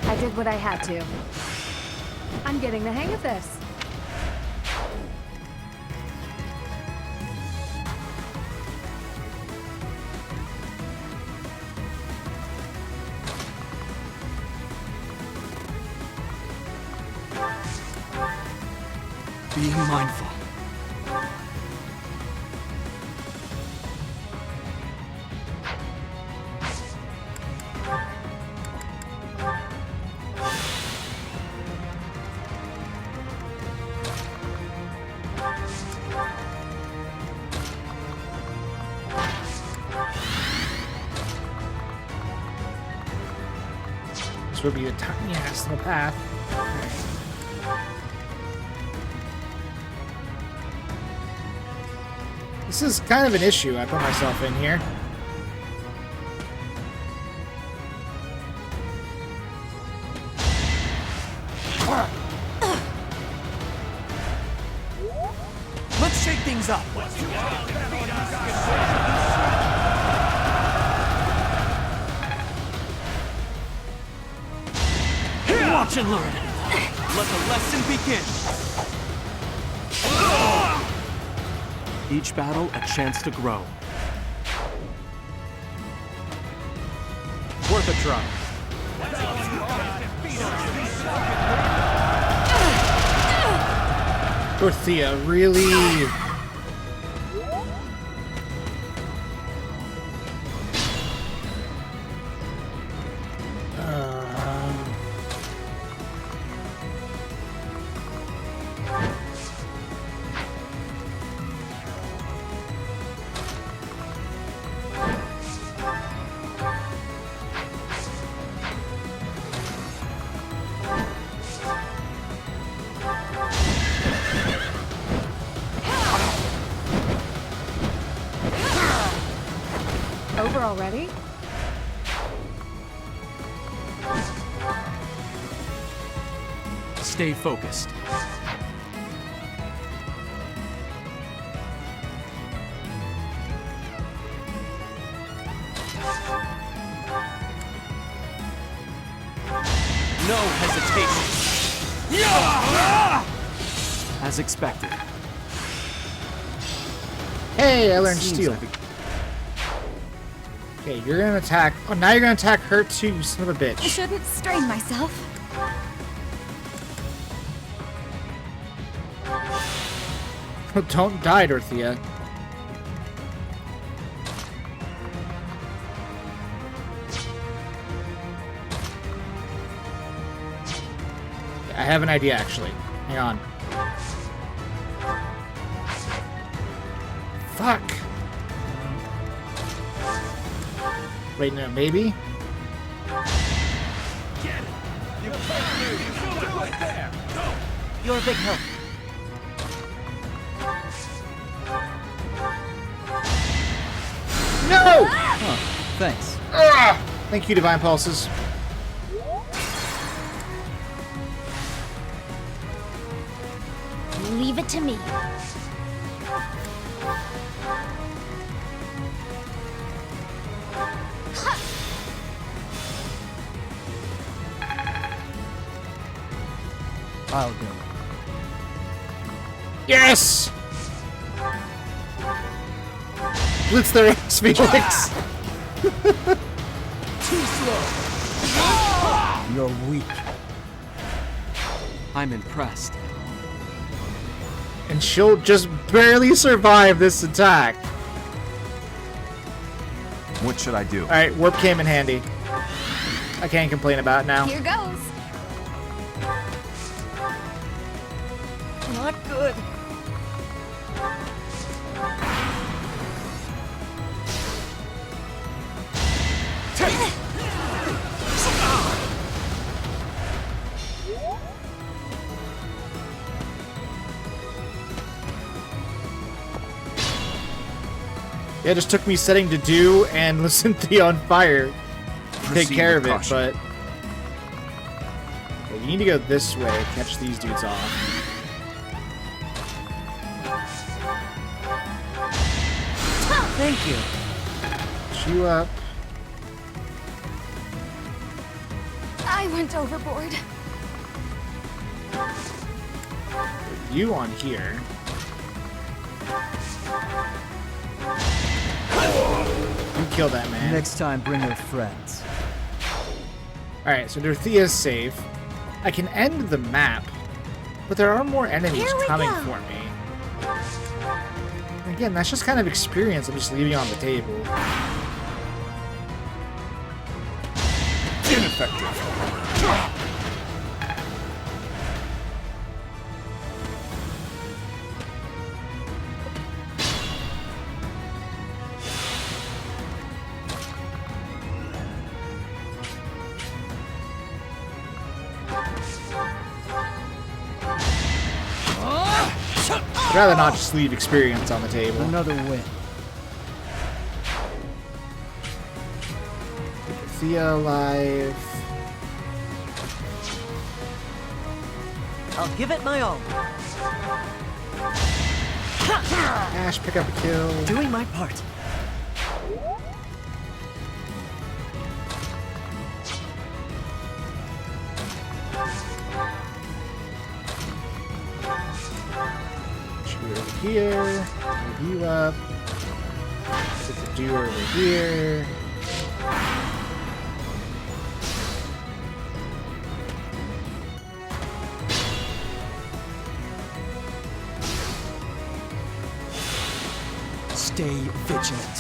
I did what I had to. I'm getting the hang of this. Being mindful. This would be the tiniest little path. This is kind of an issue I put myself in here. Let's shake things up. Watch and learn. Let the lesson begin. Each battle a chance to grow. Worth a try. Dorothea, really? Over already? Stay focused. No hesitation. As expected. Hey, I learned steel. Okay, you're gonna attack. Oh, now you're gonna attack her too, you son of a bitch. I shouldn't strain myself. Don't die, Dorothea. I have an idea, actually. Hang on. Fuck. Wait, no, maybe? Get it! You can't do it right there! Go! You're a big help. No! Oh, thanks. Thank you, Divine Pulses. Leave it to me. I'll go. Yes! Blitz their ass, Felix! Too slow. You're weak. I'm impressed. And she'll just barely survive this attack. What should I do? Alright, warp came in handy. I can't complain about it now. Here goes. Not good. Yeah, it just took me setting to do and Cynthia on fire to take Proceed care of with it, caution. but... Okay, you need to go this way to catch these dudes off. Thank you. Push you up. I went overboard. You on here. You kill that man. Next time, bring her friends. Alright, so Dorothea's safe. I can end the map, but there are more enemies coming for me. Again, that's just kind of experience I'm just leaving on the table. Ineffective. I'd rather not just leave experience on the table. Another win. Thea alive. I'll give it my all. Ash, pick up a kill. Doing my part. Over here, move you up. Put the duo over here. Stay vigilant.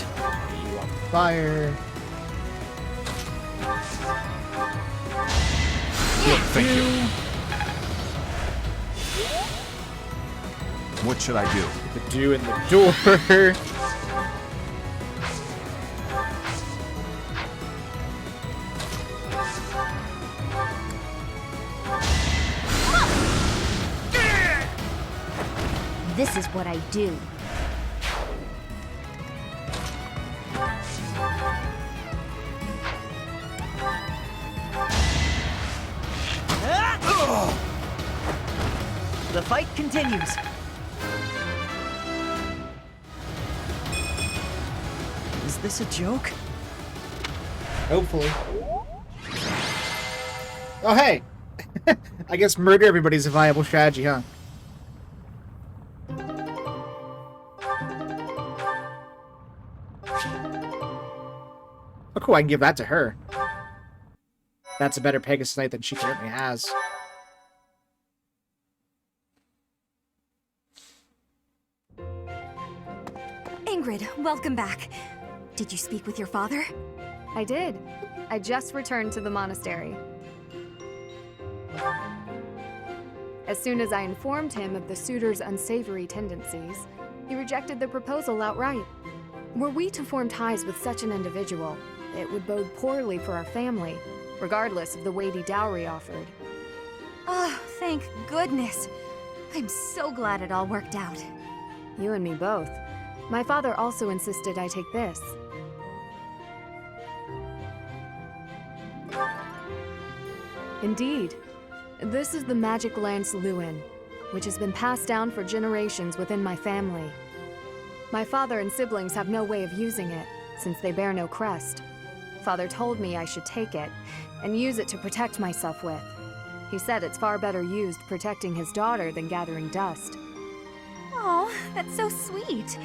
You on fire. Good, thank you. What should I do? Put the dew in the door. This is what I do. The fight continues. Is this a joke? Hopefully. Oh, hey! I guess murder everybody's a viable strategy, huh? Oh, cool, I can give that to her. That's a better Pegasus Knight than she currently has. Ingrid, welcome back. Did you speak with your father? I did. I just returned to the monastery. As soon as I informed him of the suitor's unsavory tendencies, he rejected the proposal outright. Were we to form ties with such an individual, it would bode poorly for our family, regardless of the weighty dowry offered. Oh, thank goodness. I'm so glad it all worked out. You and me both. My father also insisted I take this. Indeed. This is the magic lance Lewin, which has been passed down for generations within my family. My father and siblings have no way of using it, since they bear no crest. Father told me I should take it, and use it to protect myself with. He said it's far better used protecting his daughter than gathering dust. Oh, that's so sweet.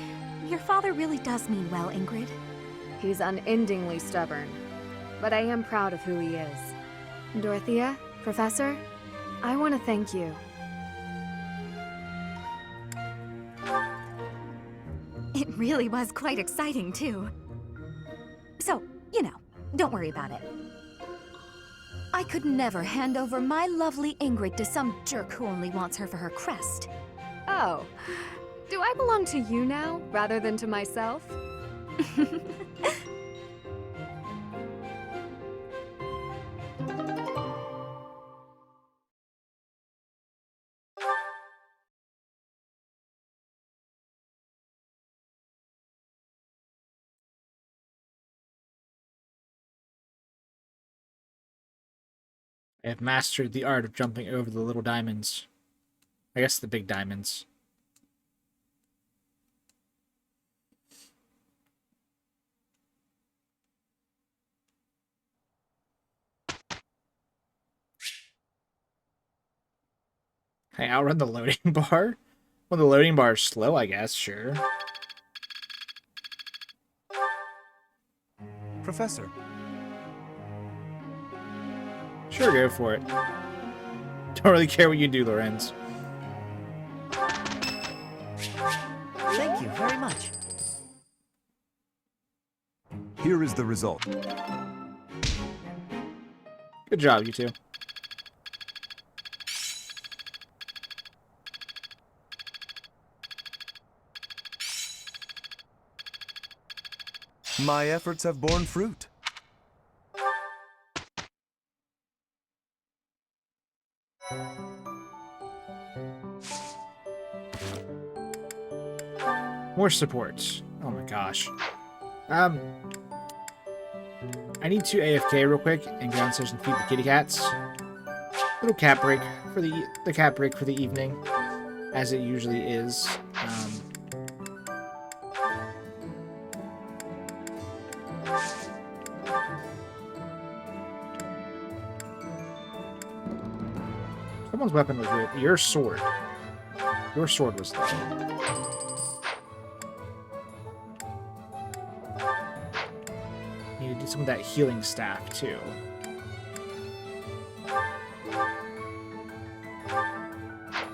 Your father really does mean well, Ingrid. He's unendingly stubborn, but I am proud of who he is. Dorothea, Professor, I want to thank you. It really was quite exciting, too. So, you know, don't worry about it. I could never hand over my lovely Ingrid to some jerk who only wants her for her crest. Oh, do I belong to you now, rather than to myself? I have mastered the art of jumping over the little diamonds. I guess the big diamonds. Can I outrun the loading bar? Well, the loading bar is slow, I guess, sure. Professor. Sure, go for it. Don't really care what you do, Lorenz. Thank you very much. Here is the result. Good job, you two. My efforts have borne fruit. More supports. Oh my gosh. I need to AFK real quick and go downstairs and feed the kitty cats. Little cat break for the cat break for the evening, as it usually is. Someone's weapon was weird. Your sword. Your sword was low. Need to do some of that healing staff too.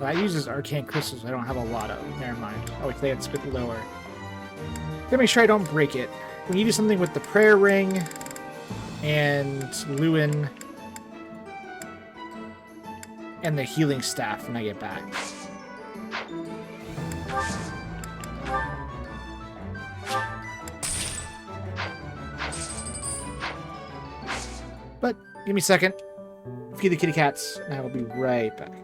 Well, that uses arcane crystals. I don't have a lot of. Never mind. Oh, wait, it's a bit lower. Gotta make sure I don't break it. We need to do something with the prayer ring and Lewin and the healing staff when I get back. But give me a second. Feed the kitty cats, and I will be right back.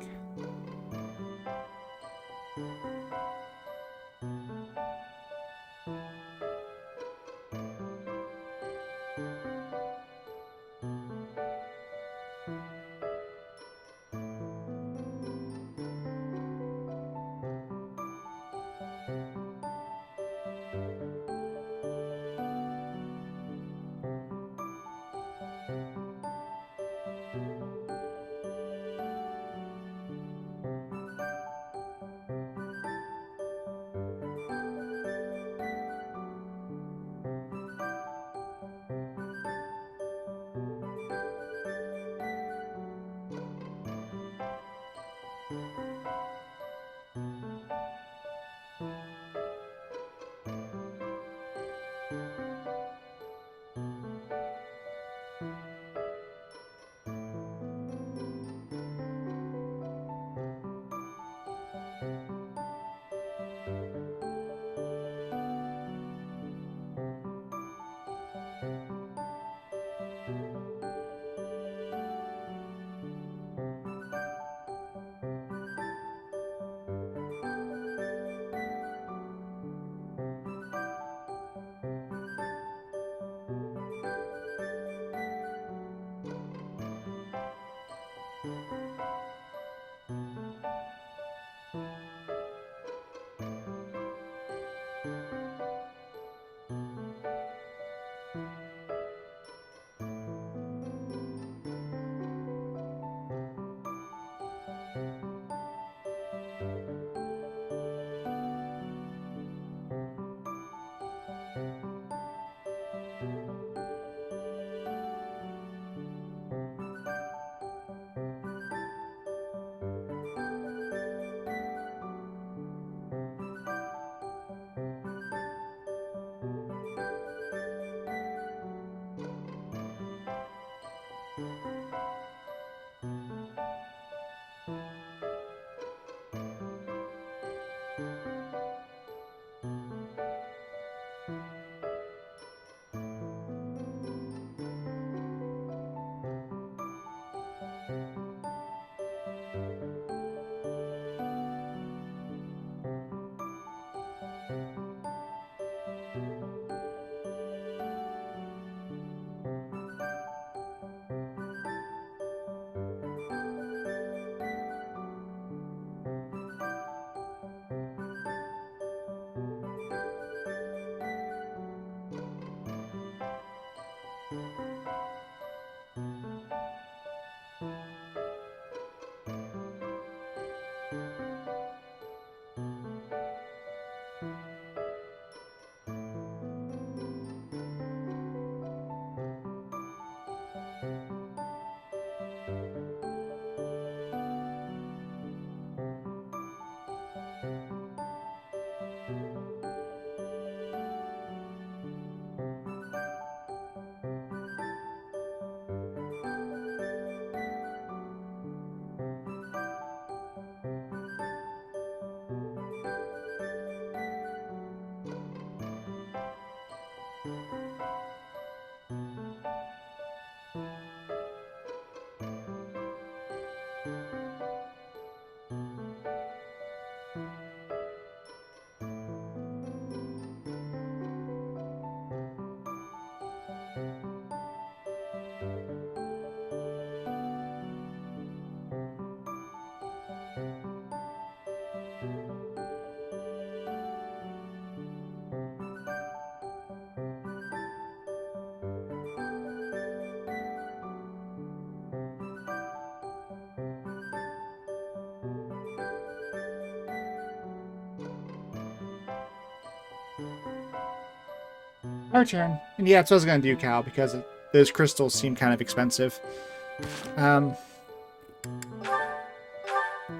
Our turn. And yeah, that's what I was going to do, Cal, because those crystals seem kind of expensive.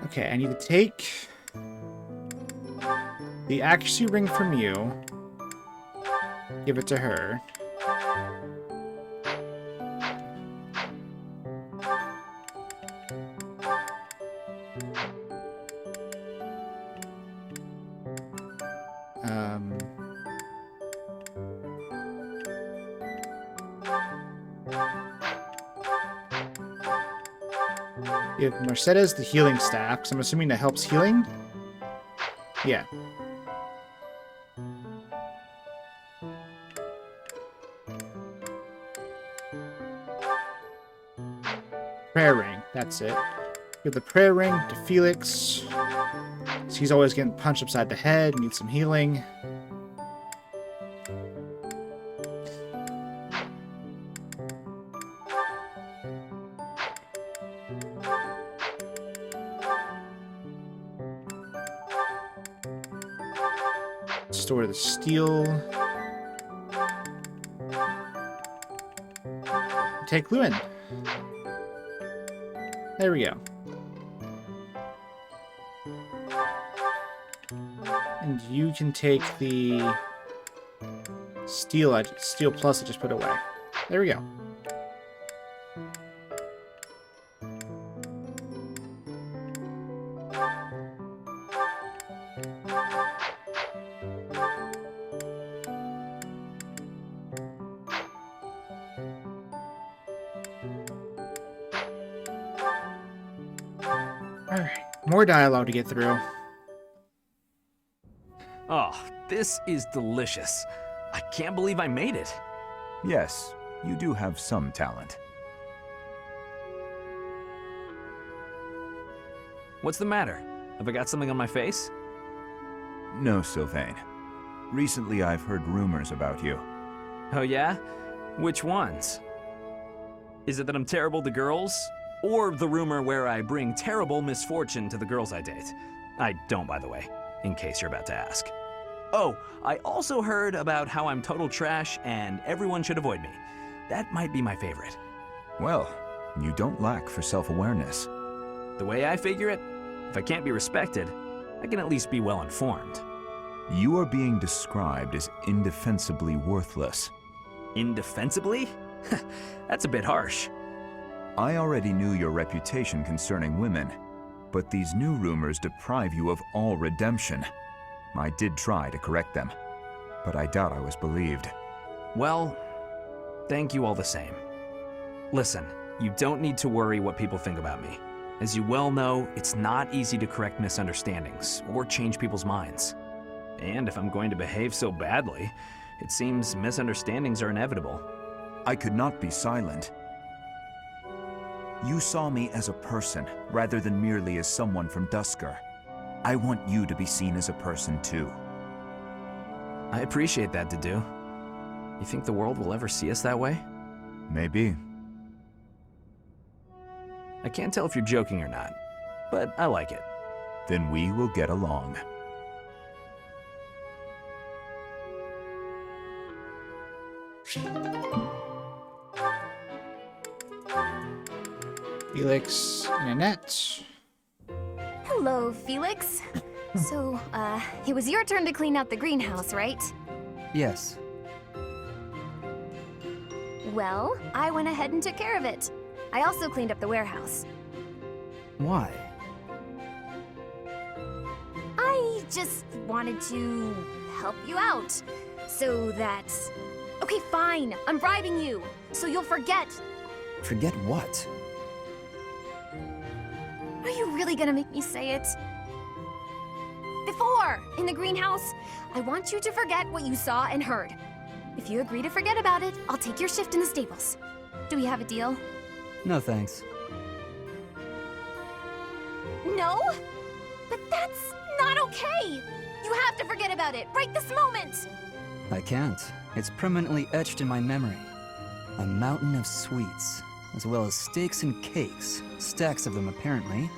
Okay, I need to take the accuracy ring from you. Give it to her. Give Mercedes the healing staff, because I'm assuming that helps healing? Yeah. Prayer ring, that's it. Give the prayer ring to Felix. So he's always getting punched upside the head, needs some healing. Store the steel. Take Lewin. There we go. And you can take the steel plus I just put away. There we go. Alright, more dialogue to get through. Oh, this is delicious. I can't believe I made it. Yes, you do have some talent. What's the matter? Have I got something on my face? No, Sylvain. Recently I've heard rumors about you. Oh yeah? Which ones? Is it that I'm terrible to girls? Or the rumor where I bring terrible misfortune to the girls I date? I don't, by the way, in case you're about to ask. Oh, I also heard about how I'm total trash and everyone should avoid me. That might be my favorite. Well, you don't lack for self-awareness. The way I figure it, if I can't be respected, I can at least be well informed. You are being described as indefensibly worthless. Indefensibly? That's a bit harsh. I already knew your reputation concerning women, but these new rumors deprive you of all redemption. I did try to correct them, but I doubt I was believed. Well, thank you all the same. Listen, you don't need to worry what people think about me. As you well know, it's not easy to correct misunderstandings or change people's minds. And if I'm going to behave so badly, it seems misunderstandings are inevitable. I could not be silent. You saw me as a person, rather than merely as someone from Dusker. I want you to be seen as a person, too. I appreciate that, Dedu. You think the world will ever see us that way? Maybe. I can't tell if you're joking or not, but I like it. Then we will get along. Felix and Annette. Hello, Felix. So, it was your turn to clean out the greenhouse, right? Yes. Well, I went ahead and took care of it. I also cleaned up the warehouse. Why? I just wanted to help you out. So that... Okay, fine. I'm bribing you. So you'll forget. Forget what? Are you really gonna make me say it? Before, in the greenhouse, I want you to forget what you saw and heard. If you agree to forget about it, I'll take your shift in the stables. Do we have a deal? No thanks. No? But that's not okay! You have to forget about it, right this moment! I can't. It's permanently etched in my memory. A mountain of sweets, as well as steaks and cakes. Stacks of them, apparently.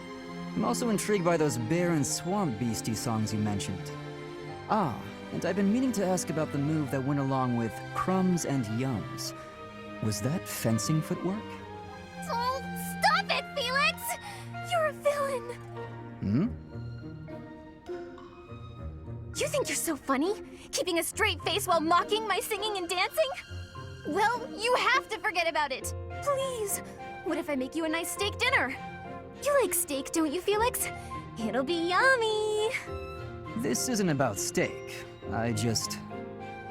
I'm also intrigued by those bear and swamp beastie songs you mentioned. Ah, And I've been meaning to ask about the move that went along with crumbs and yums. Was that fencing footwork? Oh, stop it, Felix! You're a villain! Hmm? You think you're so funny? Keeping a straight face while mocking my singing and dancing? Well, you have to forget about it! Please! What if I make you a nice steak dinner? You like steak, don't you, Felix? It'll be yummy! This isn't about steak. I just...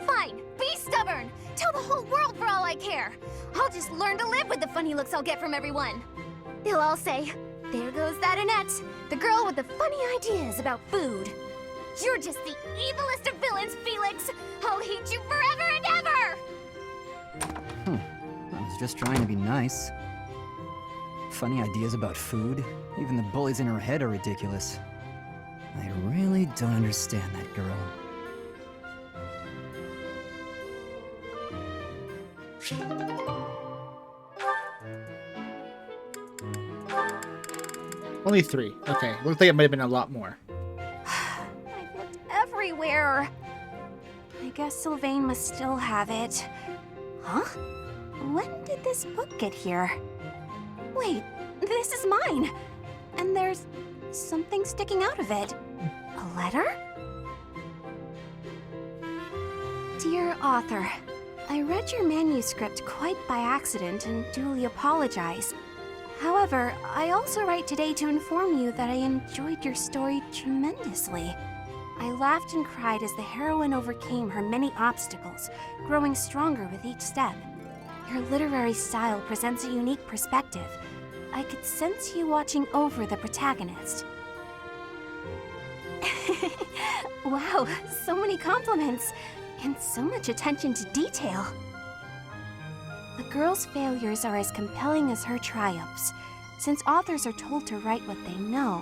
Fine, be stubborn! Tell the whole world for all I care! I'll just learn to live with the funny looks I'll get from everyone. They'll all say, there goes that Annette, the girl with the funny ideas about food. You're just the evilest of villains, Felix! I'll hate you forever and ever! I was just trying to be nice. Funny ideas about food? Even the bullies in her head are ridiculous. I really don't understand that girl. Only 3. Okay, looks like it might have been a lot more. I've looked everywhere. I guess Sylvain must still have it. Huh? When did this book get here? Wait, this is mine. And there's something sticking out of it. A letter? Dear author, I read your manuscript quite by accident and duly apologize. However, I also write today to inform you that I enjoyed your story tremendously. I laughed and cried as the heroine overcame her many obstacles, growing stronger with each step. Your literary style presents a unique perspective. I could sense you watching over the protagonist. Wow, so many compliments, and so much attention to detail. The girl's failures are as compelling as her triumphs. Since authors are told to write what they know,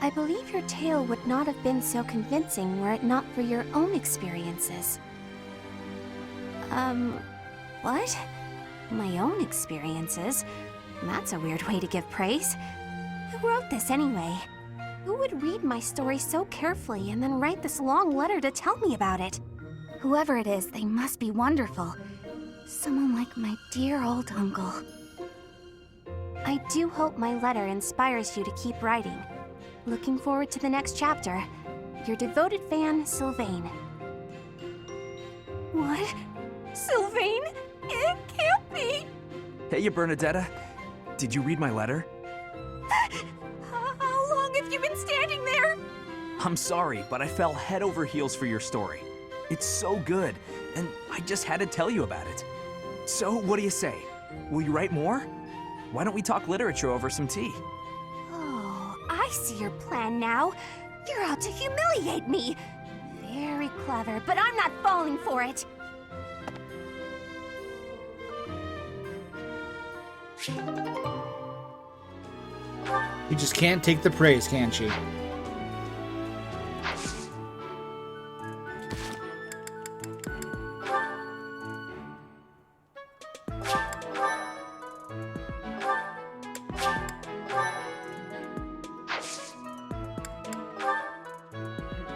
I believe your tale would not have been so convincing were it not for your own experiences. What? My own experiences? That's a weird way to give praise. Who wrote this anyway? Who would read my story so carefully and then write this long letter to tell me about it? Whoever it is, they must be wonderful. Someone like my dear old uncle. I do hope my letter inspires you to keep writing. Looking forward to the next chapter. Your devoted fan, Sylvain. What? Sylvain? It can't be! Hey, Bernadetta. Did you read my letter? How long have you been standing there? I'm sorry, but I fell head over heels for your story. It's so good, and I just had to tell you about it. So, what do you say? Will you write more? Why don't we talk literature over some tea? Oh, I see your plan now. You're out to humiliate me. Very clever, but I'm not falling for it. You just can't take the praise, can she?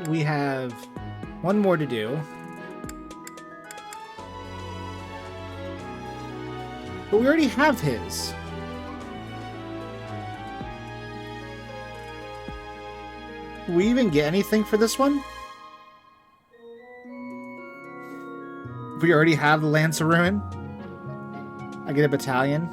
We have one more to do. But we already have his. Do we even get anything for this one? If we already have the Lance of Ruin, I get a battalion.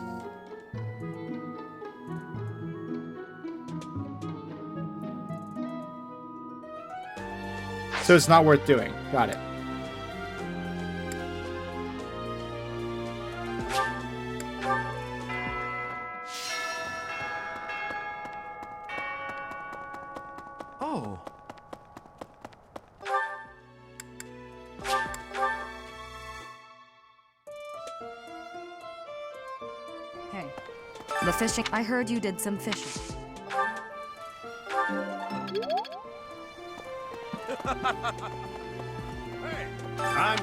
So it's not worth doing. Got it. Oh. Hey, the fishing. I heard you did some fishing. Hey, I'm...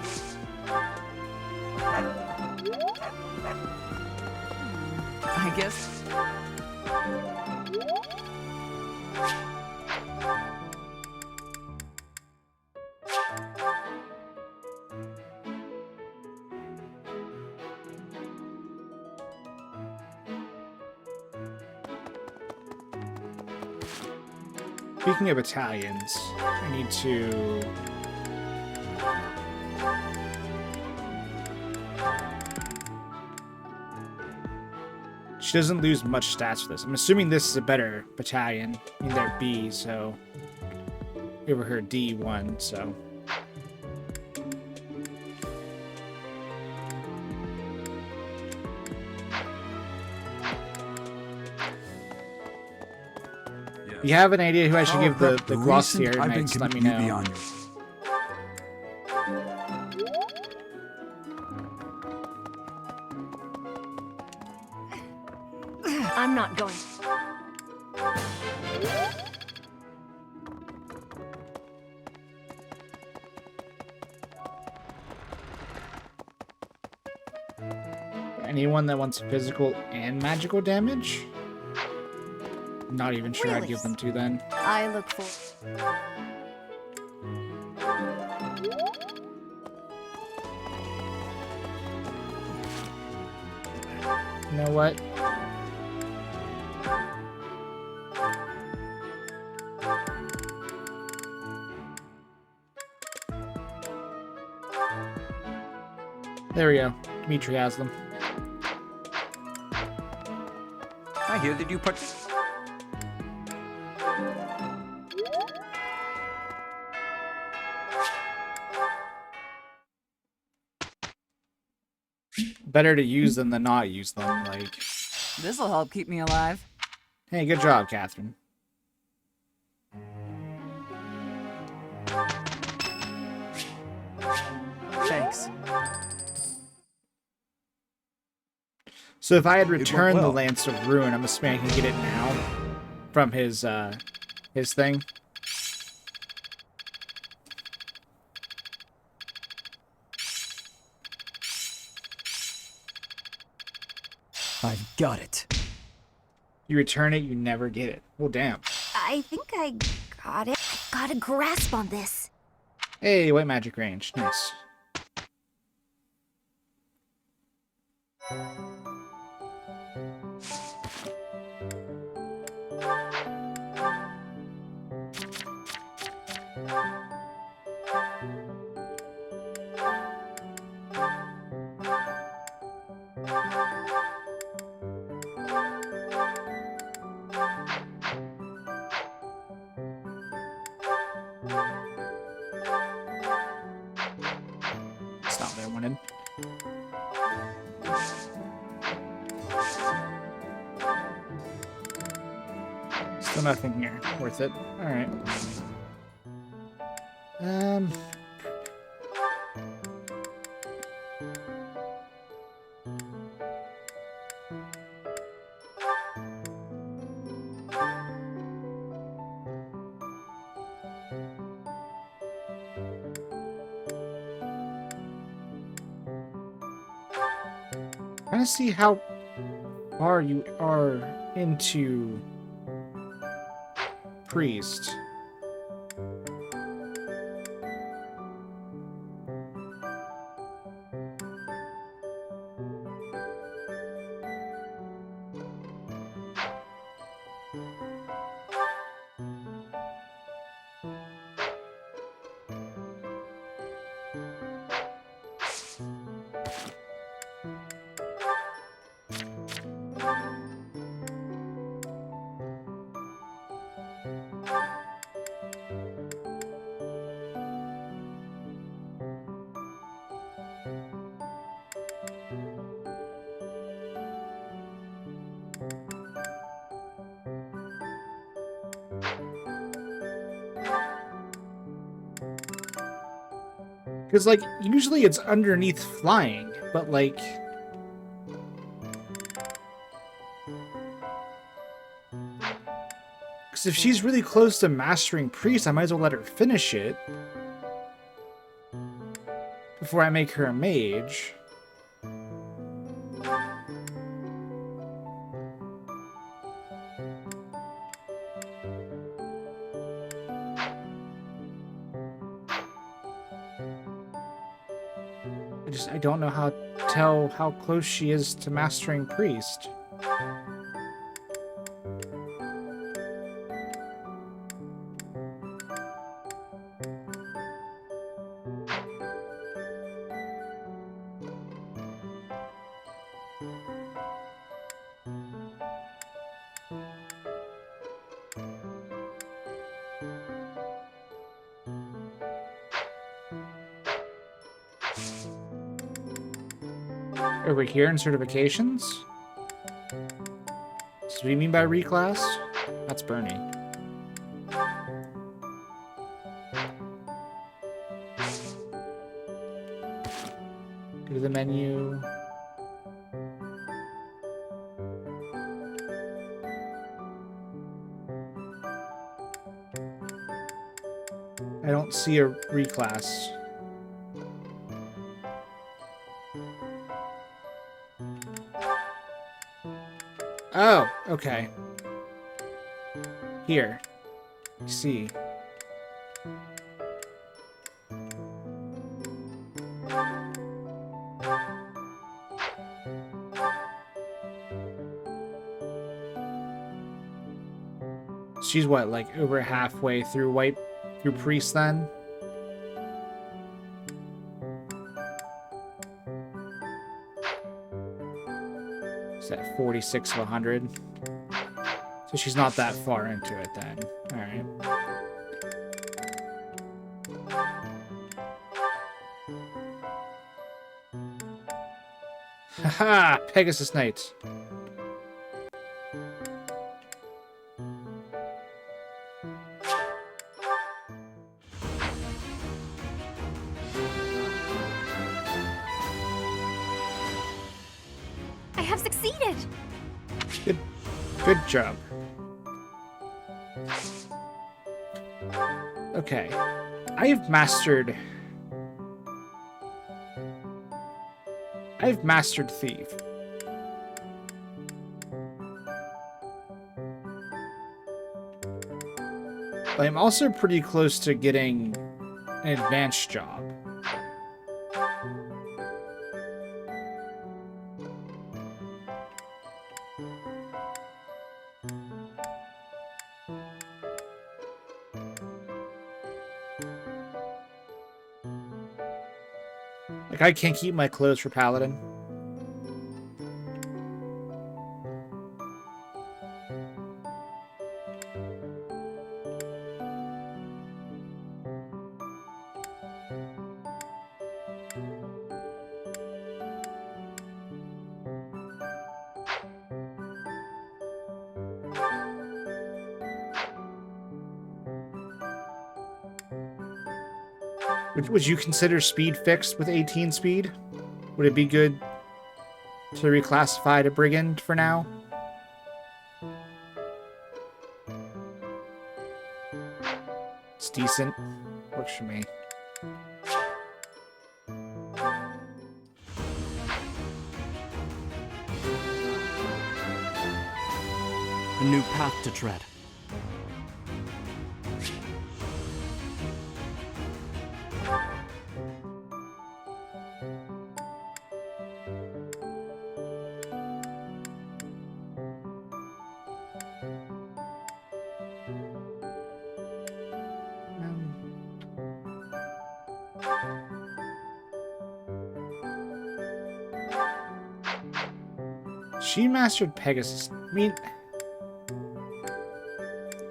I guess. Speaking of battalions, I need to... She doesn't lose much stats for this. I'm assuming this is a better battalion. I mean, they're B, so... Over her D1, so... If you have an idea who I should give the Glossier Knights, let me know. I'm not going. Anyone that wants physical and magical damage? Not even sure I'd give them to then. I look for... You know what? There we go. Dimitri has them. I hear that you put... Better to use them than not use them, like... This'll help keep me alive. Hey, good job, Catherine. Thanks. So if I had returned the Lance of Ruin, I'm assuming I can get it now from his thing. I've got it. You return it, you never get it. Well, damn. I think I got it. I've got a grasp on this. Hey, white magic range. Nice. It's not what I wanted. Still nothing here. Worth it. Alright. Trying to see how far you are into priest. Because, like, usually it's underneath flying, but, like... Because if she's really close to mastering priest, I might as well let her finish it before I make her a mage. I don't know how to tell how close she is to mastering priest. Over here in certifications? So what do you mean by reclass? That's Bernie. Go to the menu. I don't see a reclass. Oh, okay. Here. I see. She's what, like over halfway through through Priest then? Is that 46 of 100? So she's not that far into it then. Alright. Haha! Pegasus Knights. I have succeeded! Good job. Okay. I've mastered Thief. But I'm also pretty close to getting an advanced job. Like, I can't keep my clothes for Paladin. Would you consider speed fixed with 18 speed? Would it be good to reclassify to Brigand for now? It's decent. Works for me. A new path to tread. She mastered Pegasus. I mean,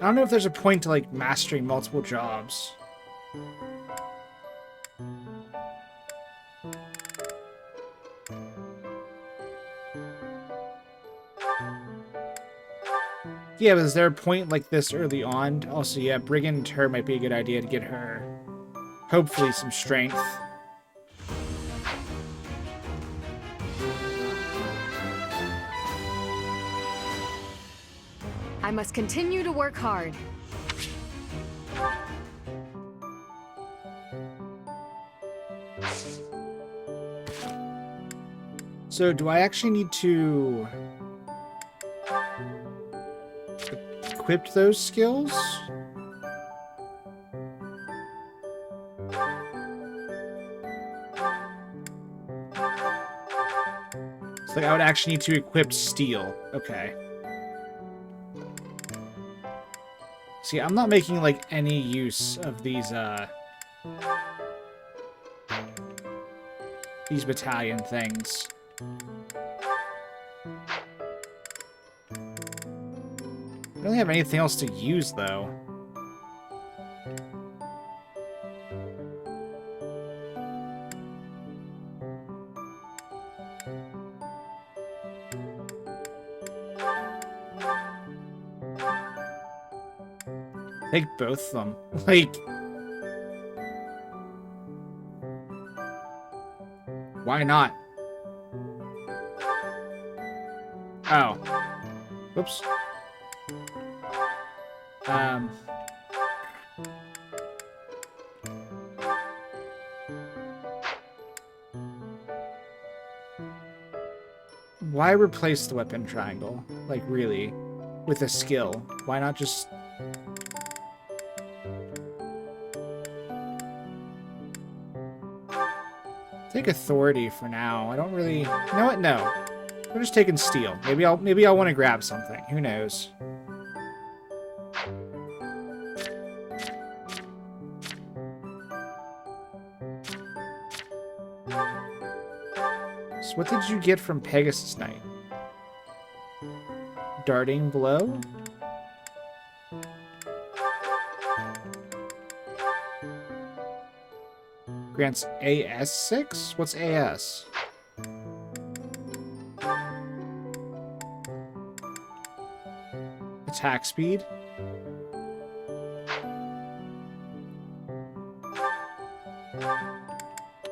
I don't know if there's a point to, like, mastering multiple jobs. Yeah, but is there a point like this early on? Also, yeah, Brigand her might be a good idea to get her, hopefully, some strength. I must continue to work hard. So, do I actually need to equip those skills? So, like, I would actually need to equip steel. Okay. See, I'm not making, like, any use of these battalion things. I don't really have anything else to use, though. Take both of them. Like, why not? Oh. Whoops. Why replace the weapon triangle? Like, really? With a skill? Why not just... Take authority for now. I don't really... You know what? No. We're just taking steel. Maybe I'll want to grab something. Who knows? So what did you get from Pegasus Knight? Darting Blow? Grants AS6? What's AS? Attack speed?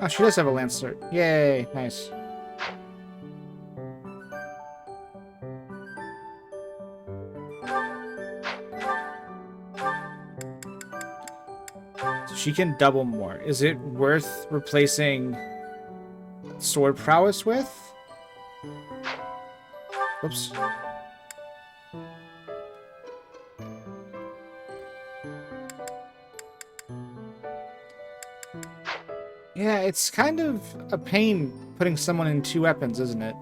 Oh, she does have a Lancer. Yay, nice. She can double more. Is it worth replacing sword prowess with? Whoops. Yeah, it's kind of a pain putting someone in two weapons, isn't it?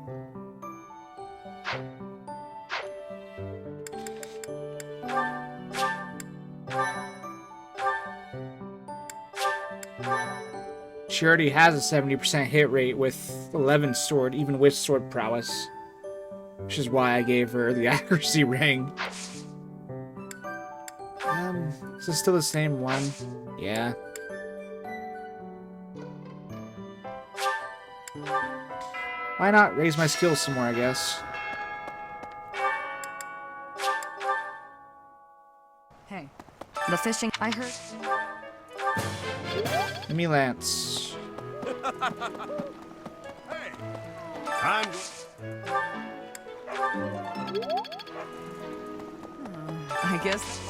She already has a 70% hit rate with 11 sword, even with sword prowess. Which is why I gave her the accuracy ring. Is this still the same one? Yeah. Why not raise my skills some more, I guess? Hey, the fishing I heard. Give me Lance. Hey, I'm... I guess.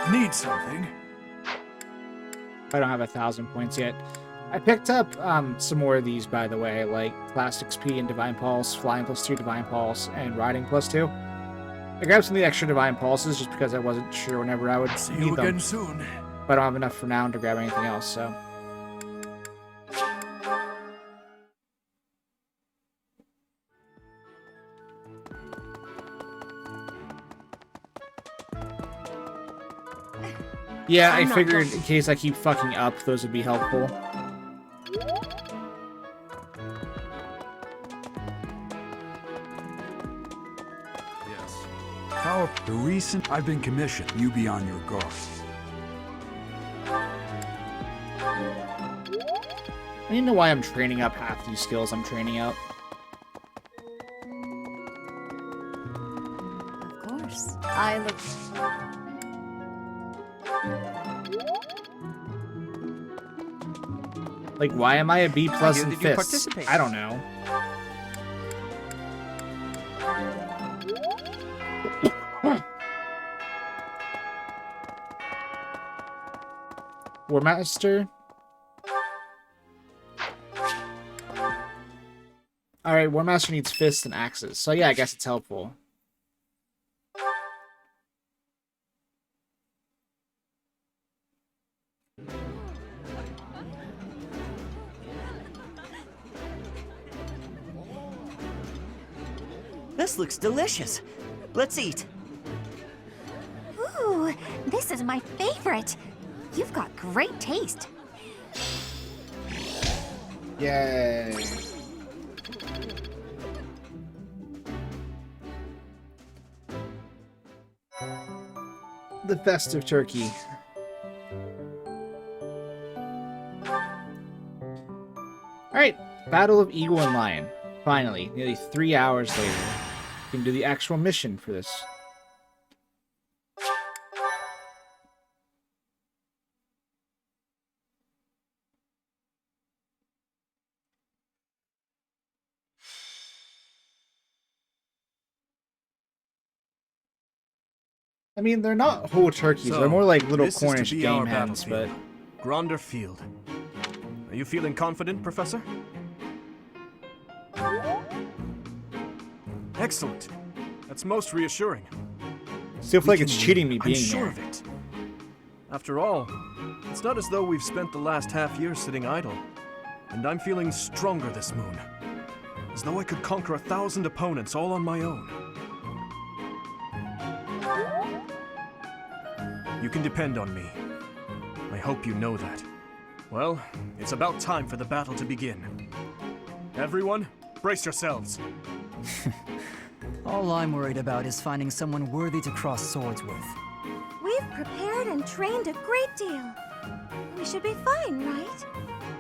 Need something? I don't have 1,000 points yet. I picked up some more of these, by the way, like Class XP and Divine Pulse, Flying +2 Divine Pulse, and Riding +2. I grabbed some of the extra Divine Pulses just because I wasn't sure whenever I would See need you them. again soon. But I don't have enough for now to grab anything else, so... Yeah, I figured in case I keep fucking up, those would be helpful. Yes. How the recent I've been commissioned. You be on your guard. I don't know why I'm training up half these skills I'm training up. Of course. I look. Like, why am I a B+ in fists? I don't know. War Master? Alright, War Master needs fists and axes. So yeah, I guess it's helpful. This looks delicious. Let's eat. Ooh, this is my favorite. You've got great taste. Yay. the festive turkey. Alright, Battle of Eagle and Lion. Finally, nearly 3 hours later, we can do the actual mission for this. I mean, they're not whole turkeys. So, they're more like little this is to Cornish be our game hens, but... battlefield. Gronder Field. Are you feeling confident, Professor? Excellent. That's most reassuring. Still feel like it's cheating me being I'm sure here. of it. After all, it's not as though we've spent the last half year sitting idle. And I'm feeling stronger this moon. As though I could conquer 1,000 opponents all on my own. You can depend on me. I hope you know that. Well, it's about time for the battle to begin. Everyone, brace yourselves. All I'm worried about is finding someone worthy to cross swords with. We've prepared and trained a great deal. We should be fine, right?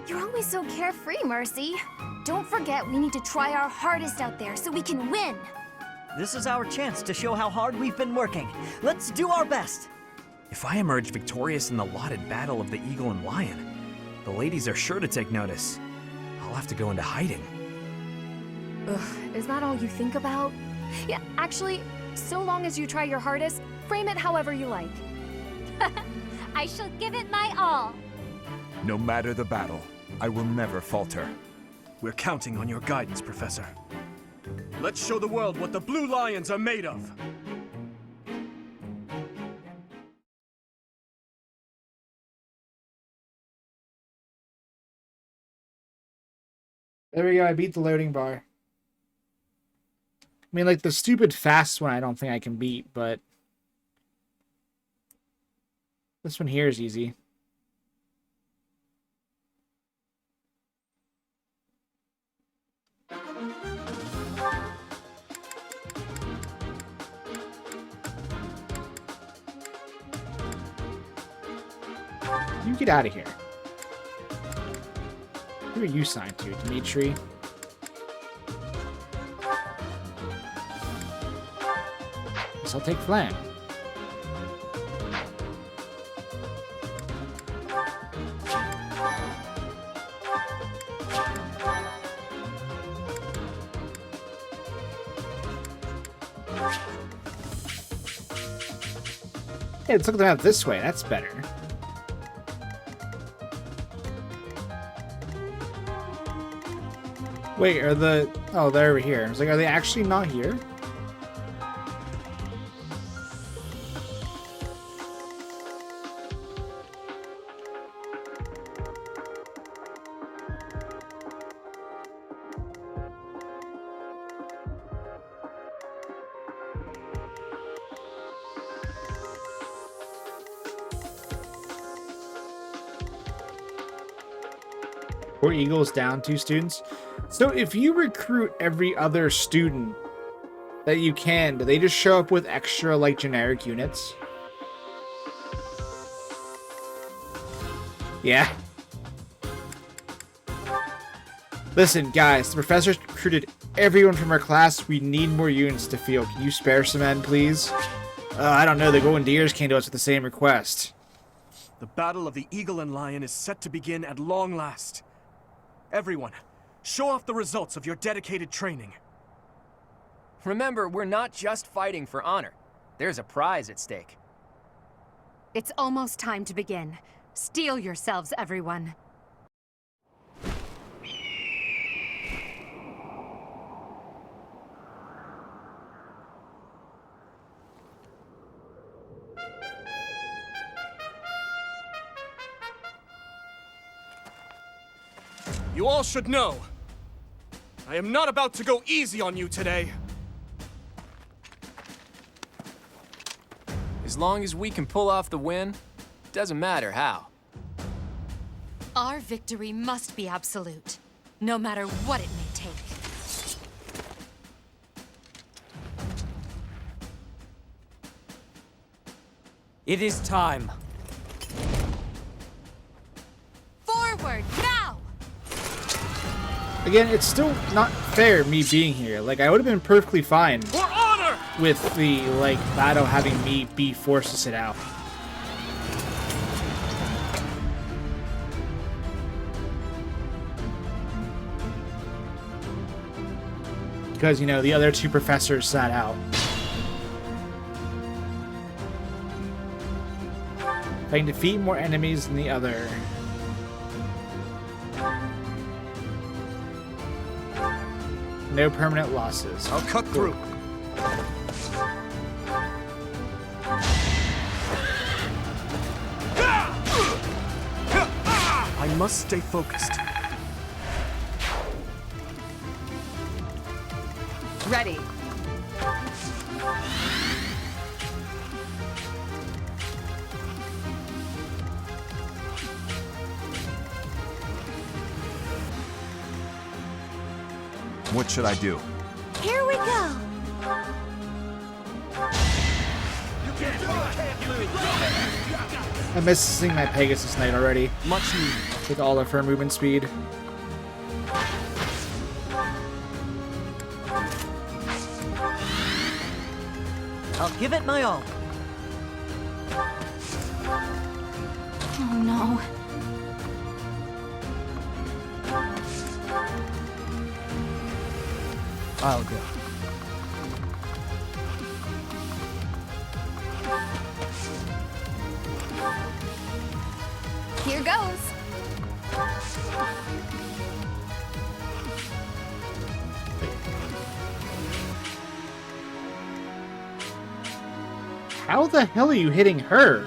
You're always so carefree, Mercy. Don't forget we need to try our hardest out there so we can win. This is our chance to show how hard we've been working. Let's do our best. If I emerge victorious in the lauded battle of the Eagle and Lion, the ladies are sure to take notice. I'll have to go into hiding. Ugh, is that all you think about? Yeah, actually, so long as you try your hardest, frame it however you like. I shall give it my all. No matter the battle, I will never falter. We're counting on your guidance, Professor. Let's show the world what the Blue Lions are made of. There we go, I beat the loading bar. I mean, like, the stupid fast one I don't think I can beat, but... this one here is easy. You get out of here. Who are you signed to, Dimitri? Guess I'll take Flan. Hey, let's look at the map this way. That's better. Wait, are the... oh, they're over here. I was like, are they actually not here? Four Eagles down 2 students. So if you recruit every other student that you can, do they just show up with extra, like, generic units? Yeah. Listen, guys, the professor recruited everyone from our class. We need more units to field. Can you spare some men, please? I don't know. The Golden Deers came to us with the same request. The battle of the Eagle and Lion is set to begin at long last. Everyone, show off the results of your dedicated training. Remember, we're not just fighting for honor. There's a prize at stake. It's almost time to begin. Steel yourselves, everyone. You all should know, I am not about to go easy on you today. As long as we can pull off the win, doesn't matter how. Our victory must be absolute, no matter what it may take. It is time. Forward, now! Again, it's still not fair me being here. Like, I would have been perfectly fine For honor! with the, like, battle having me be forced to sit out. Because, you know, the other two professors sat out. If I can defeat more enemies than the other. No permanent losses. I'll cut through. I must stay focused. Ready. What should I do? Here we go. I'm missing my Pegasus Knight already. Much needed. With all of her movement speed. I'll give it my all. Oh no. I'll go. Here goes. How the hell are you hitting her?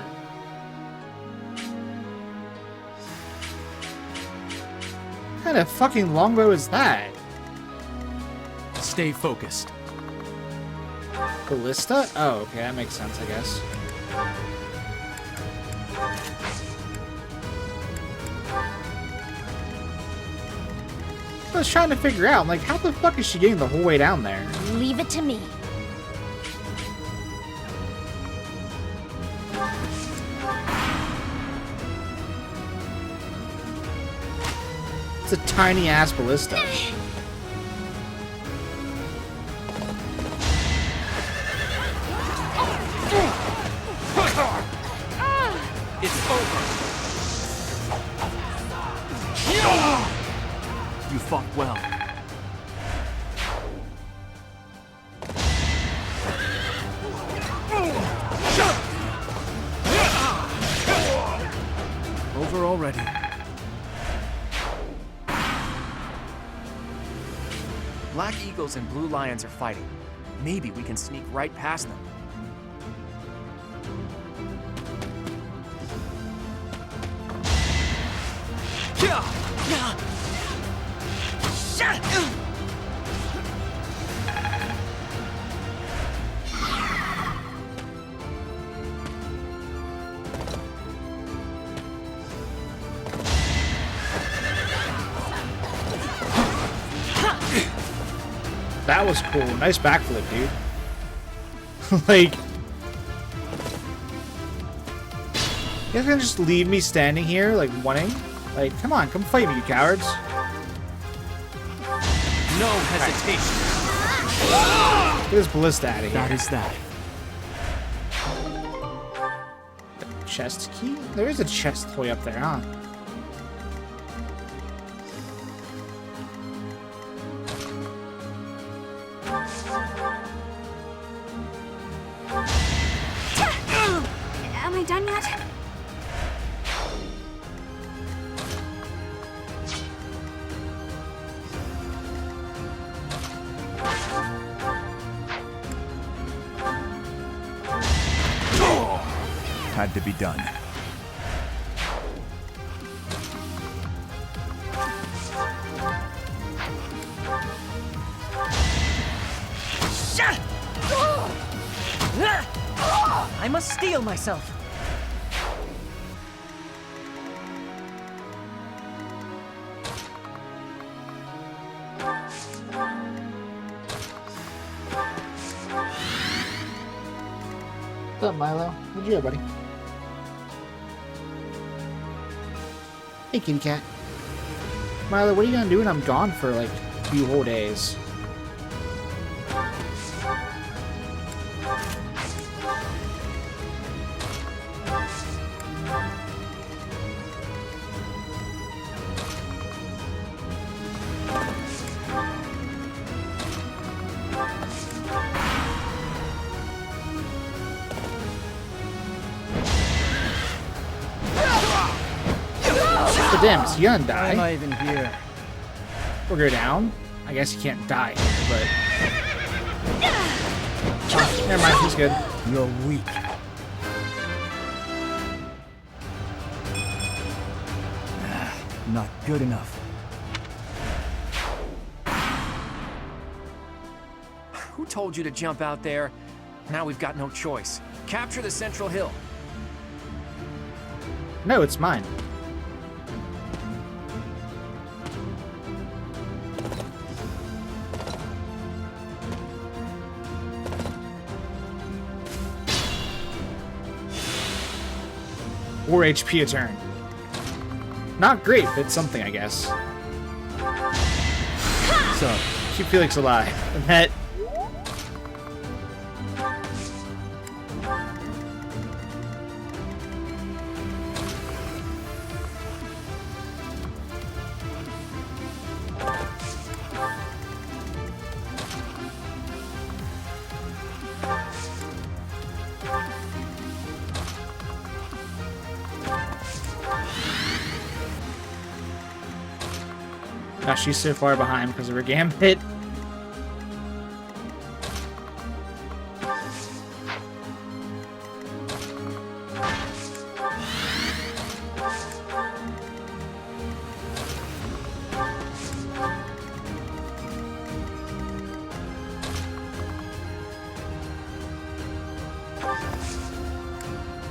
What kind of fucking longbow is that? Stay focused. Ballista? Oh, okay, that makes sense, I guess. I was trying to figure out, like, how the fuck is she getting the whole way down there? Leave it to me. It's a tiny ass ballista. It's over. You fought well. Over already. Black Eagles and Blue Lions are fighting. Maybe we can sneak right past them. That was cool. Nice backflip, dude. Like, you guys gonna just leave me standing here, like, wanting? Like, come on, come fight me, you cowards. No hesitation. Get this ballista out of here. That is that. Chest key? There is a chest toy up there, huh? Am I done yet? Had to be done. I must steel myself. What's up, Milo? What'd you do, buddy? Hey, kitty cat. Milo, what are you gonna do when I'm gone for like a few whole days? But damn, is he gonna die? Why am I even here? Or go down? I guess he can't die here, but... Oh, never mind, he's good. You're weak. Not good enough. Who told you to jump out there? Now we've got no choice. Capture the central hill. No, it's mine. Or HP a turn. Not great, but something, I guess. So, keep Felix alive. And that... Gosh, she's so far behind because of her gambit.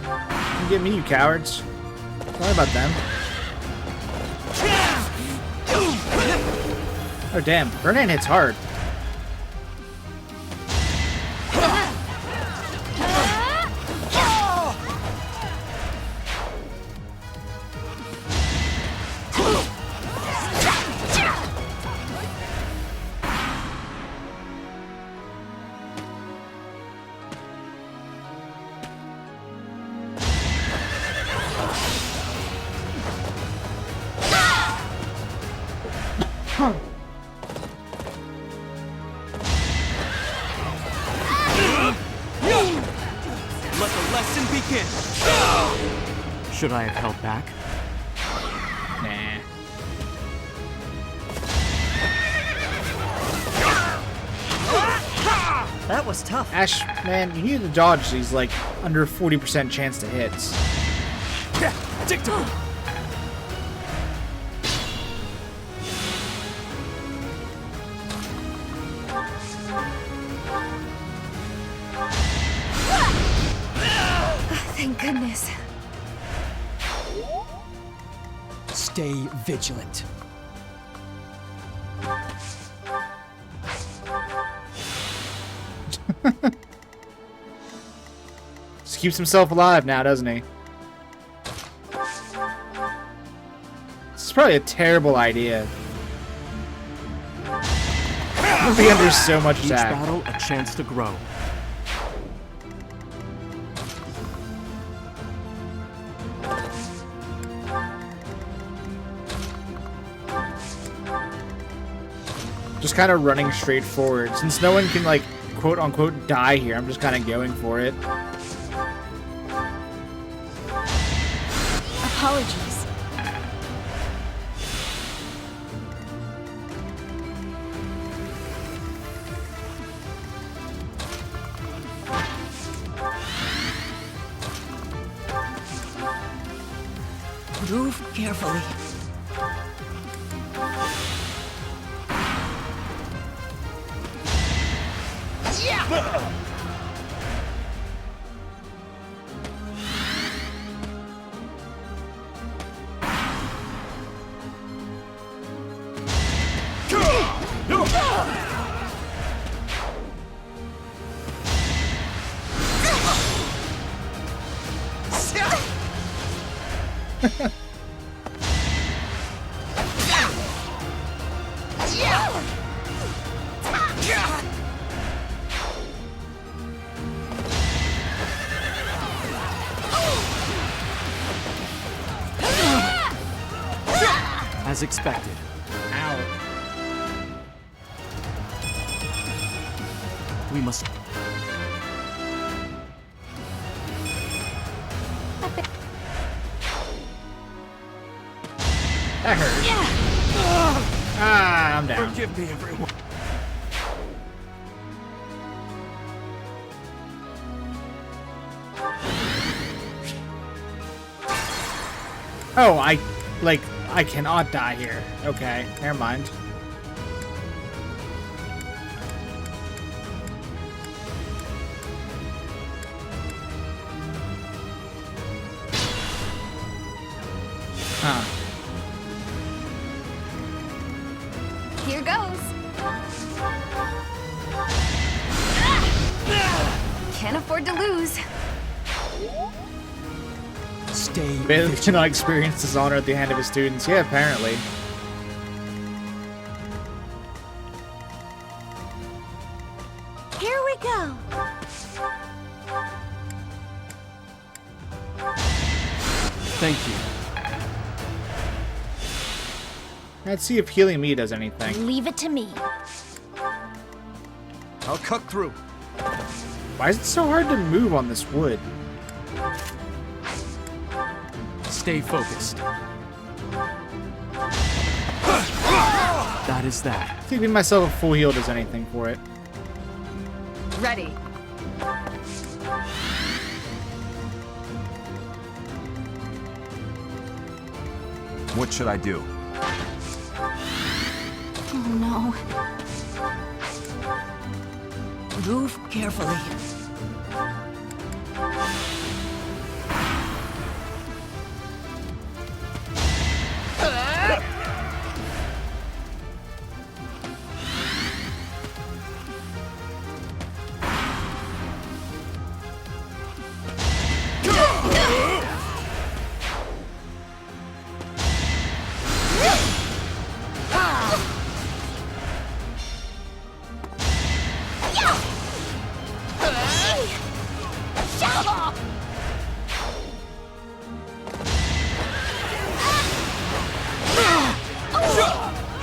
Come get me, you cowards. Don't worry about them. Oh damn, Burning hits hard. Let the lesson begin. Should I have held back? Nah. That was tough. Ash, man, you need to dodge these, like, under 40% chance to hits. Thank goodness. Stay vigilant. Just keeps himself alive now, doesn't he? This is probably a terrible idea. He'll be under so much Each attack. battle, a chance to grow. Just kind of running straight forward. Since no one can, like, quote-unquote die here, I'm just kind of going for it. Apologies. Move carefully. As expected. Ow. We must... That hurt. Ah, I'm down. Forgive me, everyone. Oh, I cannot die here. Okay, never mind. Huh. Here goes. Can't afford to lose. Stay. Bailiff cannot experience dishonor at the hand of his students. Yeah, apparently. Here we go. Thank you. Let's see if healing me does anything. Leave it to me. I'll cut through. Why is it so hard to move on this wood? Stay focused. That is that. Giving myself a full heal does anything for it. Ready. What should I do? Oh no. Move carefully.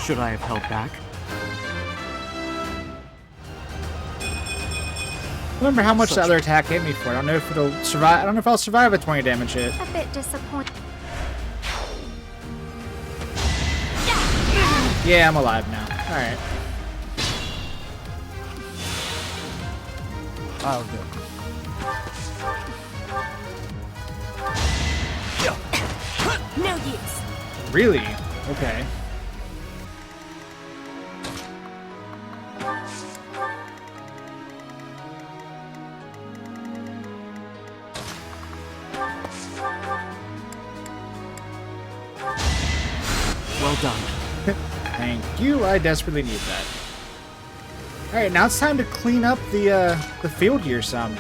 Should I have held back? Remember how much the other attack hit me for. I don't know if it'll survive. I don't know if I'll survive a 20 damage hit. A bit disappointed. Yeah, I'm alive now. Alright. I'll go. No use. Really? Okay. Well done. Thank you. I desperately need that. Alright, now it's time to clean up the field here some.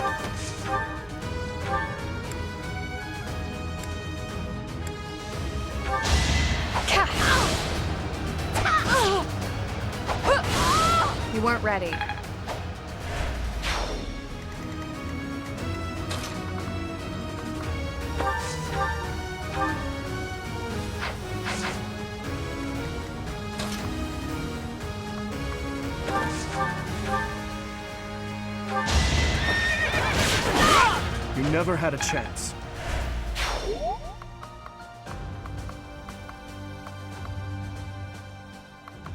You weren't ready. You never had a chance.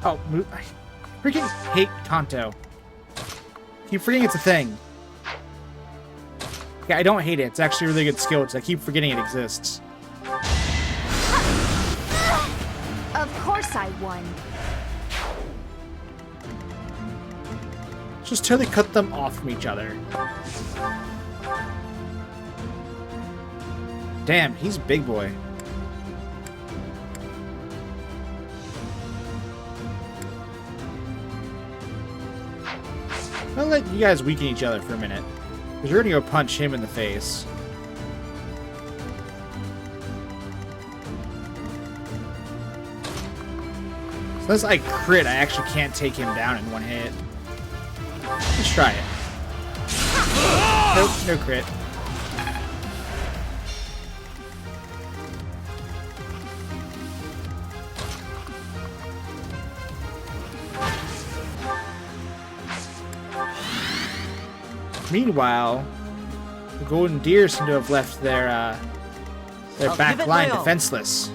Oh, I freaking hate Kanto. Keep forgetting it's a thing. Yeah, I don't hate it. It's actually a really good skill. It's I keep forgetting it exists. Of course I won. Just totally cut them off from each other. Damn, he's a big boy. I'll let you guys weaken each other for a minute. Because you're gonna go punch him in the face. So unless I crit, I actually can't take him down in one hit. Let's try it. Nope, no crit. Meanwhile, the Golden Deer seem to have left their I'll back give it line my all. defenseless.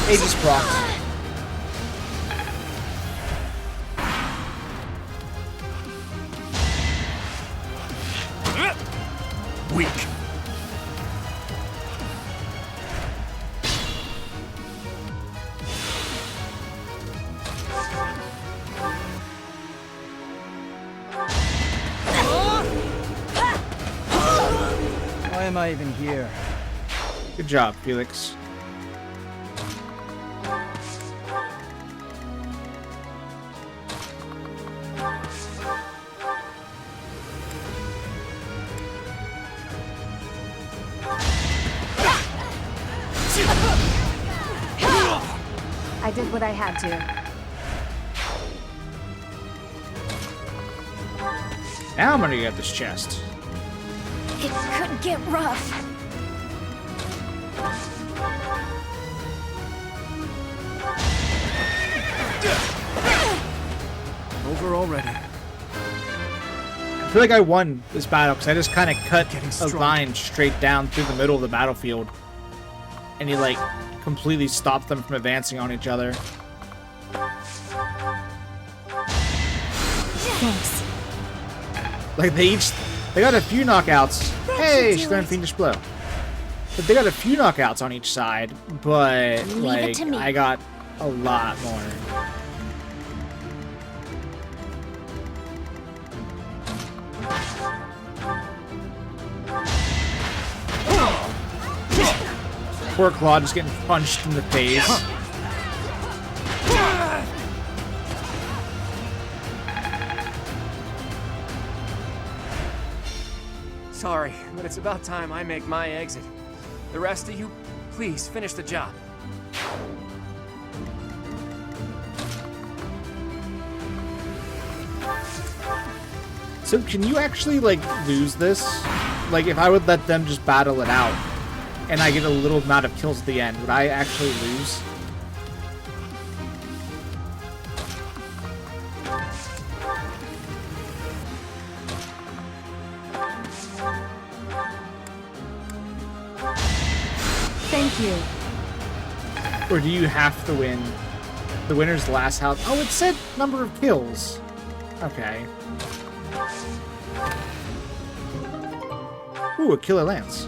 Aegis procs. Weak. Why am I even here? Good job, Felix. I did what I had to. Now I'm gonna get this chest. It could get rough. Over already. I feel like I won this battle because I just kind of cut a line straight down through the middle of the battlefield. And he, like, completely stopped them from advancing on each other. Thanks. Like, they got a few knockouts. Hey, she learned Fiendish Blow. But they got a few knockouts on each side, but, Leave it like, to me. I got a lot more. Poor Claude just getting punched in the face. Sorry, but it's about time I make my exit. The rest of you, please finish the job. So can you actually, like, lose this? Like, if I would let them just battle it out, and I get a little amount of kills at the end, would I actually lose? Thank you. Or do you have to win? The winner's last house. Oh, it said number of kills. Okay. Ooh, a killer lance.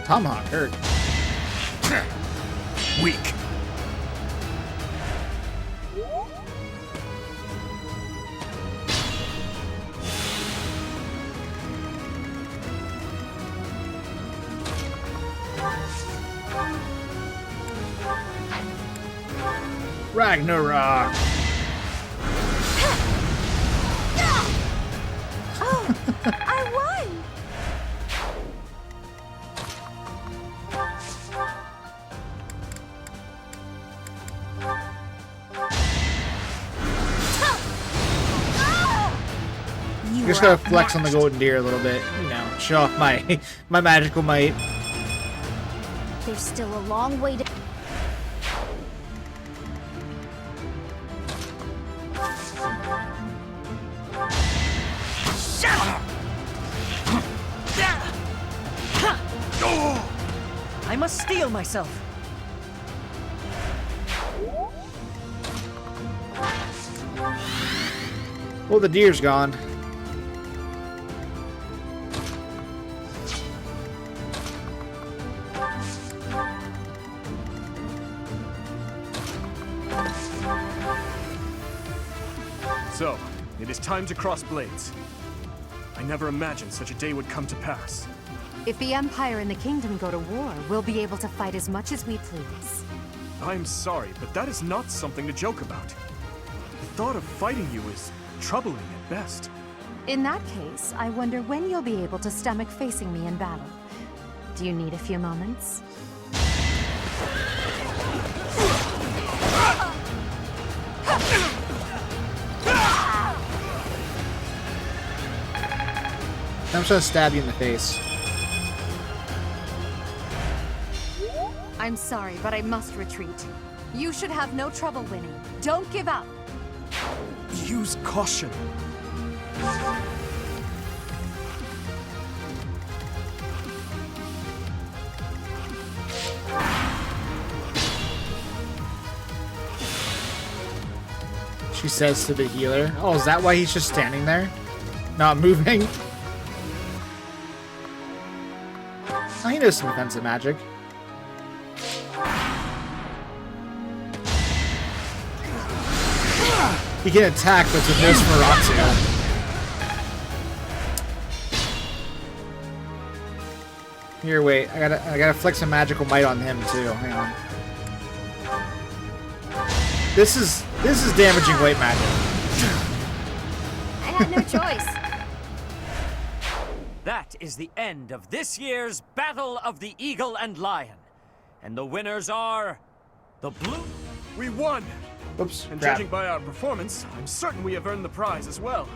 Tomahawk hurt. Weak. Ragnarok. Oh, I won! Just gotta flex on the golden deer a little bit, you know, show off my my magical might. There's still a long way to... Shut up! I must steel myself. Well, the deer's gone. So, it is time to cross blades. I never imagined such a day would come to pass. If the Empire and the Kingdom go to war, we'll be able to fight as much as we please. I'm sorry, but that is not something to joke about. The thought of fighting you is troubling at best. In that case, I wonder when you'll be able to stomach facing me in battle. Do you need a few moments? I'm just gonna stab you in the face. I'm sorry, but I must retreat. You should have no trouble winning. Don't give up. Use caution. She says to the healer. Oh, is that why he's just standing there? Not moving? Oh, he knows some defensive magic. He can attack, but with no Smaratu. Here, wait. I gotta flick some magical might on him too. Hang on. This is damaging white magic. I had no choice. That is the end of this year's Battle of the Eagle and Lion. And the winners are the blue. We won! Oops, and crap. judging by our performance, I'm certain we have earned the prize as well.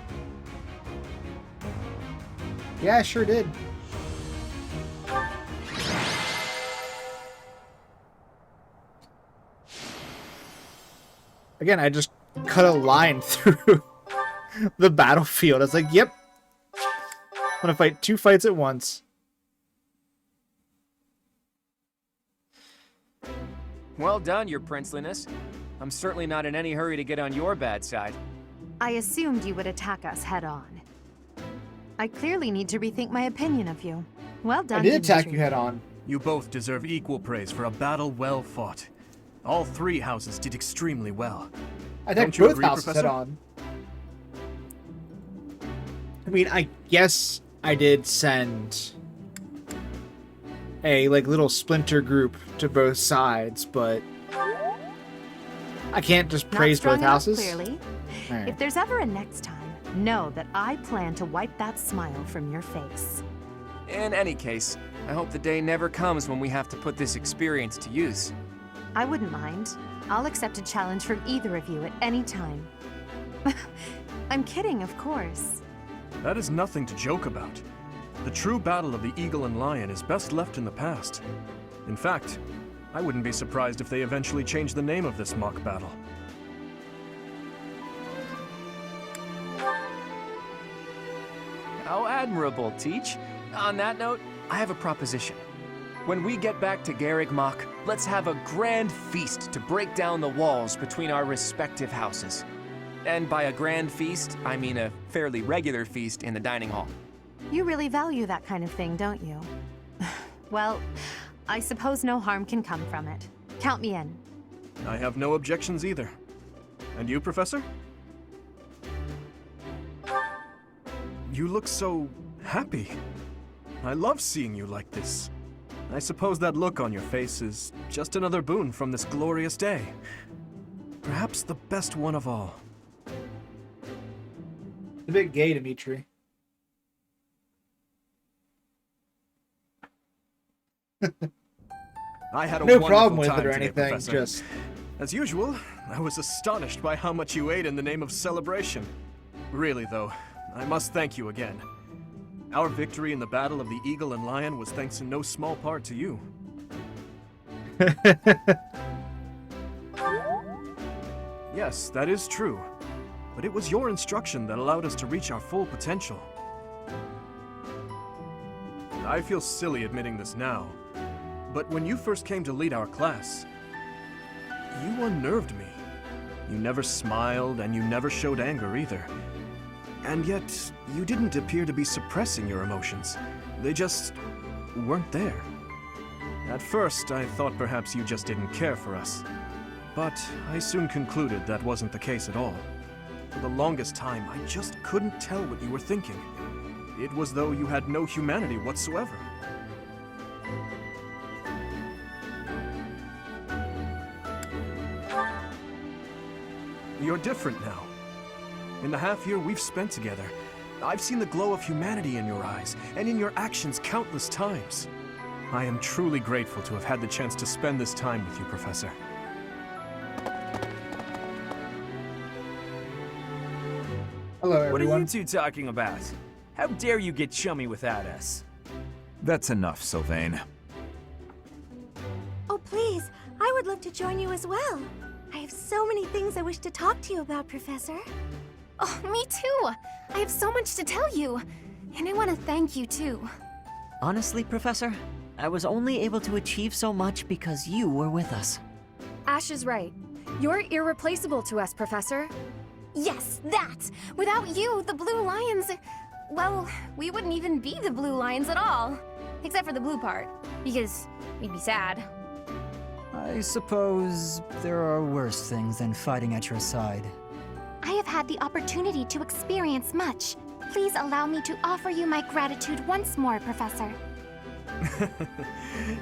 Yeah, I sure did. Again, I just cut a line through the battlefield. I was like, yep. I'm gonna fight 2 fights at once. Well done, your princeliness. I'm certainly not in any hurry to get on your bad side. I assumed you would attack us head on. I clearly need to rethink my opinion of you. Well done, I did attack Dimitri. you head on. You both deserve equal praise for a battle well fought. All 3 houses did extremely well. I Don't attacked you both agree, houses Professor? head on. I mean, I guess I did send a little splinter group to both sides, but I can't just praise Not strong both enough, houses. Clearly. All right. If there's ever a next time, know that I plan to wipe that smile from your face. In any case, I hope the day never comes when we have to put this experience to use. I wouldn't mind. I'll accept a challenge from either of you at any time. I'm kidding, of course. That is nothing to joke about. The true battle of the Eagle and Lion is best left in the past. In fact, I wouldn't be surprised if they eventually change the name of this mock battle. How admirable, Teach. On that note, I have a proposition. When we get back to Garreg Mach, let's have a grand feast to break down the walls between our respective houses. And by a grand feast, I mean a fairly regular feast in the dining hall. You really value that kind of thing, don't you? Well, I suppose no harm can come from it. Count me in. I have no objections either. And you, Professor? You look so happy. I love seeing you like this. I suppose that look on your face is just another boon from this glorious day. Perhaps the best one of all. A bit gay, Dimitri. I had a No wonderful problem with time it or today, anything, Professor. just... As usual, I was astonished by how much you ate in the name of celebration. Really, though, I must thank you again. Our victory in the Battle of the Eagle and Lion was thanks in no small part to you. Yes, that is true. But it was your instruction that allowed us to reach our full potential. I feel silly admitting this now, but when you first came to lead our class, you unnerved me. You never smiled, and you never showed anger either. And yet, you didn't appear to be suppressing your emotions. They just weren't there. At first, I thought perhaps you just didn't care for us. But I soon concluded that wasn't the case at all. For the longest time, I just couldn't tell what you were thinking. It was though you had no humanity whatsoever. You're different now. In the half year we've spent together, I've seen the glow of humanity in your eyes and in your actions countless times. I am truly grateful to have had the chance to spend this time with you, Professor. Hello, everyone. What are you two talking about? How dare you get chummy without us? That's enough, Sylvain. Oh, please, I would love to join you as well. I have so many things I wish to talk to you about, Professor. Oh, me too! I have so much to tell you. And I want to thank you too. Honestly, Professor, I was only able to achieve so much because you were with us. Ash is right. You're irreplaceable to us, Professor. Yes, that! Without you, the Blue Lions... Well, we wouldn't even be the Blue Lions at all. Except for the blue part. Because we'd be sad. I suppose there are worse things than fighting at your side. I have had the opportunity to experience much. Please allow me to offer you my gratitude once more, Professor.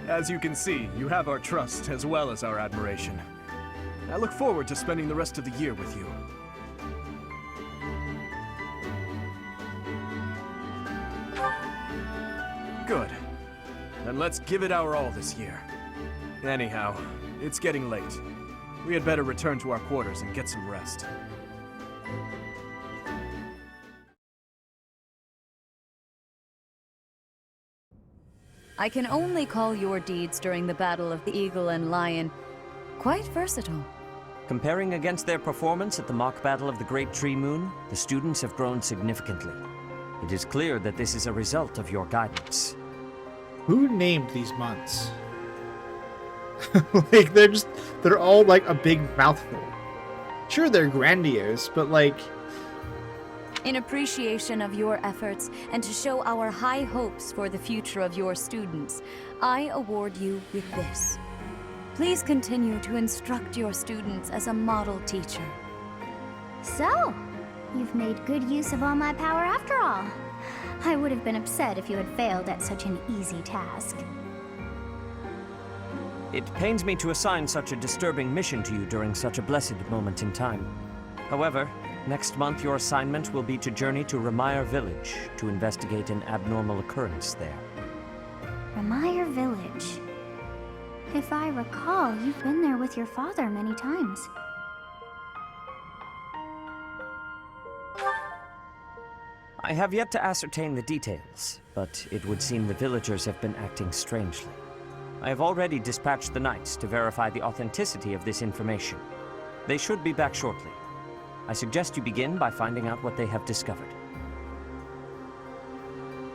As you can see, you have our trust as well as our admiration. I look forward to spending the rest of the year with you. Good. Then let's give it our all this year. Anyhow, it's getting late. We had better return to our quarters and get some rest. I can only call your deeds during the Battle of the Eagle and Lion quite versatile. Comparing against their performance at the mock battle of the Great Tree Moon, the students have grown significantly. It is clear that this is a result of your guidance. Who named these months? Like, they're all like a big mouthful. Sure, they're grandiose, but like... In appreciation of your efforts and to show our high hopes for the future of your students, I award you with this. Please continue to instruct your students as a model teacher. So, you've made good use of all my power after all. I would have been upset if you had failed at such an easy task. It pains me to assign such a disturbing mission to you during such a blessed moment in time. However, next month your assignment will be to journey to Ramire Village to investigate an abnormal occurrence there. Ramire Village. If I recall, you've been there with your father many times. I have yet to ascertain the details, but it would seem the villagers have been acting strangely. I have already dispatched the knights to verify the authenticity of this information. They should be back shortly. I suggest you begin by finding out what they have discovered.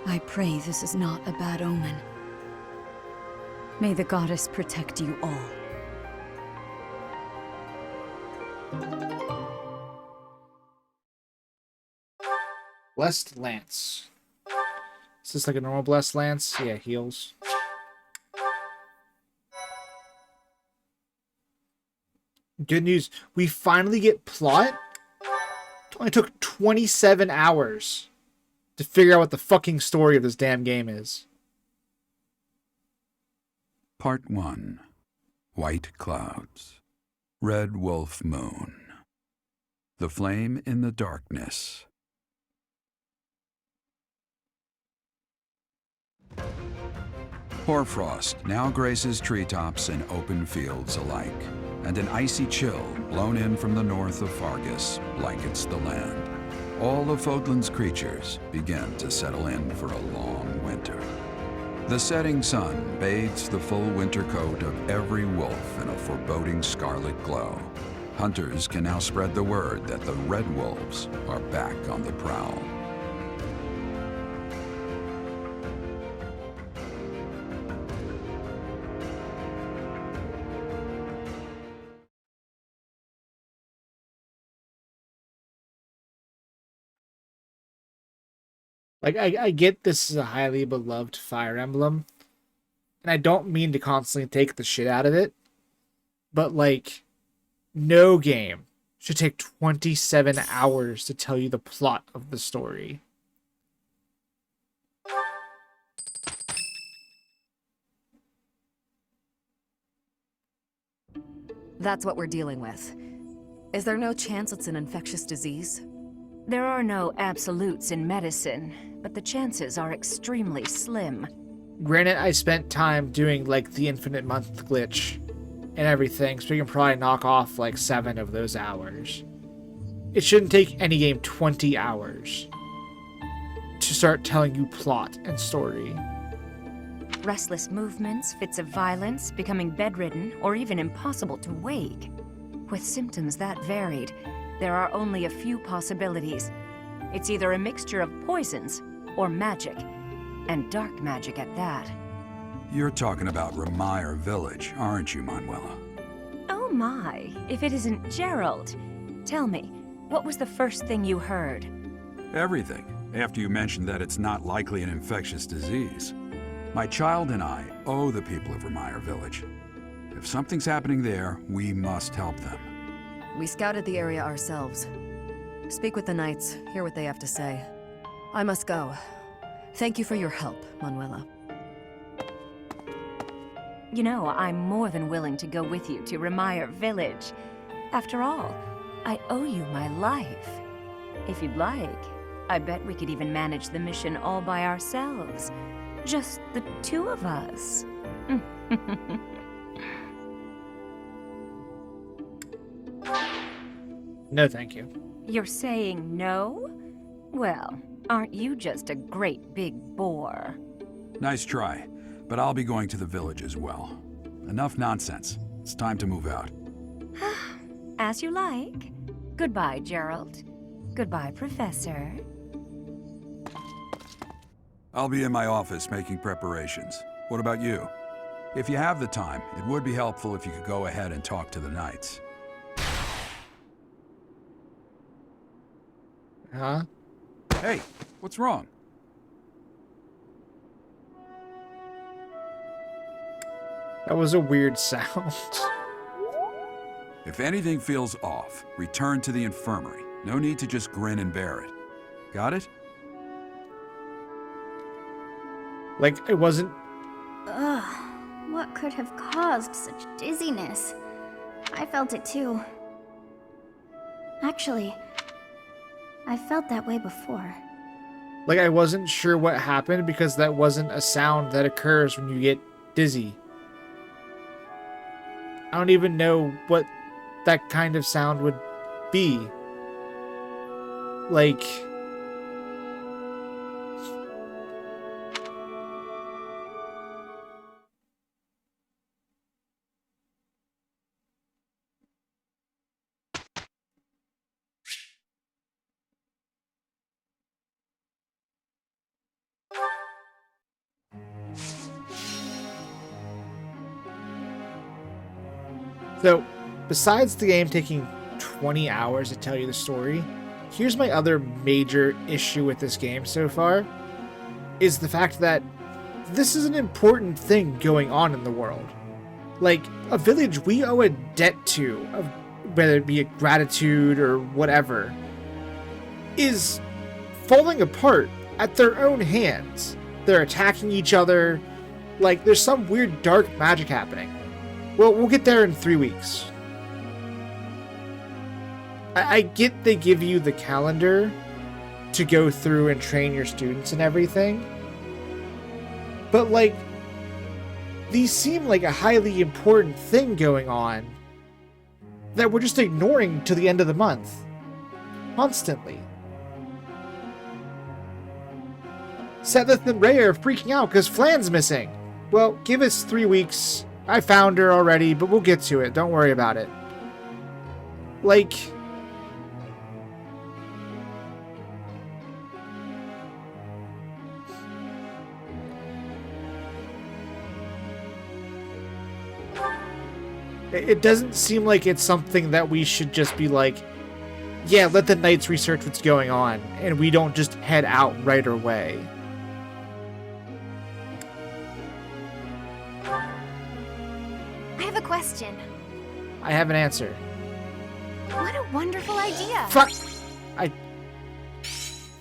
I pray this is not a bad omen. May the goddess protect you all. Blessed Lance. Is this like a normal Blessed Lance? Yeah, heals. Good news. We finally get plot. It only took 27 hours to figure out what the fucking story of this damn game is. Part 1. White Clouds. Red Wolf Moon. The Flame in the Darkness. Hoarfrost now graces treetops and open fields alike, and an icy chill blown in from the north of Fargus blankets the land. All of Fodlan's creatures begin to settle in for a long winter. The setting sun bathes the full winter coat of every wolf in a foreboding scarlet glow. Hunters can now spread the word that the Red Wolves are back on the prowl. Like, I get this is a highly beloved Fire Emblem, and I don't mean to constantly take the shit out of it, but, like, no game should take 27 hours to tell you the plot of the story. That's what we're dealing with. Is there no chance it's an infectious disease? There are no absolutes in medicine, but the chances are extremely slim. Granted, I spent time doing, like, the infinite month glitch and everything, so we can probably knock off, like, 7 of those hours. It shouldn't take any game 20 hours to start telling you plot and story. Restless movements, fits of violence, becoming bedridden, or even impossible to wake. With symptoms that varied, there are only a few possibilities. It's either a mixture of poisons or magic, and dark magic at that. You're talking about Remire Village, aren't you, Manuela? Oh my, if it isn't Gerald. Tell me, what was the first thing you heard? Everything, after you mentioned that it's not likely an infectious disease. My child and I owe the people of Remire Village. If something's happening there, we must help them. We scouted the area ourselves. Speak with the knights, hear what they have to say. I must go. Thank you for your help, Manuela. You know, I'm more than willing to go with you to Remire Village. After all, I owe you my life. If you'd like, I bet we could even manage the mission all by ourselves. Just the two of us. No, thank you. You're saying no? Well, aren't you just a great big bore? Nice try, but I'll be going to the village as well. Enough nonsense. It's time to move out. As you like. Goodbye, Gerald. Goodbye, Professor. I'll be in my office making preparations. What about you? If you have the time, it would be helpful if you could go ahead and talk to the knights. Huh? Hey, what's wrong? That was a weird sound. If anything feels off, return to the infirmary. No need to just grin and bear it. Got it? Like, it wasn't... Ugh, what could have caused such dizziness? I felt it too. Actually, I felt that way before. Like, I wasn't sure what happened because that wasn't a sound that occurs when you get dizzy. I don't even know what that kind of sound would be. Like... So, besides the game taking 20 hours to tell you the story, here's my other major issue with this game so far, is the fact that this is an important thing going on in the world. Like, a village we owe a debt to, whether it be a gratitude or whatever, is falling apart at their own hands. They're attacking each other, like there's some weird dark magic happening. Well, we'll get there in 3 weeks. I get they give you the calendar to go through and train your students and everything. But, like, these seem like a highly important thing going on that we're just ignoring to the end of the month. Constantly. Sethith and Ray are freaking out because Flan's missing. Well, give us 3 weeks. I found her already, but we'll get to it. Don't worry about it. Like... It doesn't seem like it's something that we should just be like, yeah, let the knights research what's going on, and we don't just head out right away. I have a question. I have an answer. What a wonderful idea. Fuck! I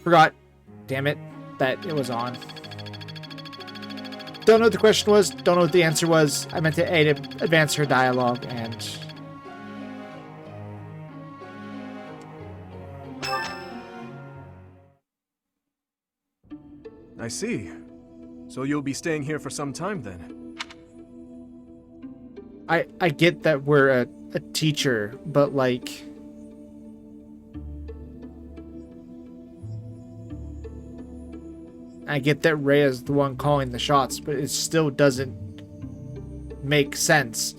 forgot, damn it, that it was on. Don't know what the question was, don't know what the answer was. I meant to A, to advance her dialogue, and... I see. So you'll be staying here for some time then? I get that we're a teacher, but like... I get that Rhea's the one calling the shots, but it still doesn't make sense.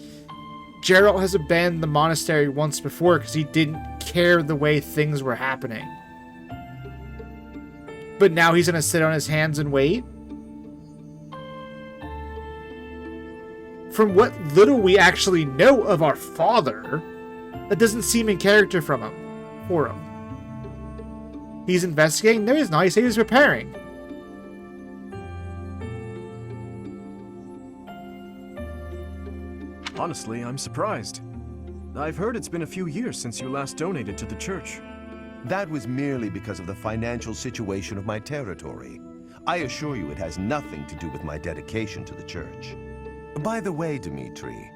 Geralt has abandoned the monastery once before because he didn't care the way things were happening. But now he's gonna sit on his hands and wait? From what little we actually know of our father, that doesn't seem in character for him. He's investigating? No, he's not. He said he was preparing. Honestly, I'm surprised. I've heard it's been a few years since you last donated to the church. That was merely because of the financial situation of my territory. I assure you it has nothing to do with my dedication to the church. By the way, Dmitri,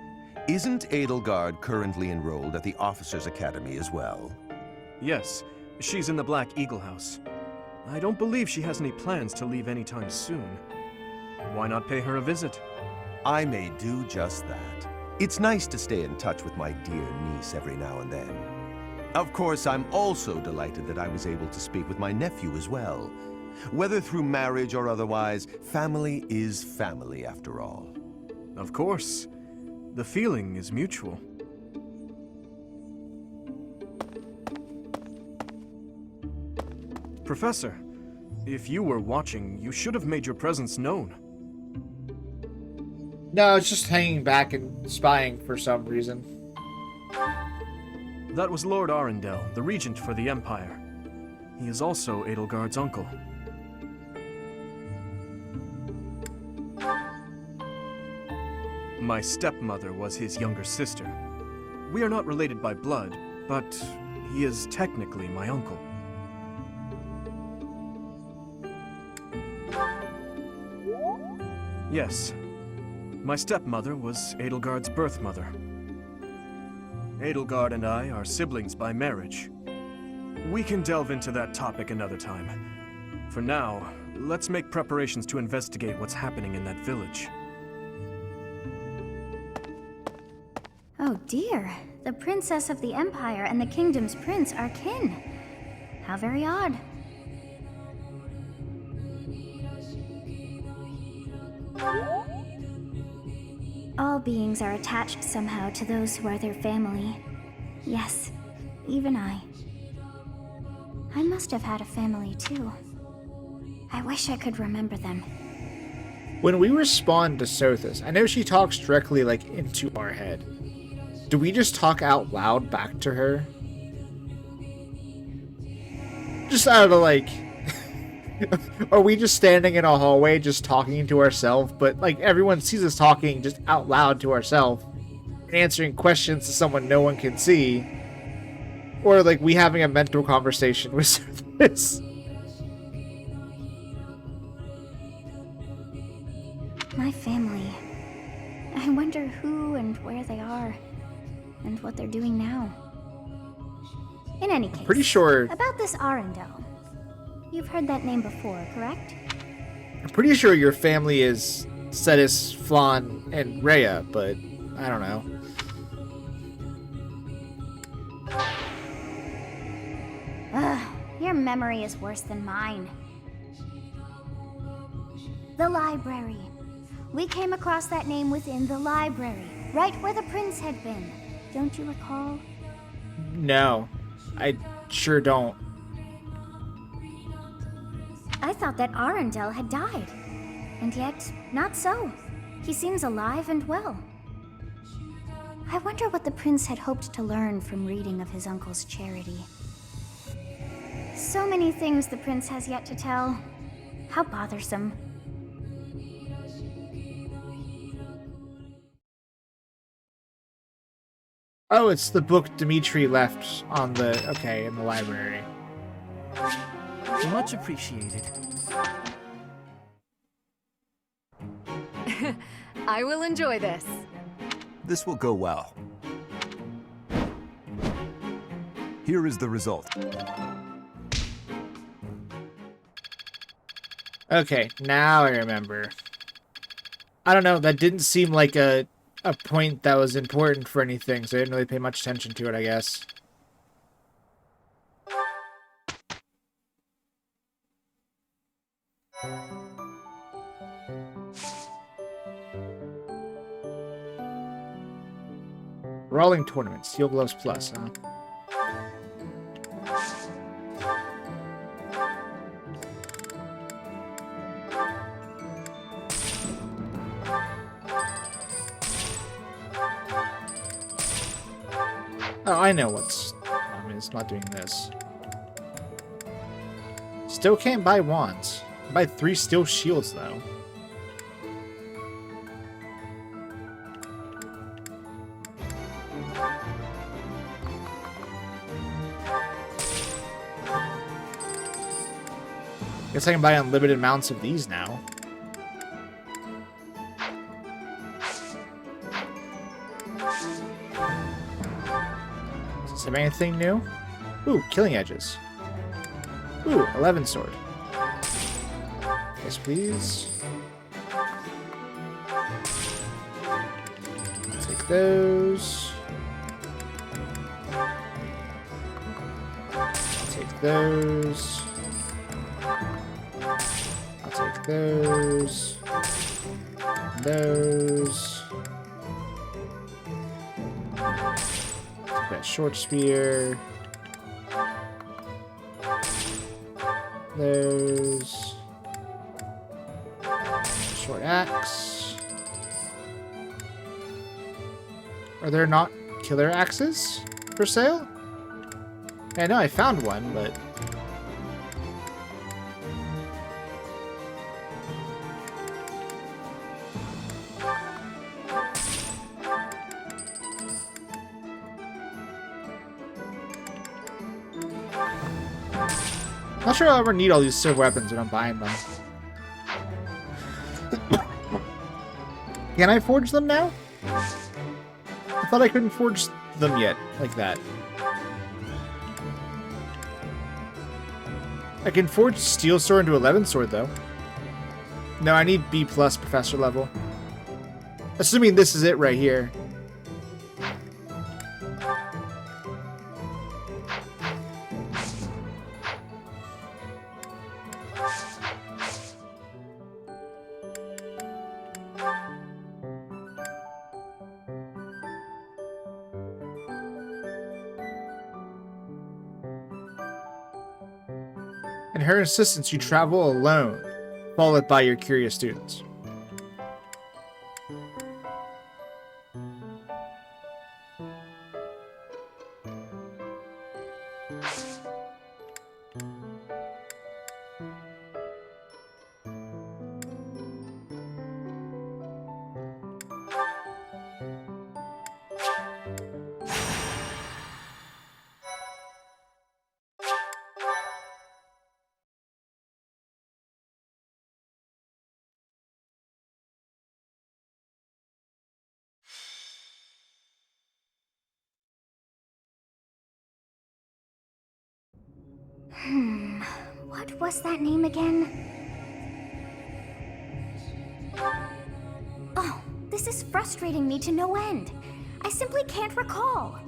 isn't Edelgard currently enrolled at the Officers' Academy as well? Yes, she's in the Black Eagle House. I don't believe she has any plans to leave anytime soon. Why not pay her a visit? I may do just that. It's nice to stay in touch with my dear niece every now and then. Of course, I'm also delighted that I was able to speak with my nephew as well. Whether through marriage or otherwise, family is family after all. Of course. The feeling is mutual. Professor, if you were watching, you should have made your presence known. No, it's just hanging back and spying for some reason. That was Lord Arundel, the regent for the Empire. He is also Edelgard's uncle. My stepmother was his younger sister. We are not related by blood, but he is technically my uncle. Yes. My stepmother was Edelgard's birth mother. Edelgard and I are siblings by marriage. We can delve into that topic another time. For now, let's make preparations to investigate what's happening in that village. Oh dear, the princess of the Empire and the kingdom's prince are kin. How very odd. All beings are attached somehow to those who are their family. Yes, even I. I must have had a family too. I wish I could remember them. When we respond to Sothis, I know she talks directly, like, into our head. Do we just talk out loud back to her? Just out of, like... Are we just standing in a hallway just talking to ourselves, but, like, everyone sees us talking just out loud to ourselves, and answering questions to someone no one can see? Or, like, we having a mental conversation with Sothis? My family. I wonder who and where they are, and what they're doing now. In any case, Pretty sure... about this Arundel. You've heard that name before, correct? I'm pretty sure your family is Cetis, Flan, and Rhea, but I don't know. Ugh, your memory is worse than mine. The library. We came across that name within the library, right where the prince had been. Don't you recall? No, I sure don't. I thought that Arundel had died. And yet, not so. He seems alive and well. I wonder what the prince had hoped to learn from reading of his uncle's charity. So many things the prince has yet to tell. How bothersome. Oh, it's the book Dimitri left on the... Okay, in the library. Much appreciated. I will enjoy this. This will go well. Here is the result. Okay, now I remember. I don't know, that didn't seem like a point that was important for anything, so I didn't really pay much attention to it, I guess. Brawling tournament, Steel Gloves Plus, huh? Oh, I know what's... I mean, it's not doing this. Still can't buy wands. Buy 3 steel shields, though. Guess I can buy unlimited amounts of these now. Does this have anything new? Ooh, killing edges. Ooh, 11 sword. Yes, please. Take those. Take those. I'll take those. Those. Take that short spear. Those. Short axe. Are there not killer axes for sale? I know I found one, but... Not sure I'll ever need all these silver weapons when I'm buying them. Can I forge them now? I thought I couldn't forge them yet, like that. I can forge steel sword into 11 sword, though. No, I need B+ professor level. Assuming this is it right here. In her insistence, you travel alone, followed by your curious students. What was that name again? Oh, this is frustrating me to no end. I simply can't recall.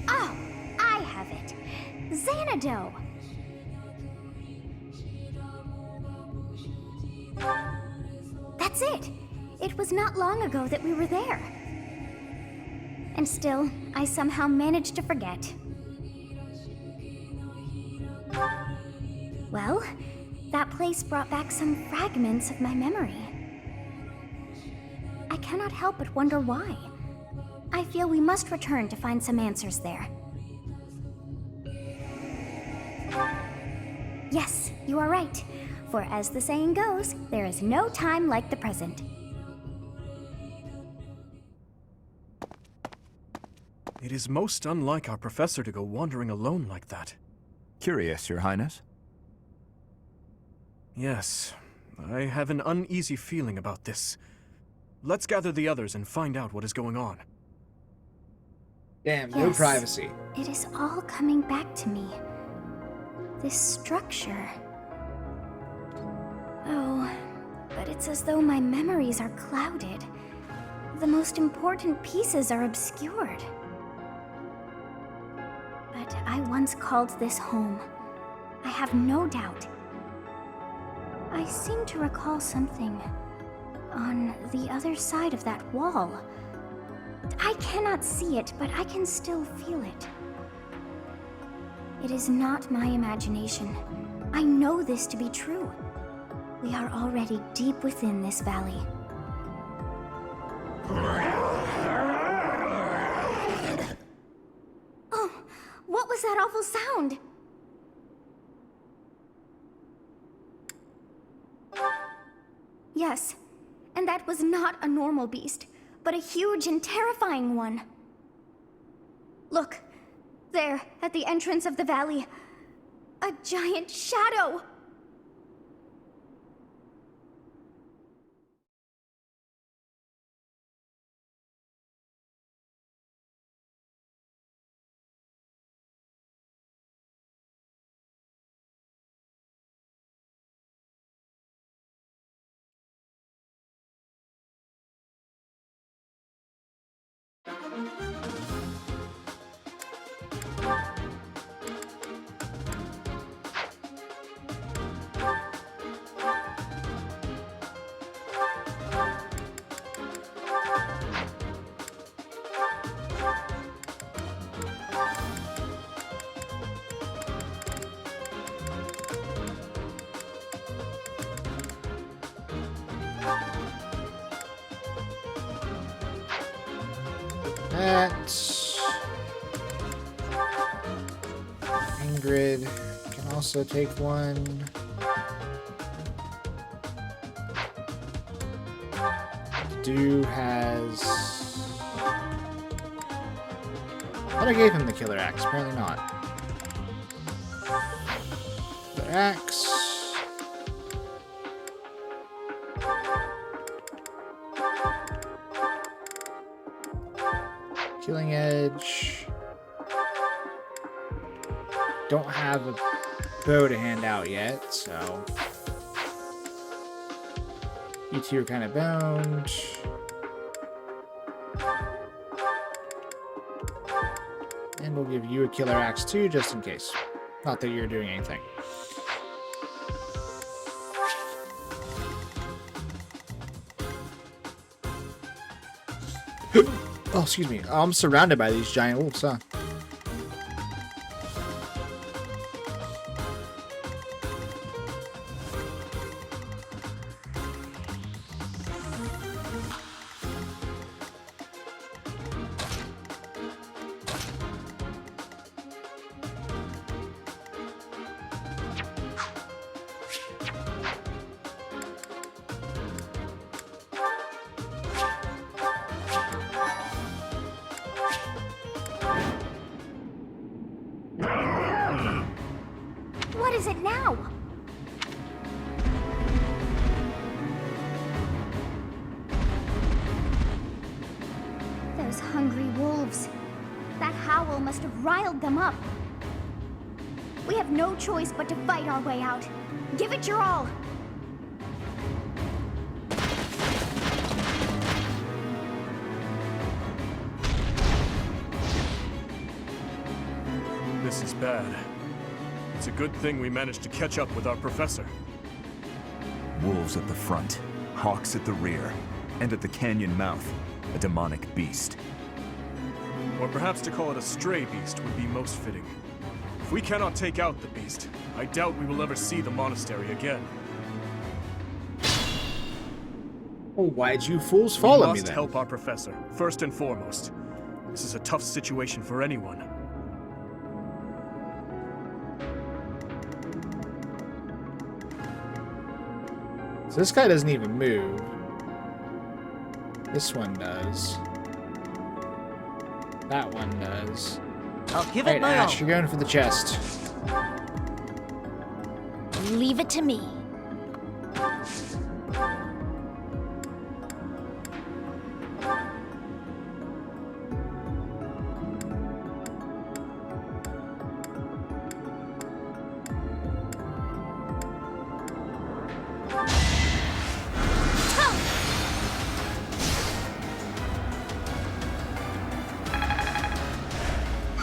Oh, I have it. Xanadu. That's it. It was not long ago that we were there. And still, I somehow managed to forget. Well, that place brought back some fragments of my memory. I cannot help but wonder why. I feel we must return to find some answers there. Yes, you are right. For as the saying goes, there is no time like the present. It is most unlike our professor to go wandering alone like that. Curious, Your Highness? Yes, I have an uneasy feeling about this. Let's gather the others and find out what is going on. Damn, no Yes. privacy. It is all coming back to me. This structure. Oh, but it's as though my memories are clouded. The most important pieces are obscured. But I once called this home. I have no doubt. I seem to recall something on the other side of that wall. I cannot see it, but I can still feel it. It is not my imagination. I know this to be true. We are already deep within this valley. Oh, what was that awful sound? Yes, and that was not a normal beast, but a huge and terrifying one. Look, there, at the entrance of the valley, a giant shadow! Ingrid can also take one. Dew has... I thought I gave him the killer axe. Apparently not. The axe. Killing Edge. Don't have a bow to hand out yet, so... You two are kind of bound. And we'll give you a killer axe too, just in case. Not that you're doing anything. Oh, excuse me. I'm surrounded by these giant wolves, huh? What is it now? Those hungry wolves. That howl must have riled them up. We have no choice but to fight our way out. Give it your all. This is bad. It's a good thing we managed to catch up with our professor. Wolves at the front, hawks at the rear, and at the canyon mouth, a demonic beast. Or perhaps to call it a stray beast would be most fitting. If we cannot take out the beast, I doubt we will ever see the monastery again. Oh, why'd you fools follow me We must then? help our professor, first and foremost. This is a tough situation for anyone. So this guy doesn't even move. This one does. That one does. I'll give All it right, my Ash, all. you're going for the chest. Leave it to me.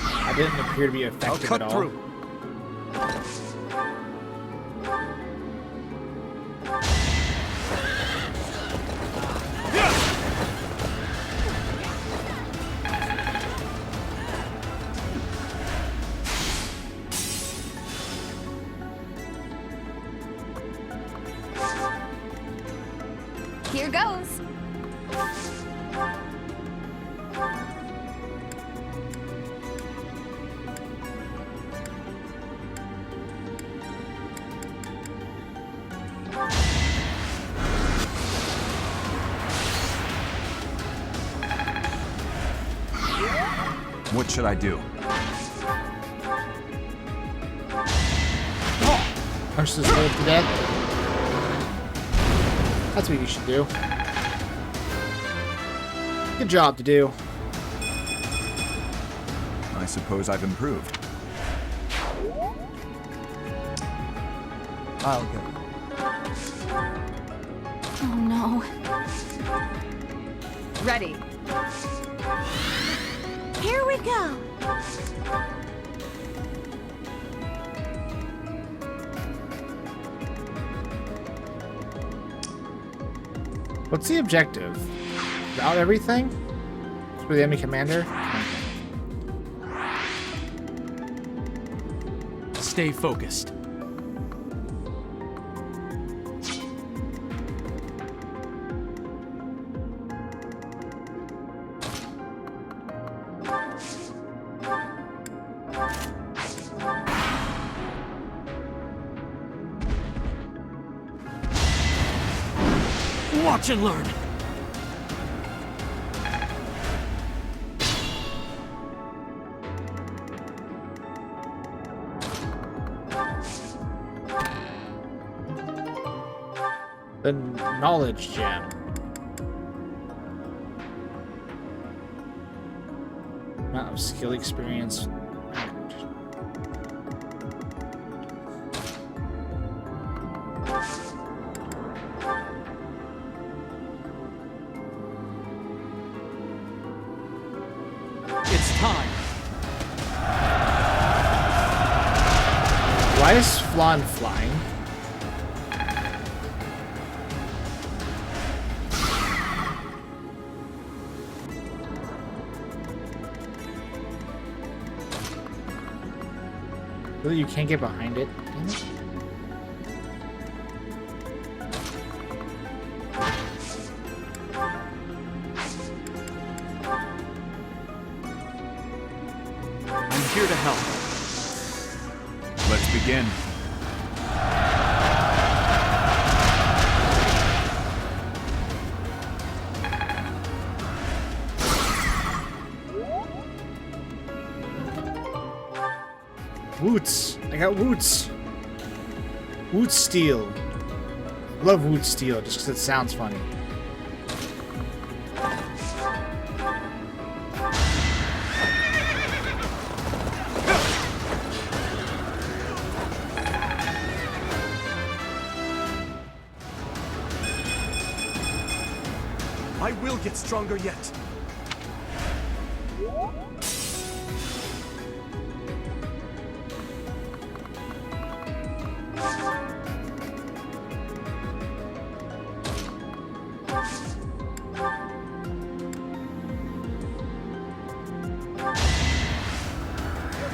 I didn't appear to be effective cut at all. through. Here goes. What should I do? Punch this wolf to death. That's what you should do. Good job to do. I suppose I've improved. I'll go. Oh no. Ready. Here we go. What's the objective? Route everything? For the enemy commander? Stay focused. Watch and learn. The knowledge gem. Amount of skill experience. It's time. Why is Flan flying? Really, you can't get behind it? Damn it. I'm here to help. Let's begin. Woots. I got Woots. Woot Steel. Love Woot Steel just because it sounds funny. I will get stronger yet.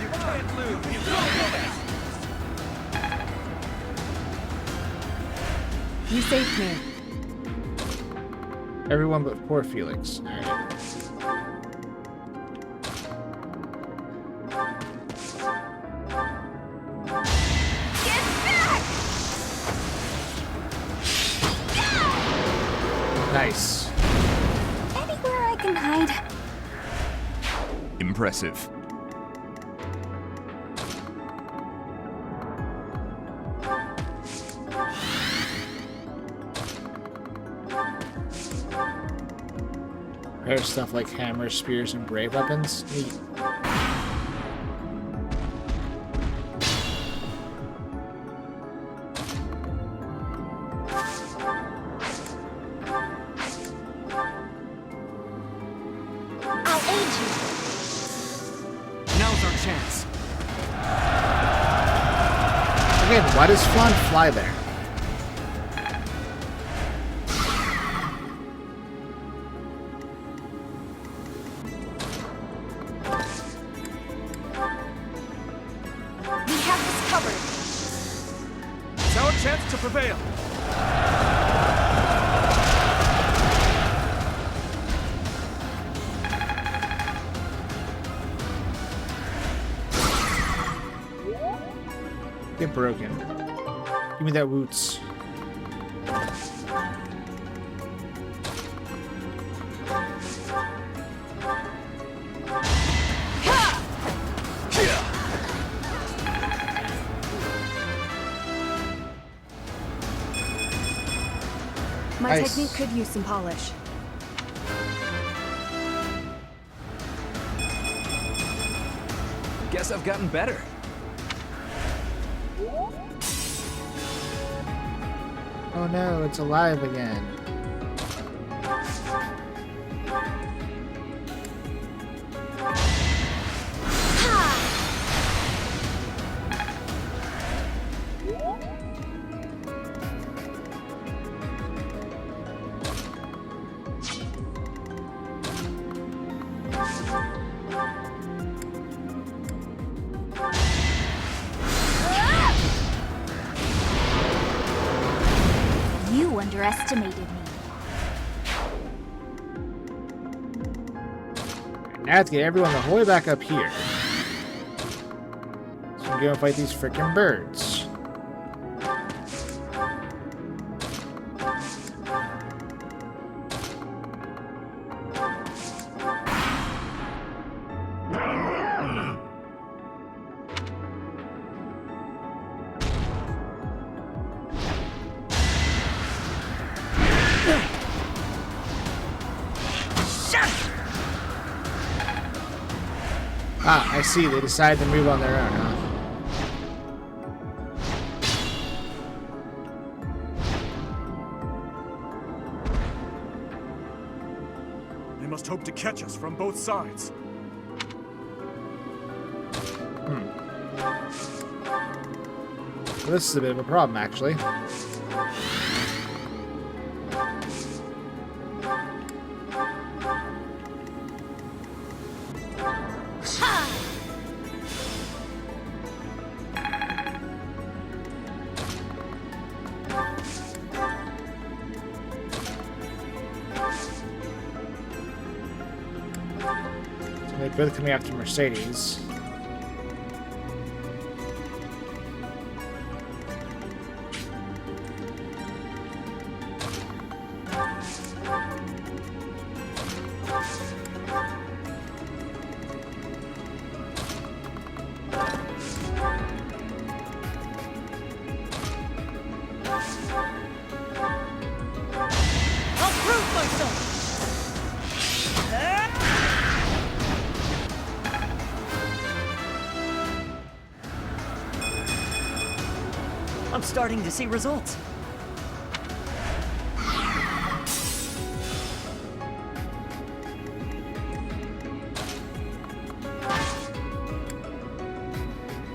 You can't lose. You You saved me. Everyone but poor Felix. Alright. Impressive. Rare stuff like hammers, spears, and brave weapons. Neat. I'll aid you. Now's our chance. Again, why does Flan fly there? We have this covered. It's our chance to prevail. Get broken. Give me that roots. My Nice. technique could use some polish. Guess I've gotten better. Oh no, it's alive again. You underestimated me. Now I have to get everyone the whole way back up here. So I'm gonna fight these freaking birds. Ah, I see. They decided to move on their own, huh? They must hope to catch us from both sides. Well, this is a bit of a problem, actually. So they're both coming after Mercedes. I'll prove myself. I'm starting to see results.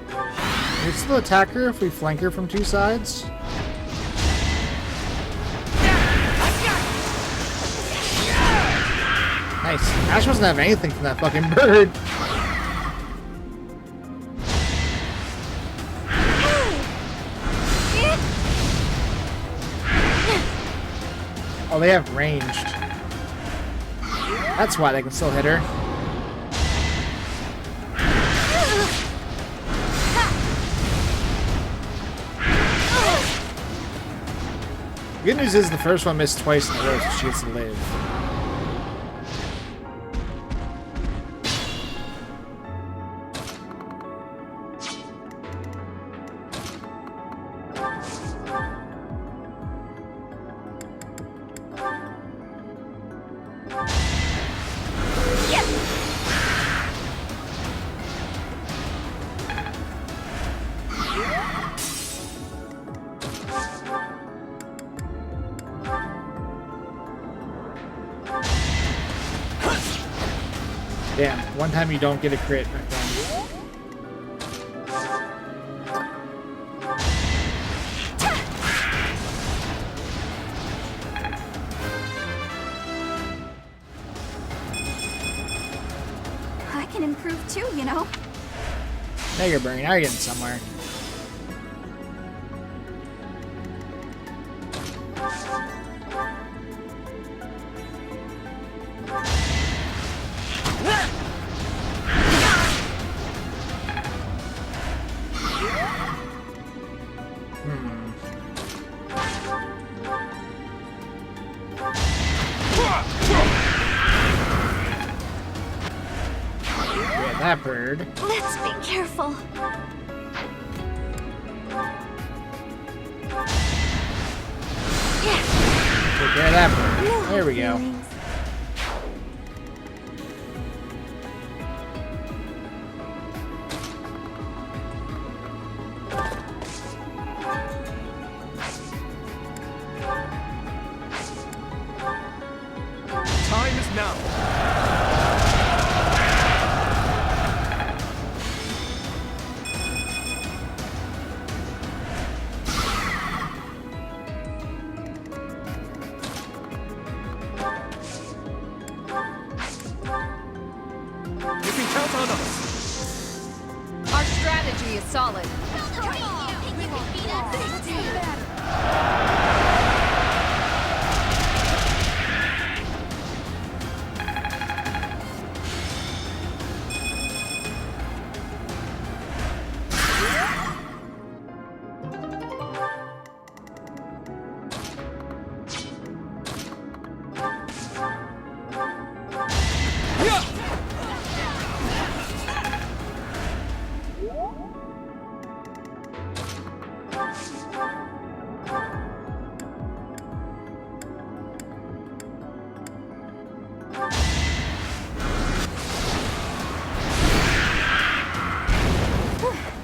Can we still attack her if we flank her from two sides? Nice. Ash doesn't have anything from that fucking bird. Oh, they have ranged. That's why they can still hit her. Good news is the first one missed twice in a row, so she gets to live. Damn, one time you don't get a crit, my friend. I can improve too, you know. Now you're burning. Now you're getting somewhere. That bird. Let's be careful. Take care of that bird. There we go. Time is now. You can count on us. Our strategy is solid.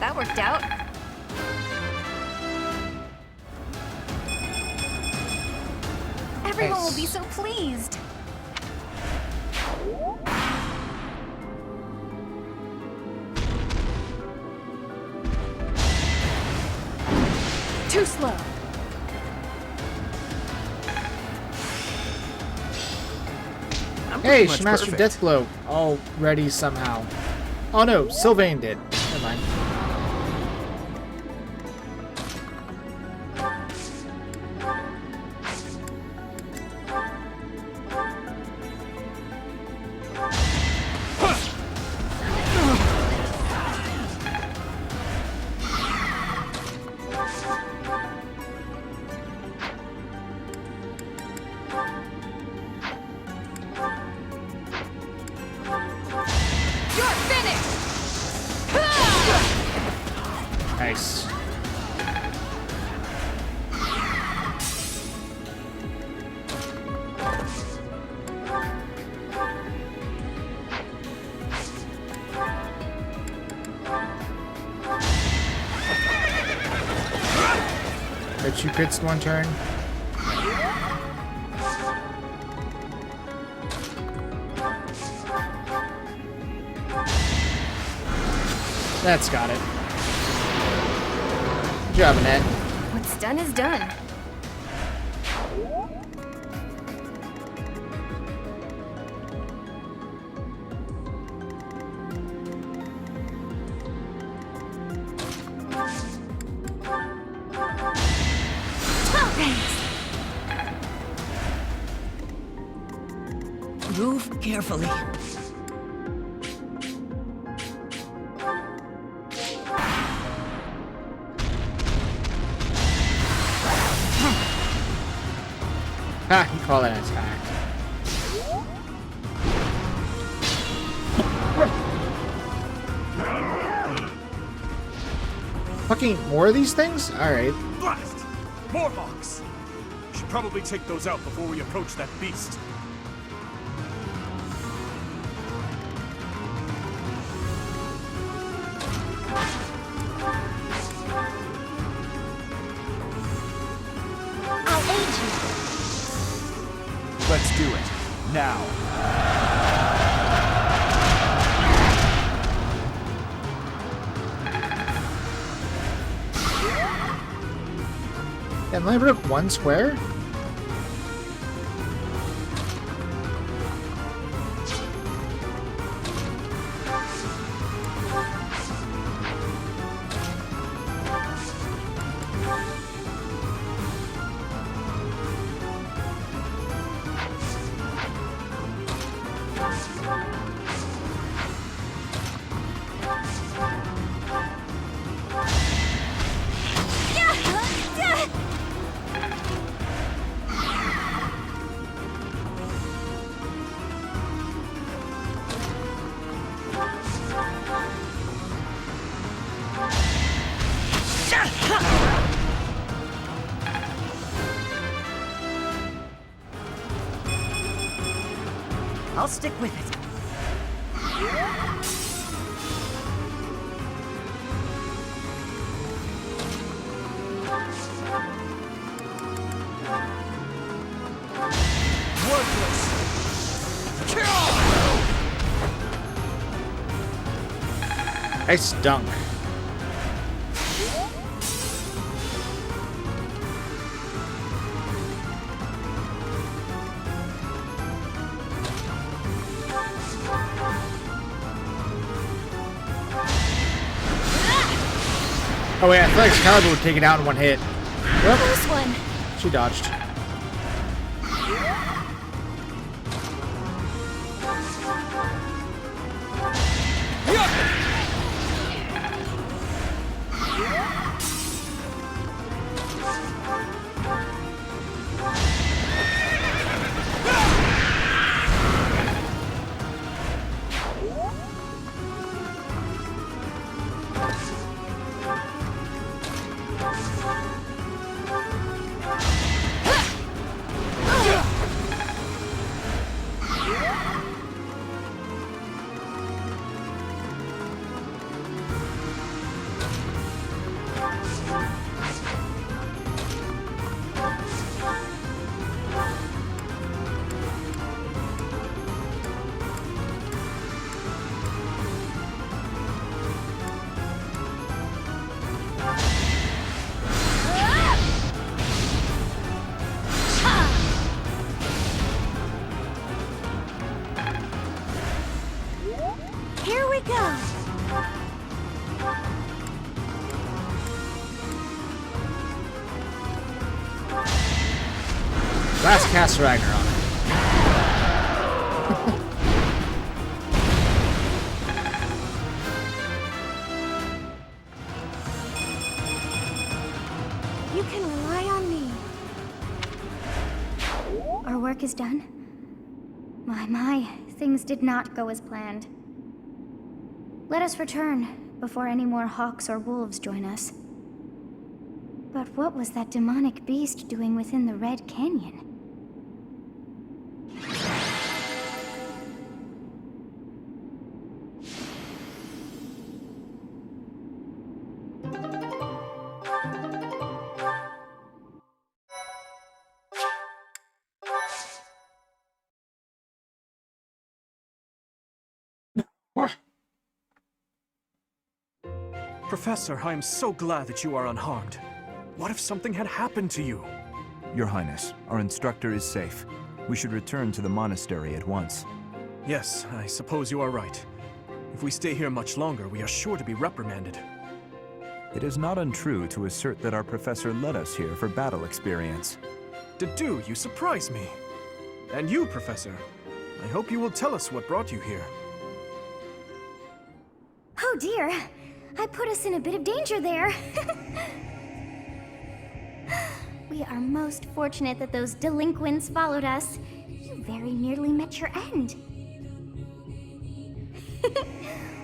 That worked out. Everyone will be so pleased. Too slow. Hey, she mastered Deathglow already somehow. Oh no, Sylvain did. Never mind. Nice. Bet you crits in one turn. That's got it. Good job, Annette. What's done is done. Move carefully. Ha, you call that an attack. Fucking more of these things? Alright. Blast! More hawks! Should probably take those out before we approach that beast. I'll aid you. Let's do it. Now. And I broke one square? I'll stick with it. I stunk. Oh wait, I feel like Excalibur would take it out in one hit. Yep. Close one. She dodged. Here we go. Last cast Ragnar on it. You can rely on me. Our work is done. My, things did not go as planned. Let us return before any more hawks or wolves join us. But what was that demonic beast doing within the Red Canyon? Professor, I am so glad that you are unharmed. What if something had happened to you? Your Highness, our instructor is safe. We should return to the monastery at once. Yes, I suppose you are right. If we stay here much longer, we are sure to be reprimanded. It is not untrue to assert that our professor led us here for battle experience. Dedu, you surprise me. And you, Professor, I hope you will tell us what brought you here. Oh dear, I put us in a bit of danger there. We are most fortunate that those delinquents followed us. You very nearly met your end.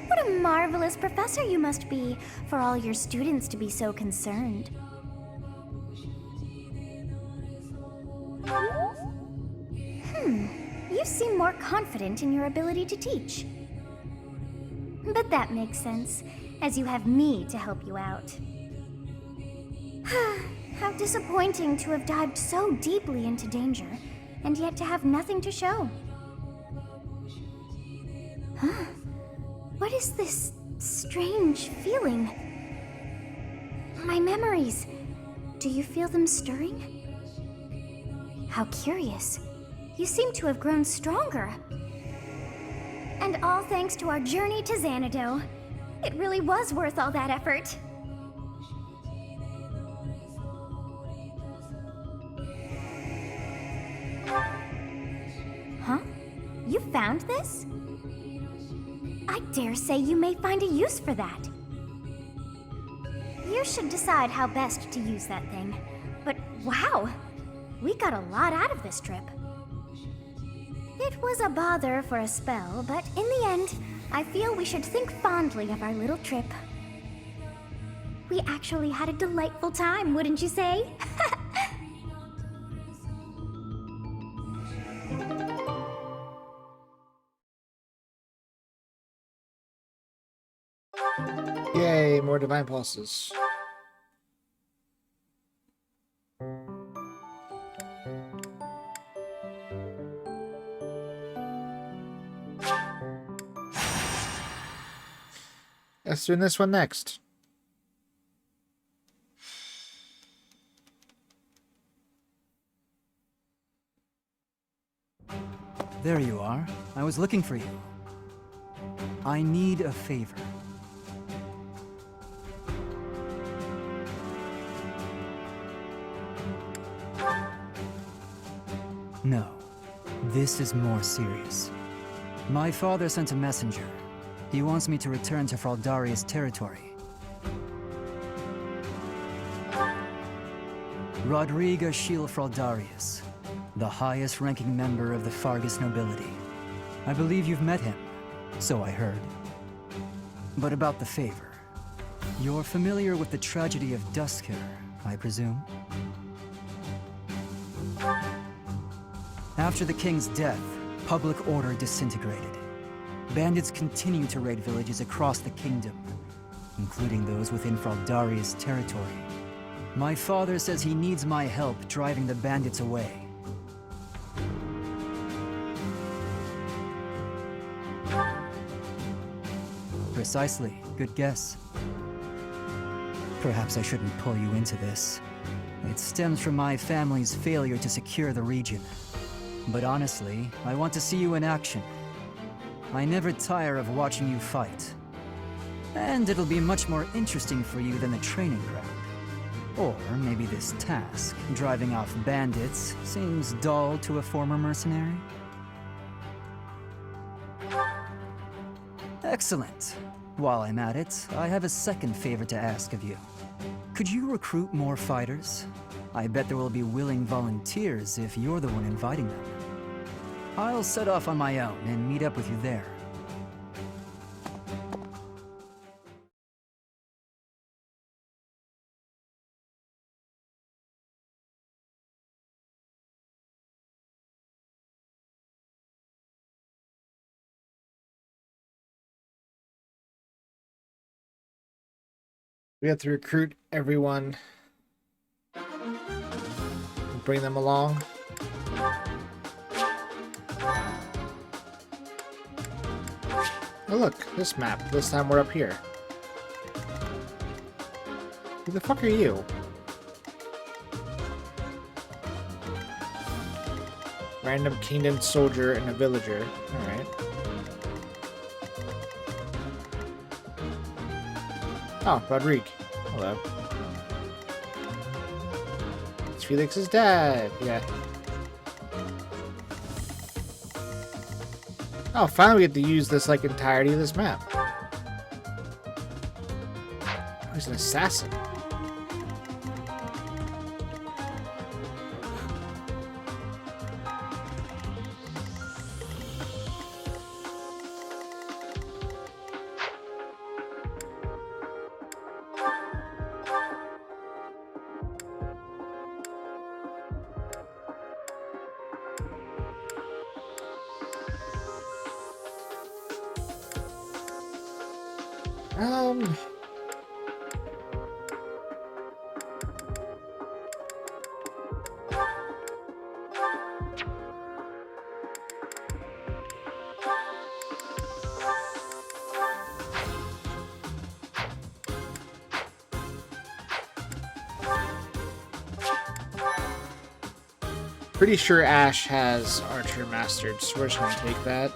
What a marvelous professor you must be, for all your students to be so concerned. You seem more confident in your ability to teach. But that makes sense, as you have me to help you out. How disappointing to have dived so deeply into danger, and yet to have nothing to show. Huh? What is this strange feeling? My memories. Do you feel them stirring? How curious. You seem to have grown stronger. And all thanks to our journey to Xanadu. It really was worth all that effort. Huh? You found this? I dare say you may find a use for that. You should decide how best to use that thing. But wow! We got a lot out of this trip. It was a bother for a spell, but in the end, I feel we should think fondly of our little trip. We actually had a delightful time, wouldn't you say? Yay, more divine pulses. Let's do this one next. There you are. I was looking for you. I need a favor. No, this is more serious. My father sent a messenger. He wants me to return to Fraldaria's territory. Rodriga Shiel Fraldarius, the highest-ranking member of the Fargus nobility. I believe you've met him, so I heard. But about the favor. You're familiar with the tragedy of Dusker, I presume? After the king's death, public order disintegrated. Bandits continue to raid villages across the kingdom, including those within Fraldaria's territory. My father says he needs my help driving the bandits away. Precisely. Good guess. Perhaps I shouldn't pull you into this. It stems from my family's failure to secure the region. But honestly, I want to see you in action. I never tire of watching you fight. And it'll be much more interesting for you than the training ground. Or maybe this task, driving off bandits, seems dull to a former mercenary? Excellent. While I'm at it, I have a second favor to ask of you. Could you recruit more fighters? I bet there will be willing volunteers if you're the one inviting them. I'll set off on my own and meet up with you there. We have to recruit everyone and bring them along. Oh look, this map. This time we're up here. Who the fuck are you? Random kingdom soldier and a villager. Alright. Oh, Rodrigue. Hello. It's Felix's dad. Yeah. Oh, finally we get to use this, like, entirety of this map. Oh, he's an assassin. pretty sure Ash has Archer mastered, so we're just gonna take that.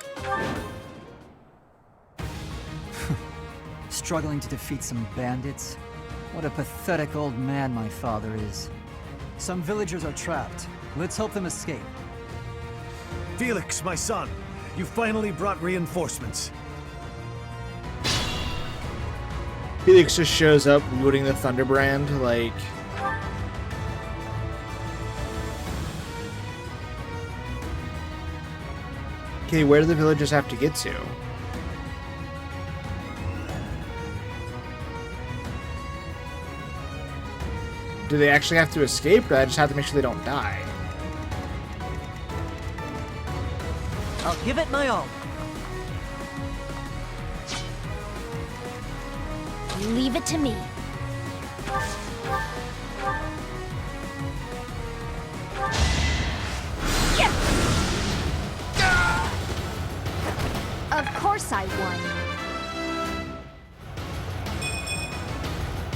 Struggling to defeat some bandits? What a pathetic old man my father is. Some villagers are trapped. Let's help them escape. Felix, my son, you finally brought reinforcements. Felix just shows up wielding the Thunderbrand, like... Okay, where do the villagers have to get to? Do they actually have to escape, or I just have to make sure they don't die? I'll give it my all. Leave it to me. Of course I won.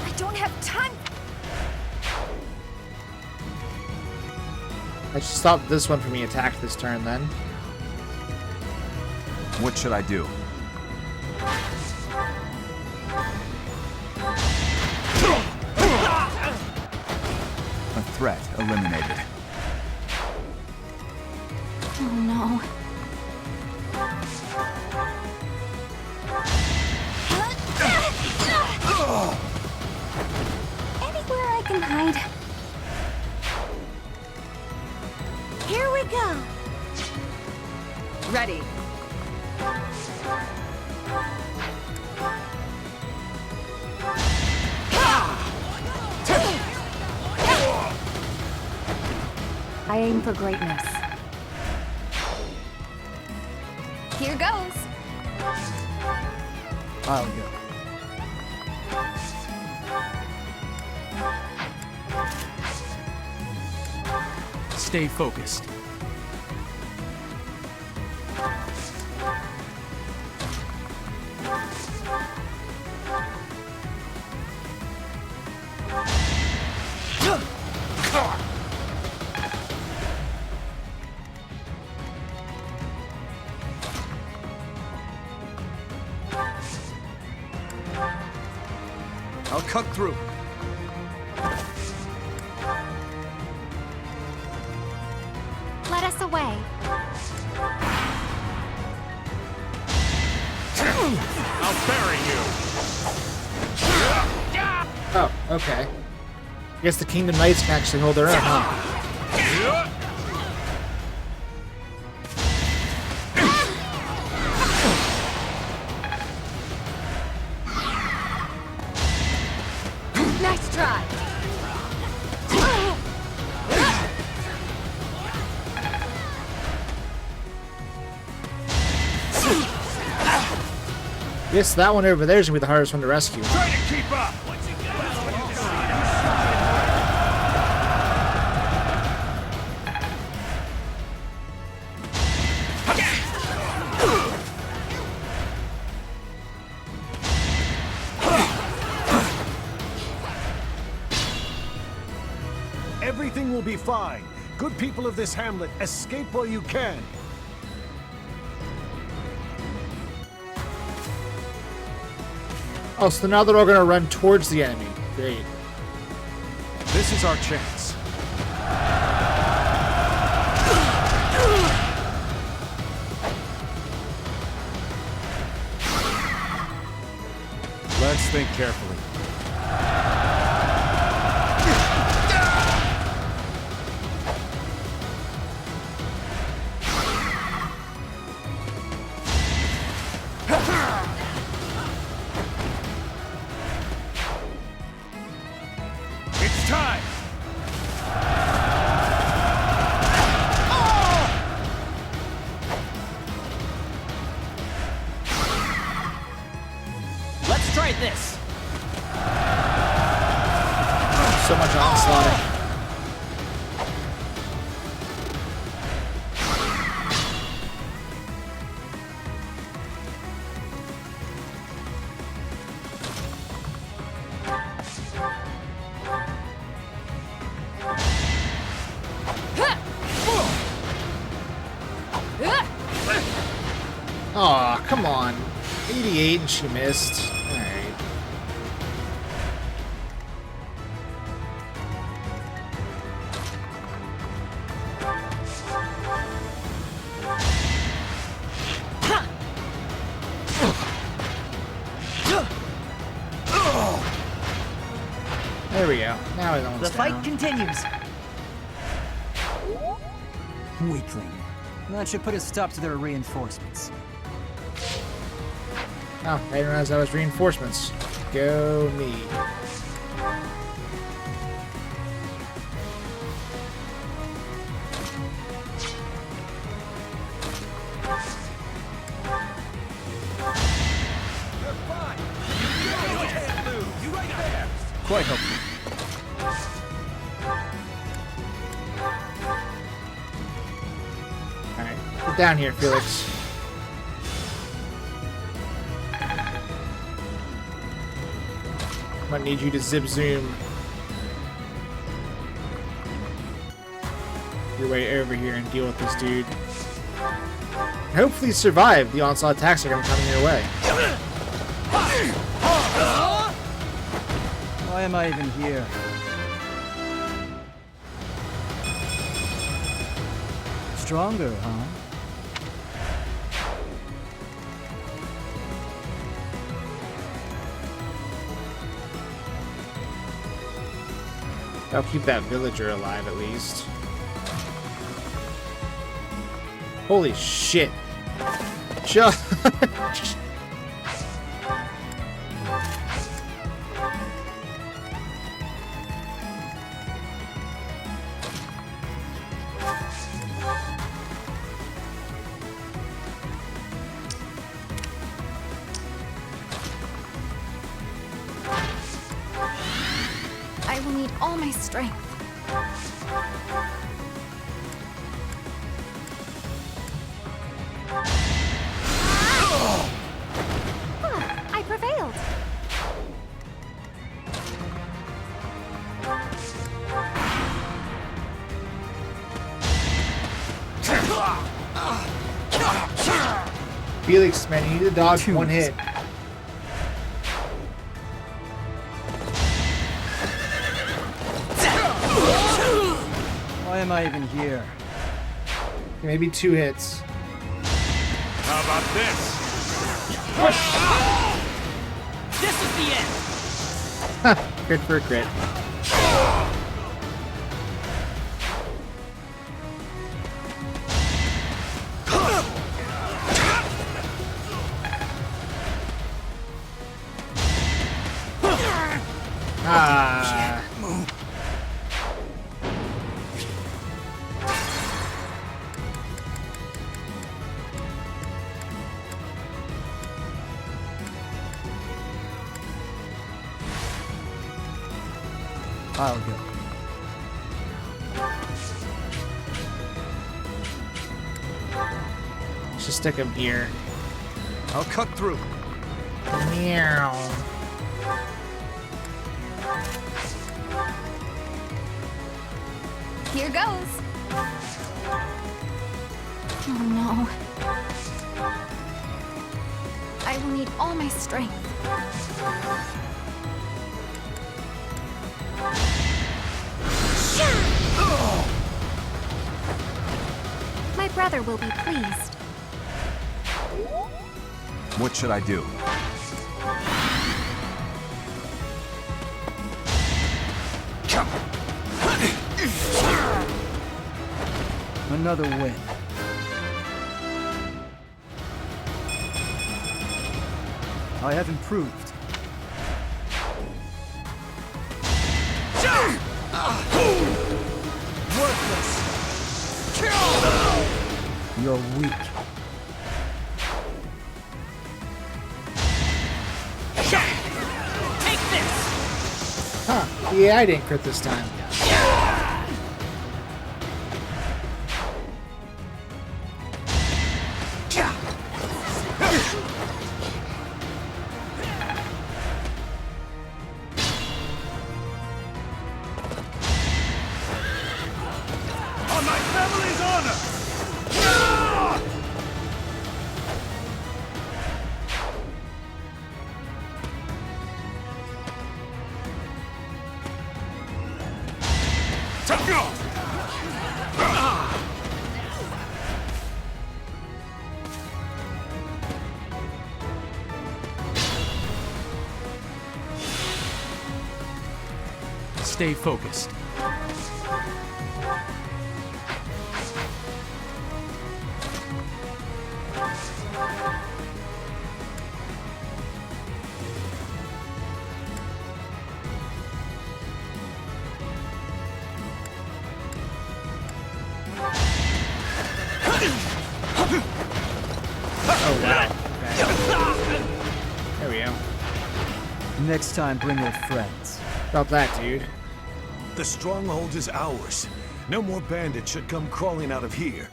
I don't have time. I should stop this one from being attacked this turn, then. What should I do? A threat eliminated. Oh no. Anywhere I can hide. Here we go. Ready. I aim for greatness. Here goes. I'll go. Stay focused. I'll cut through. Let us away. I'll bury you. Oh, okay. I guess the Kingdom Knights can actually hold their own, huh? Nice try. Yes, that one over there is gonna be the hardest one to rescue. Try to keep up. Everything will be fine. Good people of this hamlet, escape while you can. Oh, so now they're all gonna run towards the enemy. Great. This is our chance. Let's think carefully. It's time! Let's try this. So much onslaught. come on. 88 and she missed. Alright. There we go. Now it's almost The fight down. continues. Weakling. That should put a stop to their reinforcements. Oh, I didn't realize that was reinforcements. Go me. Quite helpful. Alright, get down here, Felix. Might need you to zip zoom your way over here and deal with this dude. And hopefully survive the onslaught attacks that are coming your way. Why am I even here? Stronger, huh? I'll keep that villager alive at least. Holy shit. Just... I will need all my strength. I prevailed. Felix, man, you need to dodge one hit. Why am I even here? Maybe 2 hits. How about this? This is the end! Crit for a crit. Ah. I'll go. Let's just stick him here. I'll cut through. Meow. Here goes. Oh no. I will need all my strength. My brother will be pleased. What should I do? Another win. I have improved. Worthless. You're weak. Take this! Huh. Yeah, I didn't crit this time. On my family's honor! Stay focused. Oh, wow. Okay. There we go. Next time, bring your friends. About that, dude. The stronghold is ours. No more bandits should come crawling out of here.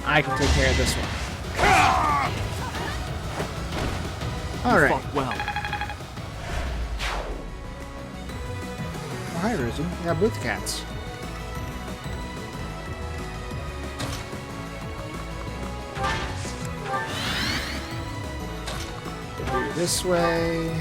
I can take care of this one. All right. Fought well. Oh, hi, Risen. You got both cats. Do it this way.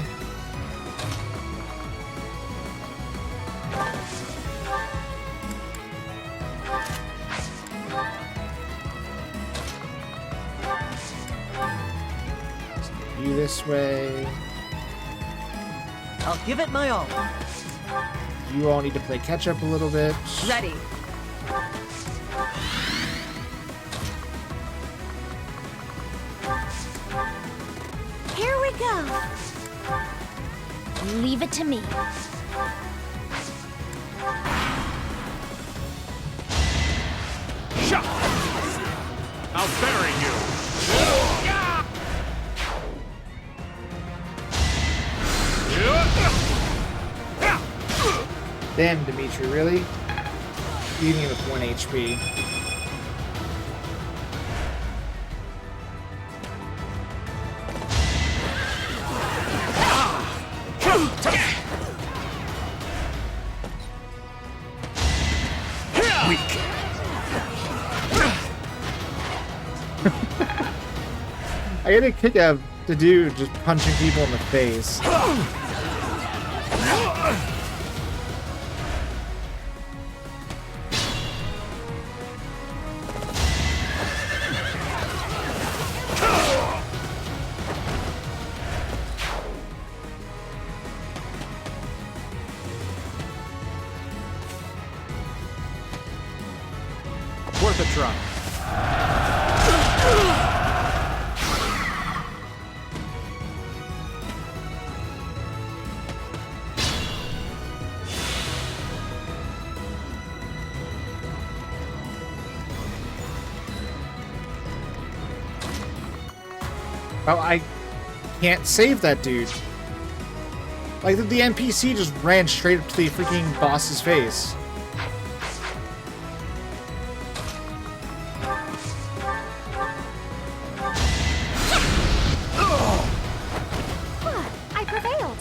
You this way. I'll give it my all. You all need to play catch up a little bit. Ready. Here we go. Leave it to me. Shot! I'll bury you! Damn, Dimitri, really? Leaving him with 1 HP. Weak. I get a kick out of the dude just punching people in the face. Worth a try. Oh, I can't save that dude. Like, the NPC just ran straight up to the freaking boss's face. I prevailed.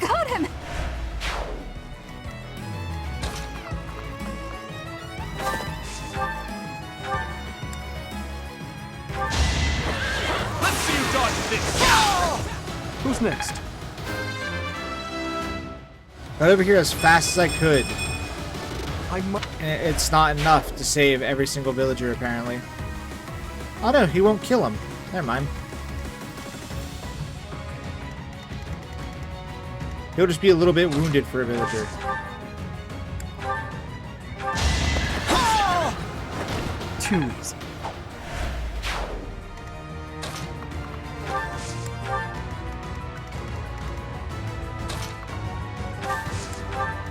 Got him! Let's see you dodge this! Who's next? Got over here as fast as I could. I And it's not enough to save every single villager, apparently. Oh no, he won't kill him. Never mind. He'll just be a little bit wounded for a villager. Too easy.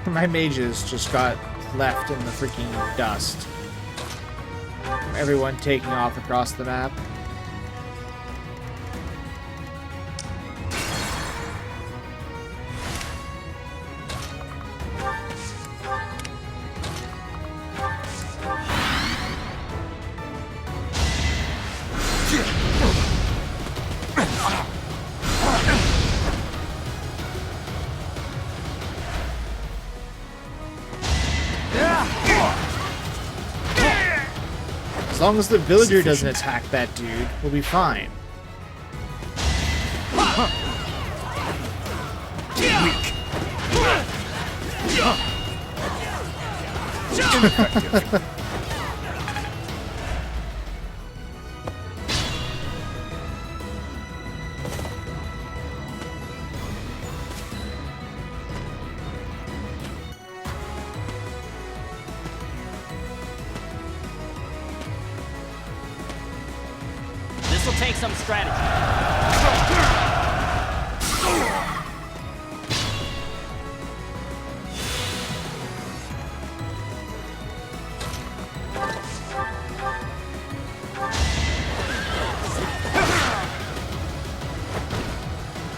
My mages just got left in the freaking dust. Everyone taking off across the map. long as the villager doesn't attack that dude, we'll be fine. Ineffective. This'll take some strategy.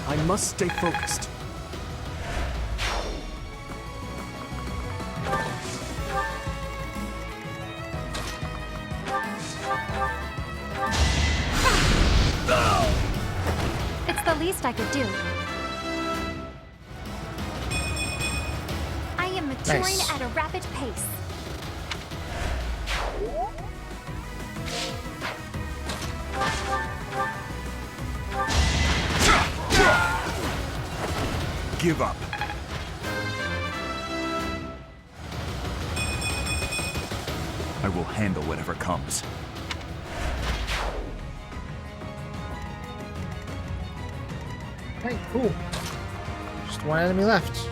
I must stay focused. It's the least I could do. I am maturing Nice. at a rapid pace. Give up. I will handle whatever comes. Okay, cool. Just one enemy left.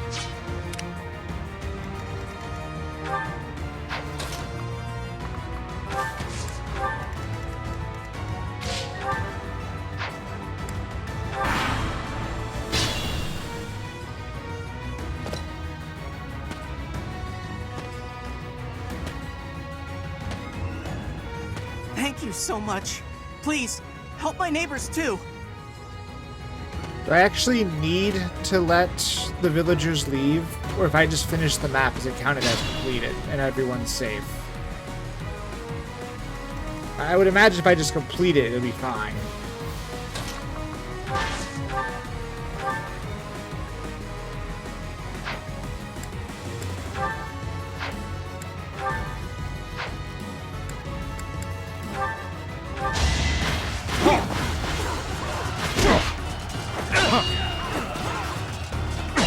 Thank you so much. Please, help my neighbors too. Do I actually need to let the villagers leave? Or if I just finish the map, is it counted as completed and everyone's safe? I would imagine if I just complete it, it'll be fine.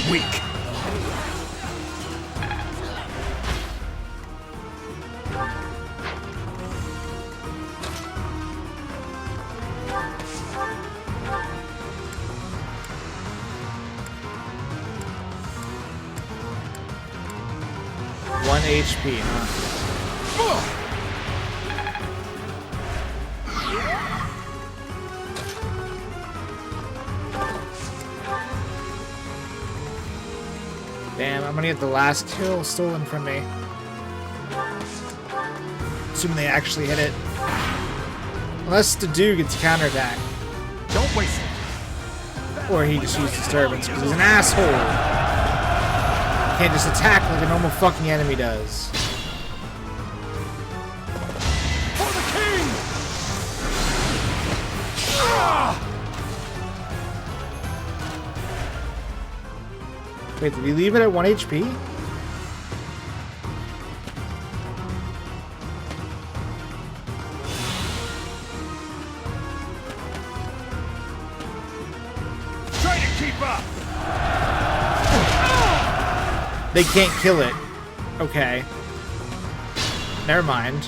Weak. One HP, huh? Damn, I'm gonna get the last kill stolen from me. Assuming they actually hit it. Unless the dude gets counterattack. Don't waste it. Or he just used disturbance, because he's an asshole. Can't just attack like a normal fucking enemy does. For the king! Wait, did he leave it at 1 HP? Try to keep up! They can't kill it. Okay. Never mind.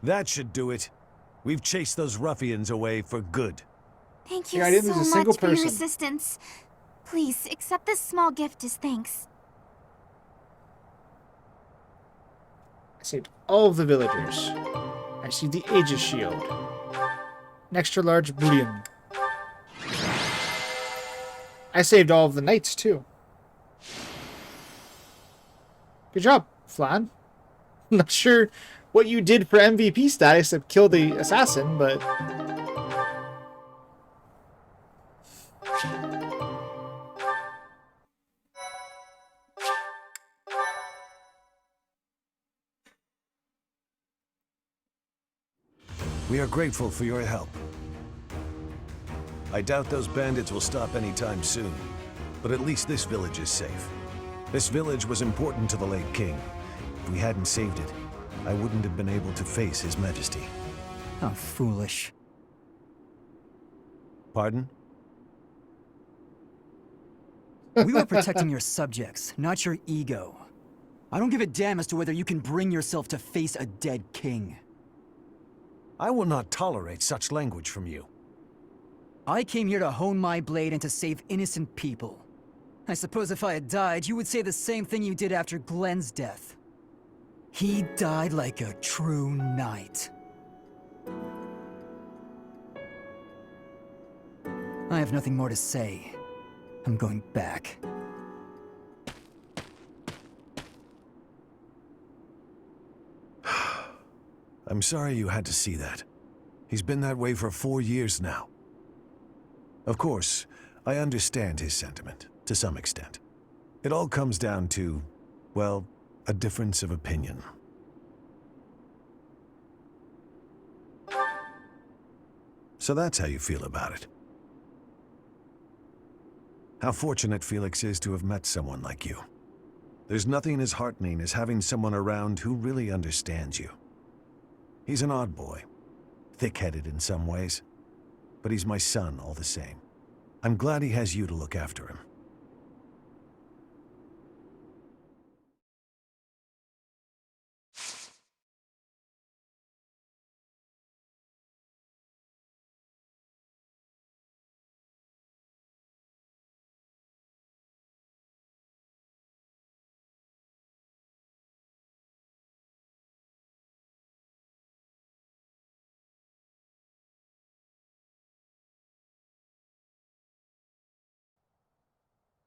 That should do it. We've chased those ruffians away for good. Thank you Yeah, I didn't so lose a single much for your person. assistance. Please, accept this small gift as thanks. I saved all of the villagers. I see the Aegis shield. An extra large bullion. I saved all of the knights too. Good job, Flan. Not sure what you did for MVP status to kill the assassin, but... We are grateful for your help. I doubt those bandits will stop anytime soon, but at least this village is safe. This village was important to the late king. If we hadn't saved it, I wouldn't have been able to face His Majesty. How foolish. Pardon? We were protecting your subjects, not your ego. I don't give a damn as to whether you can bring yourself to face a dead king. I will not tolerate such language from you. I came here to hone my blade and to save innocent people. I suppose if I had died, you would say the same thing you did after Glenn's death. He died like a true knight. I have nothing more to say. I'm going back. I'm sorry you had to see that. He's been that way for 4 years now. Of course, I understand his sentiment, to some extent. It all comes down to, well, a difference of opinion. So that's how you feel about it. How fortunate Felix is to have met someone like you. There's nothing as heartening as having someone around who really understands you. He's an odd boy, thick-headed in some ways, but he's my son all the same. I'm glad he has you to look after him.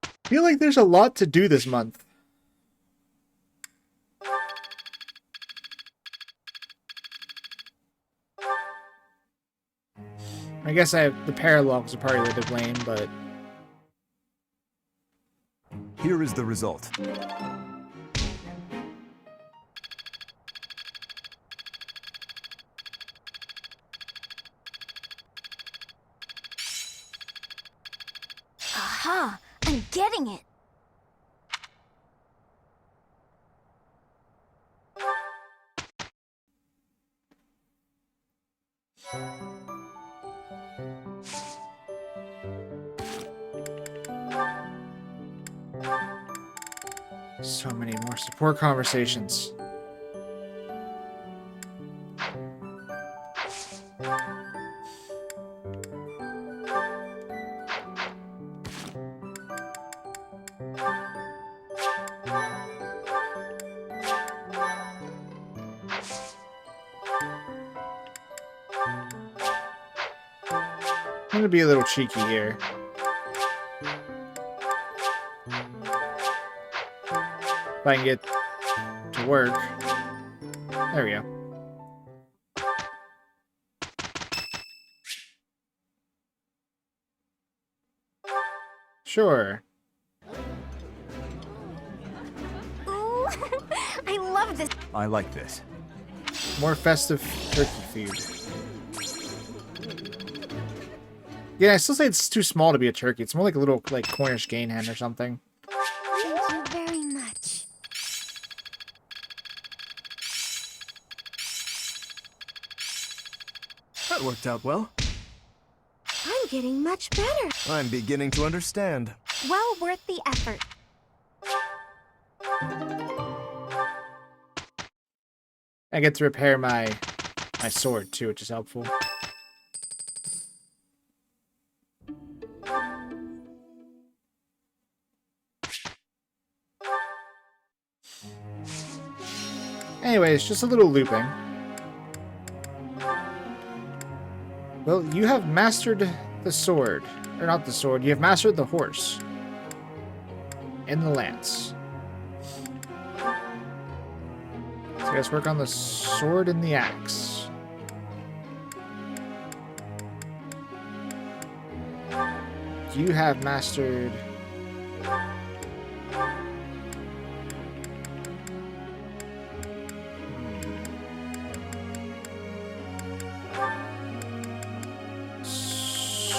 I feel like there's a lot to do this month. I guess the paralogs are partly to blame, but... Here is the result. Aha! I'm getting it! So many more support conversations. I'm gonna be a little cheeky here. If I can get to work. There we go. Sure. Ooh, I love this. I like this. More festive turkey food. Yeah, I still say it's too small to be a turkey. It's more like a little, like, Cornish game hen or something. Thank you very much. That worked out well. I'm getting much better. I'm beginning to understand. Well worth the effort. I get to repair my sword too, which is helpful. Anyways, just a little looping. Well, you have mastered the sword. Or not the sword, you have mastered the horse. And the lance. So let's work on the sword and the axe. You have mastered...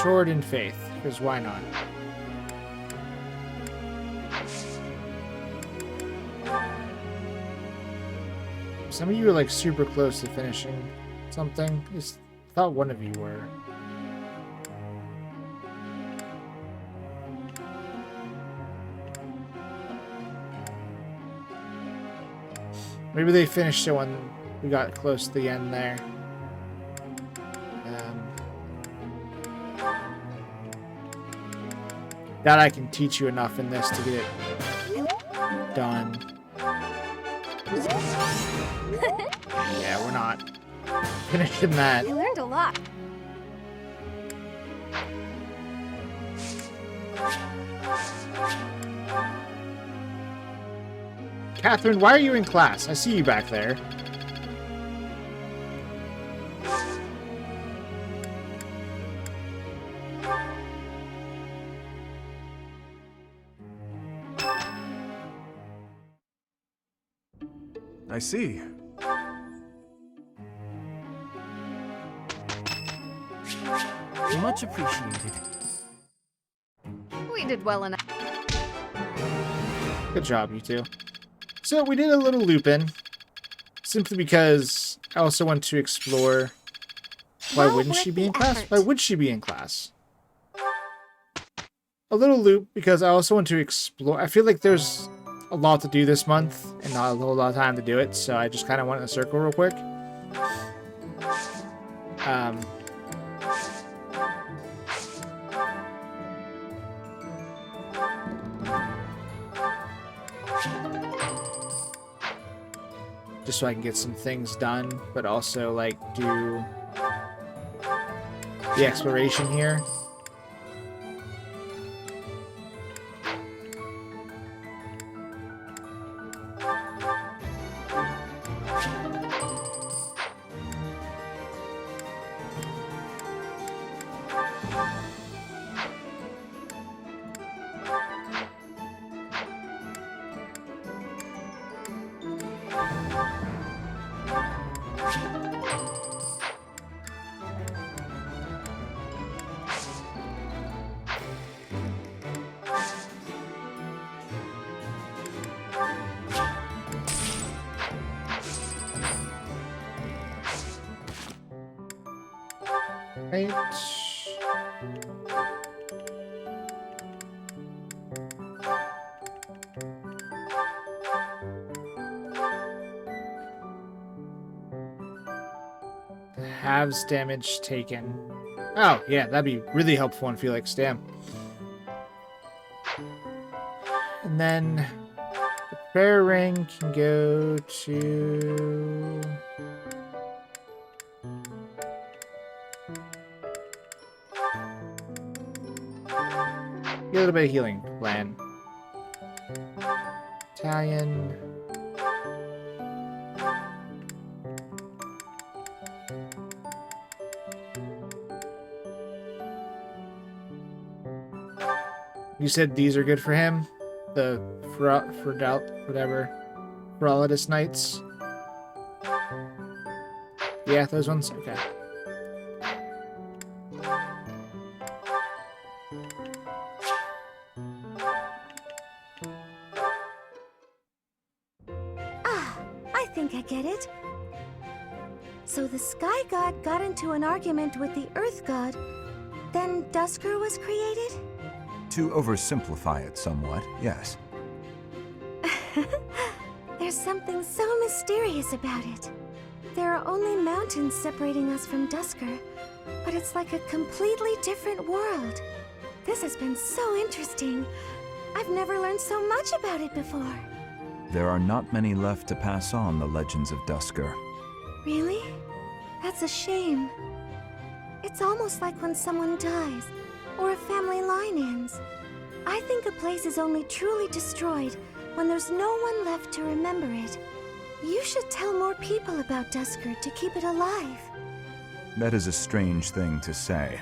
Matured in faith, because why not? Some of you are like super close to finishing something. I thought one of you were. Maybe they finished it when we got close to the end there. That I can teach you enough in this to get it done. Yeah, we're not finishing that. I learned a lot. Catherine, why are you in class? I see you back there. I see. Much appreciated. We did well enough. Good job, you two. So we did a little loop-in, simply because I also want to explore why wouldn't she be in class? Why would she be in class? A little loop because I also want to explore. I feel like there's a lot to do this month and not a whole lot of time to do it, so I just kind of went in a circle real quick. Just so I can get some things done, but also like do the exploration here. Right. Halves damage taken. Oh, yeah, that'd be really helpful in Felix, damn. And then the prayer ring can go to... a little bit of healing plan. Italian. You said these are good for him? The Frolitus Knights? Yeah, those ones? Okay. I think I get it. So the Sky God got into an argument with the Earth God, then Dusker was created? To oversimplify it somewhat, yes. There's something so mysterious about it. There are only mountains separating us from Dusker, but it's like a completely different world. This has been so interesting. I've never learned so much about it before. There are not many left to pass on the legends of Dusker. Really? That's a shame. It's almost like when someone dies, or a family line ends. I think a place is only truly destroyed when there's no one left to remember it. You should tell more people about Dusker to keep it alive. That is a strange thing to say.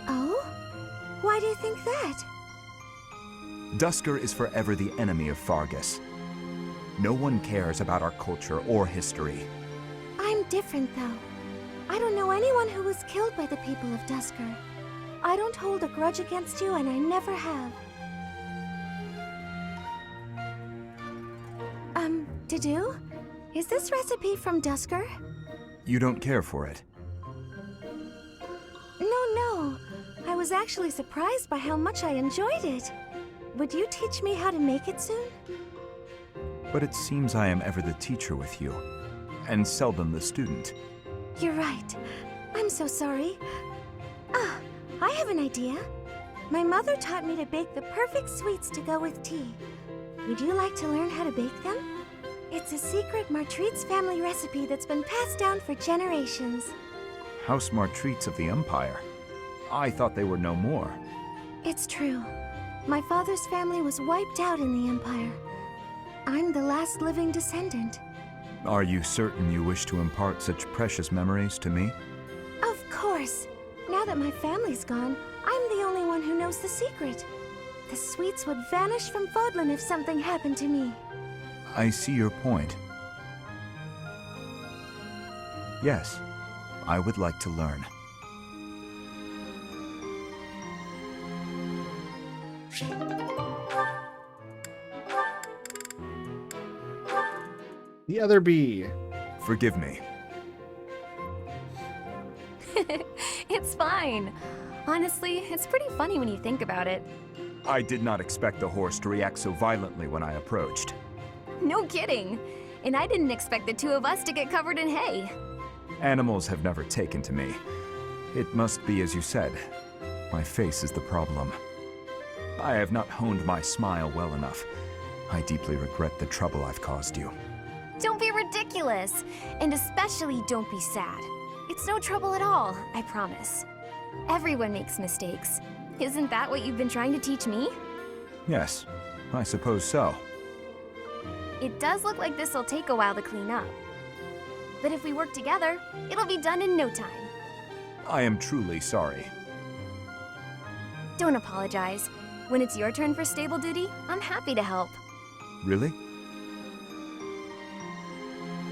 Oh? Why do you think that? Dusker is forever the enemy of Fargus. No one cares about our culture or history. I'm different, though. I don't know anyone who was killed by the people of Dusker. I don't hold a grudge against you, and I never have. Dedu? Is this recipe from Dusker? You don't care for it. No. I was actually surprised by how much I enjoyed it. Would you teach me how to make it soon? But it seems I am ever the teacher with you, and seldom the student. You're right. I'm so sorry. I have an idea. My mother taught me to bake the perfect sweets to go with tea. Would you like to learn how to bake them? It's a secret Martritz family recipe that's been passed down for generations. House Martritz of the Empire. I thought they were no more. It's true. My father's family was wiped out in the Empire. I'm the last living descendant. Are you certain you wish to impart such precious memories to me? Of course. Now that my family's gone, I'm the only one who knows the secret. The sweets would vanish from Fodlan if something happened to me. I see your point. Yes, I would like to learn. The other bee. Forgive me. It's fine. Honestly, it's pretty funny when you think about it. I did not expect the horse to react so violently when I approached. No kidding. And I didn't expect the two of us to get covered in hay. Animals have never taken to me. It must be as you said. My face is the problem. I have not honed my smile well enough. I deeply regret the trouble I've caused you. Don't be ridiculous. And especially don't be sad. It's no trouble at all, I promise. Everyone makes mistakes. Isn't that what you've been trying to teach me? Yes, I suppose so. It does look like this'll take a while to clean up. But if we work together, it'll be done in no time. I am truly sorry. Don't apologize. When it's your turn for stable duty, I'm happy to help. Really?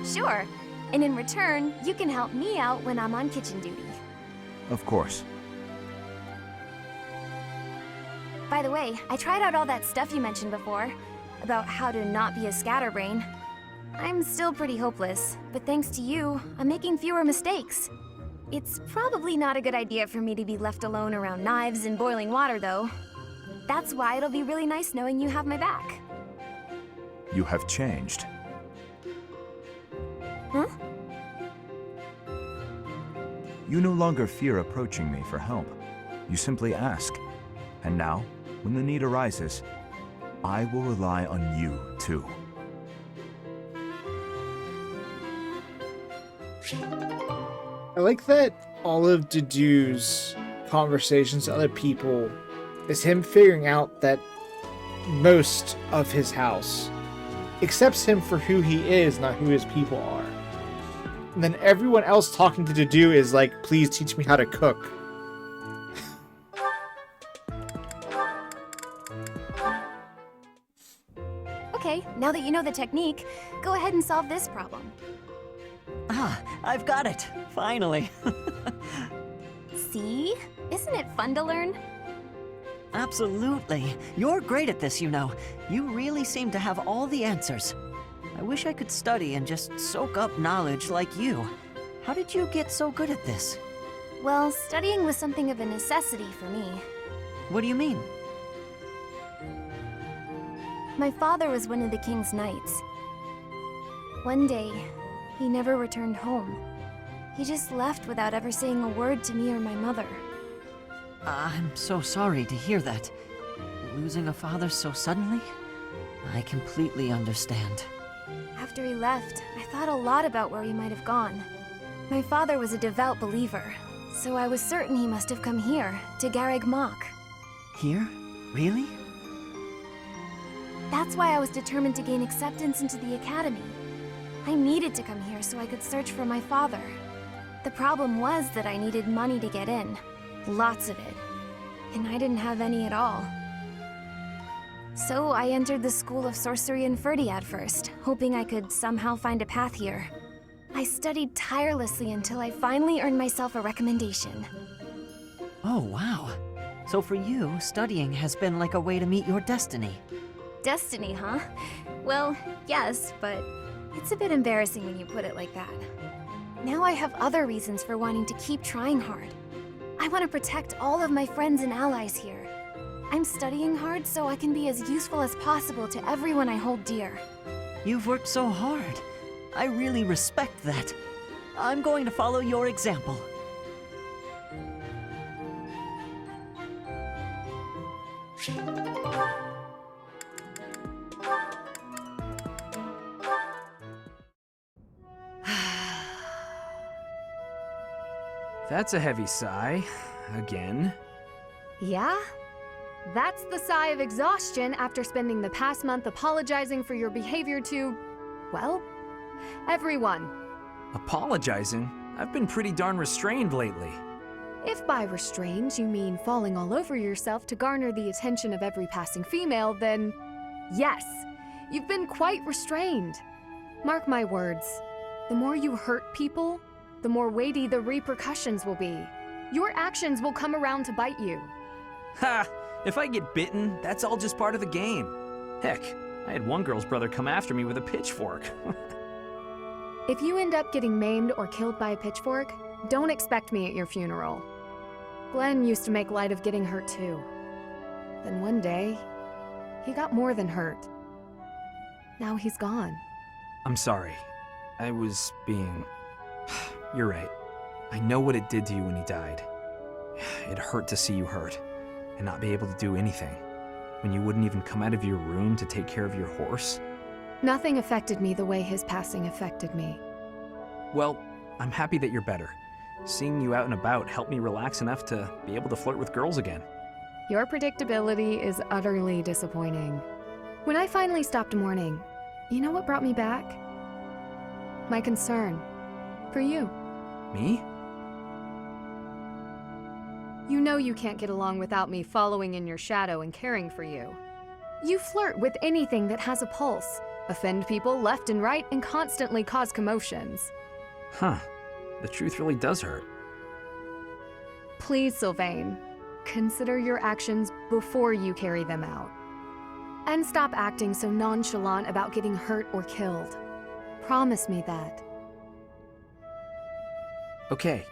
Sure. And in return, you can help me out when I'm on kitchen duty. Of course. By the way, I tried out all that stuff you mentioned before, about how to not be a scatterbrain. I'm still pretty hopeless, but thanks to you, I'm making fewer mistakes. It's probably not a good idea for me to be left alone around knives and boiling water, though. That's why it'll be really nice knowing you have my back. You have changed. Huh? You no longer fear approaching me for help. You simply ask. And now, when the need arises, I will rely on you, too. I like that all of Dedu's conversations with other people is him figuring out that most of his house accepts him for who he is, not who his people are. And then everyone else talking to Dedu is like, please teach me how to cook. Okay, now that you know the technique, go ahead and solve this problem. Ah, I've got it. Finally. See? Isn't it fun to learn? Absolutely. You're great at this, you know. You really seem to have all the answers. I wish I could study and just soak up knowledge like you. How did you get so good at this? Well, studying was something of a necessity for me. What do you mean? My father was one of the king's knights. One day, he never returned home. He just left without ever saying a word to me or my mother. I'm so sorry to hear that. Losing a father so suddenly? I completely understand. After he left, I thought a lot about where he might have gone. My father was a devout believer, so I was certain he must have come here, to Garreg Mach. Here? Really? That's why I was determined to gain acceptance into the academy. I needed to come here so I could search for my father. The problem was that I needed money to get in. Lots of it. And I didn't have any at all. So I entered the School of Sorcery in Ferdiad first, hoping I could somehow find a path here. I studied tirelessly until I finally earned myself a recommendation. Oh, wow. So for you, studying has been like a way to meet your destiny. Destiny, huh? Well, yes, but it's a bit embarrassing when you put it like that. Now I have other reasons for wanting to keep trying hard. I want to protect all of my friends and allies here. I'm studying hard so I can be as useful as possible to everyone I hold dear. You've worked so hard. I really respect that. I'm going to follow your example. That's a heavy sigh. Again. Yeah? That's the sigh of exhaustion after spending the past month apologizing for your behavior to, well, everyone. Apologizing? I've been pretty darn restrained lately. If by restrained you mean falling all over yourself to garner the attention of every passing female, then yes, you've been quite restrained. Mark my words, the more you hurt people, the more weighty the repercussions will be. Your actions will come around to bite you. Ha! If I get bitten, that's all just part of the game. Heck, I had one girl's brother come after me with a pitchfork. If you end up getting maimed or killed by a pitchfork, don't expect me at your funeral. Glenn used to make light of getting hurt too. Then one day, he got more than hurt. Now he's gone. I'm sorry. I was being... You're right. I know what it did to you when he died. It hurt to see you hurt, and not be able to do anything. When you wouldn't even come out of your room to take care of your horse. Nothing affected me the way his passing affected me. Well, I'm happy that you're better. Seeing you out and about helped me relax enough to be able to flirt with girls again. Your predictability is utterly disappointing. When I finally stopped mourning, you know what brought me back? My concern. For you. Me? You know you can't get along without me following in your shadow and caring for you. You flirt with anything that has a pulse, offend people left and right, and constantly cause commotions. Huh. The truth really does hurt. Please, Sylvain, consider your actions before you carry them out. And stop acting so nonchalant about getting hurt or killed. Promise me that. Okay.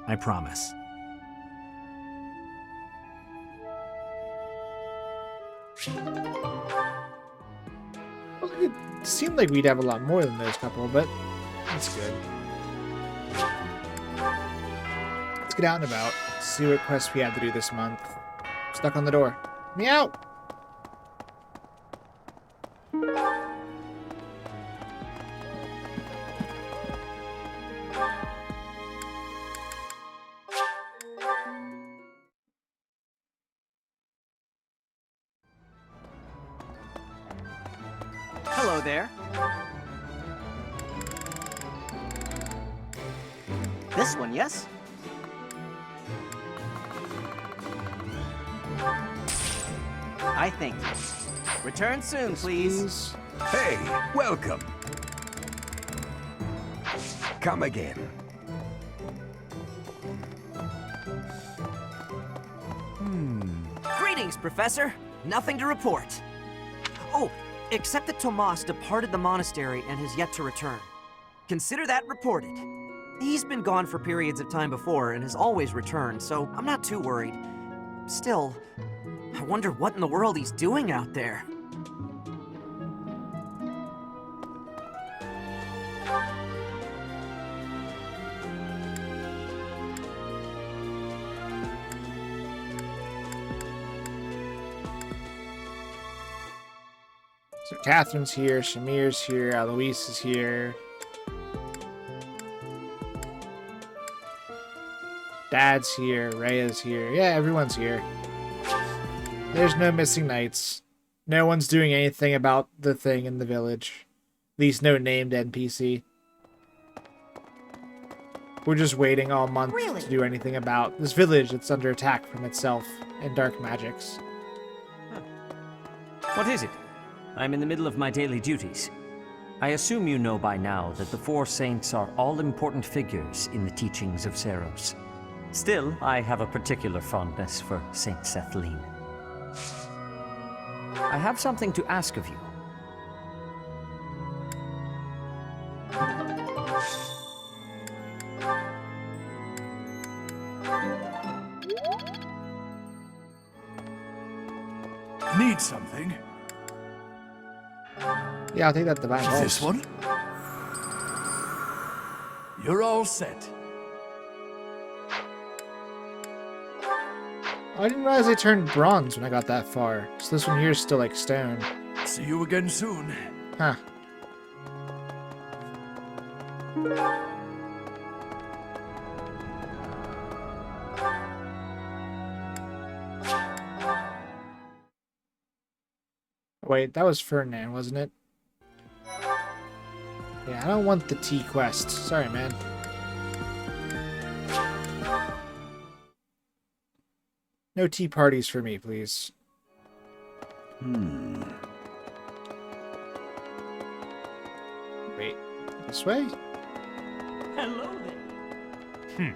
I promise. Well, it seemed like we'd have a lot more than those couple, but that's good. Let's get out and about, see what quests we have to do this month. Stuck on the door. Meow! Hello there. This one, yes? I think. Return soon, please. Hey, welcome. Come again. Greetings, Professor. Nothing to report. Oh, except that Tomas departed the monastery and has yet to return. Consider that reported. He's been gone for periods of time before and has always returned, so I'm not too worried. Still, I wonder what in the world he's doing out there. So Catherine's here, Shamir's here, Eloise is here. Dad's here, Rhea's here. Yeah, everyone's here. There's no missing knights. No one's doing anything about the thing in the village. At least no named NPC. We're just waiting all month to do anything about this village that's under attack from itself and dark magics. What is it? I'm in the middle of my daily duties. I assume you know by now that the four saints are all-important figures in the teachings of Seros. Still, I have a particular fondness for Saint Sethlene. I have something to ask of you. Need something? Yeah, I'll take that divine pulse. This one? You're all set. I didn't realize I turned bronze when I got that far. So this one here is still like stone. See you again soon. Huh. Wait, that was Ferdinand, wasn't it? Yeah, I don't want the tea quest. Sorry, man. No tea parties for me, please. Wait, this way? Hello there.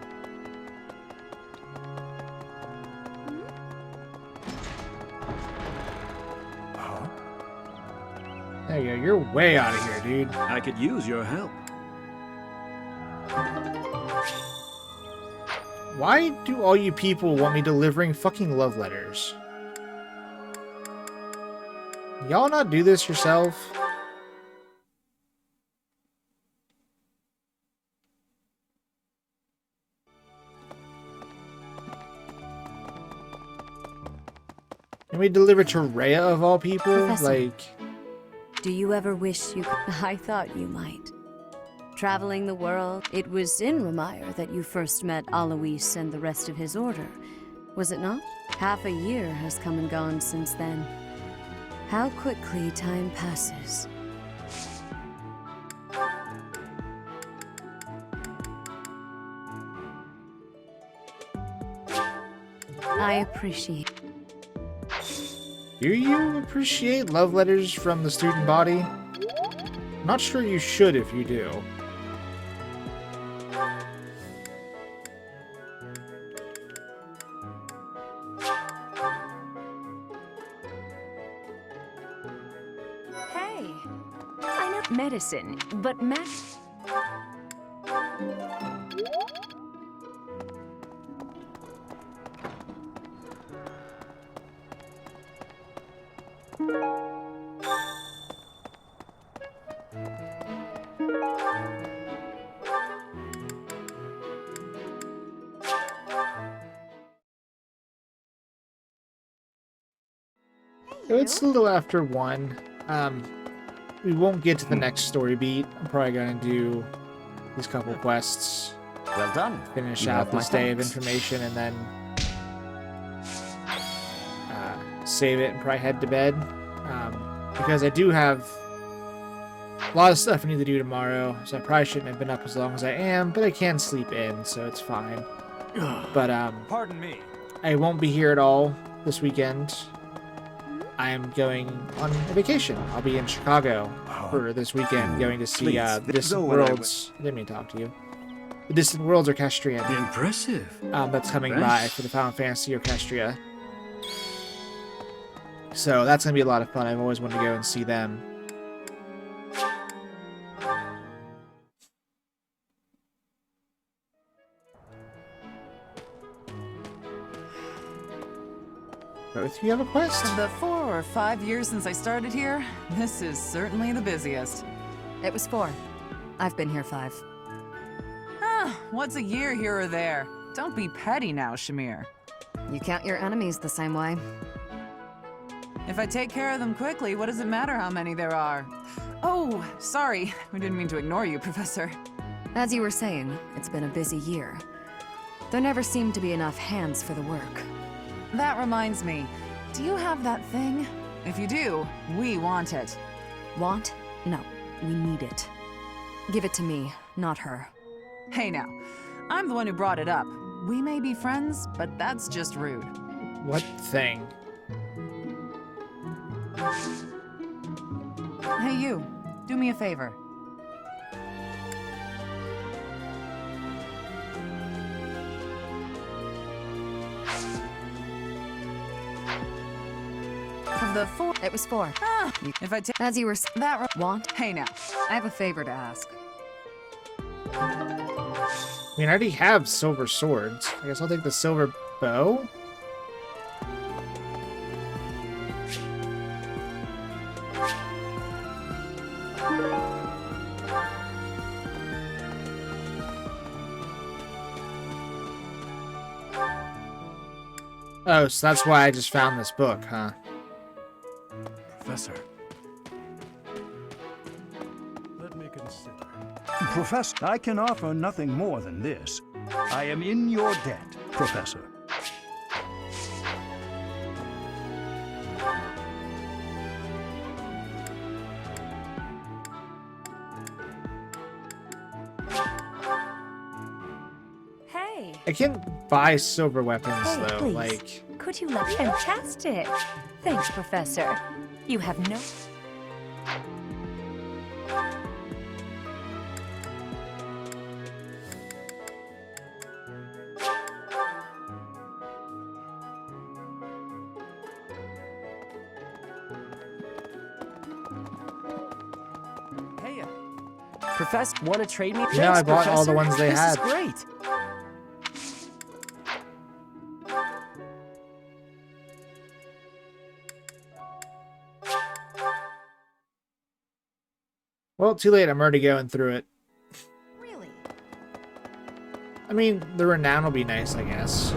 There you go. You're way out of here, dude. I could use your help. Why do all you people want me delivering fucking love letters? Y'all not do this yourself? Can we deliver to Rhea of all people? Professor. Like... Do you ever wish you could? I thought you might. Traveling the world, it was in Ramire that you first met Alois and the rest of his order, was it not? Half a year has come and gone since then. How quickly time passes. I appreciate. Do you appreciate love letters from the student body? Not sure you should if you do. Hey, I know medicine, but It's a little after 1. We won't get to the next story beat. I'm probably gonna do these couple quests. Well done. Finish You out have my this day of thanks. information and then save it and probably head to bed. Because I do have a lot of stuff I need to do tomorrow, so I probably shouldn't have been up as long as I am, but I can sleep in, so it's fine. But Pardon me. I won't be here at all this weekend. I am going on a vacation. I'll be in Chicago for this weekend, going to see Please, the Distant go when I Worlds. I didn't mean to talk to you. The Distant Worlds Orchestrion. Impressive. That's coming Nice. by for the Final Fantasy Orchestra. So that's gonna be a lot of fun. I've always wanted to go and see them. Both of you have a quest? The 4 or 5 years since I started here, this is certainly the busiest. It was 4. I've been here 5. Ah, what's a year here or there? Don't be petty now, Shamir. You count your enemies the same way. If I take care of them quickly, what does it matter how many there are? Oh, sorry. We didn't mean to ignore you, Professor. As you were saying, it's been a busy year. There never seemed to be enough hands for the work. That reminds me. Do you have that thing? If you do, we want it. Want? No, we need it. Give it to me, not her. Hey now, I'm the one who brought it up. We may be friends, but that's just rude. What thing? Hey you, do me a favor. the 4. It was 4. Ah, if I take As you were want. Hey now, I have a favor to ask. I mean, I already have silver swords. I guess I'll take the silver bow. Oh, so that's why I just found this book, huh? Professor. Let me consider. Professor, I can offer nothing more than this. I am in your debt, Professor. Hey. I can't buy silver weapons, Hey, though. please. Like, Could you let Fantastic. Thanks, Professor. You have no... Hey, Professor, want to trade me? You know, I Thanks, bought all the Professor. ones they this had. is great. well, too late. I'm already going through it. Really? I mean, the renown will be nice, I guess.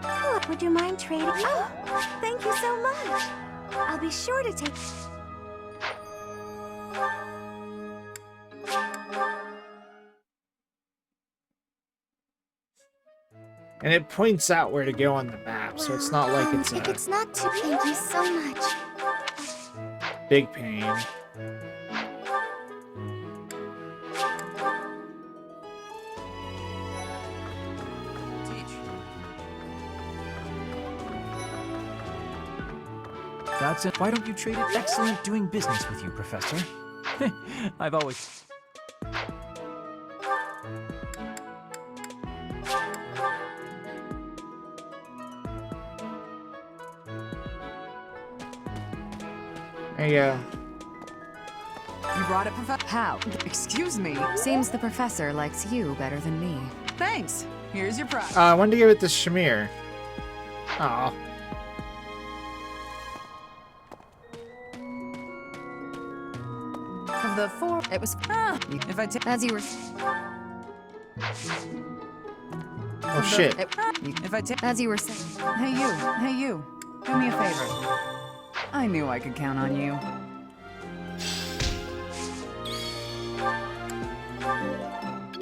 Oh, would you mind trading? Oh, thank you so much. I'll be sure to take... And it points out where to go on the map, so it's not like it's If a it's not too... Thank you so much. big pain. That's it. Why don't you trade it? Excellent doing business with you, Professor. I've always... There you go. You brought it, Professor? How? Excuse me. Seems the professor likes you better than me. Thanks. Here's your prize. I wanted to give it to Shamir. Aw. Of the 4. It was... Ah, if I take... As you were... Oh, shit. If I take... As you were saying... Hey you. Do me a favor. I knew I could count on you.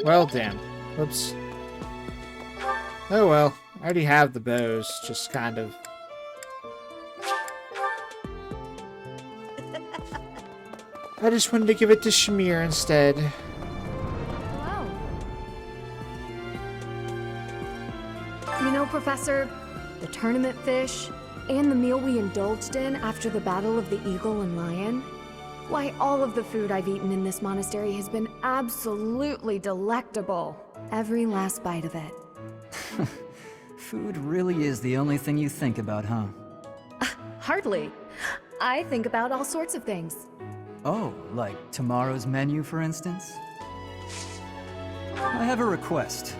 Well, damn. Whoops. Oh well. I already have the bows, just kind of... I just wanted to give it to Shamir instead. Wow. You know, Professor, the tournament fish and the meal we indulged in after the Battle of the Eagle and Lion, why, all of the food I've eaten in this monastery has been absolutely delectable. Every last bite of it. Food really is the only thing you think about, huh? Hardly. I think about all sorts of things. Oh, like tomorrow's menu, for instance? I have a request.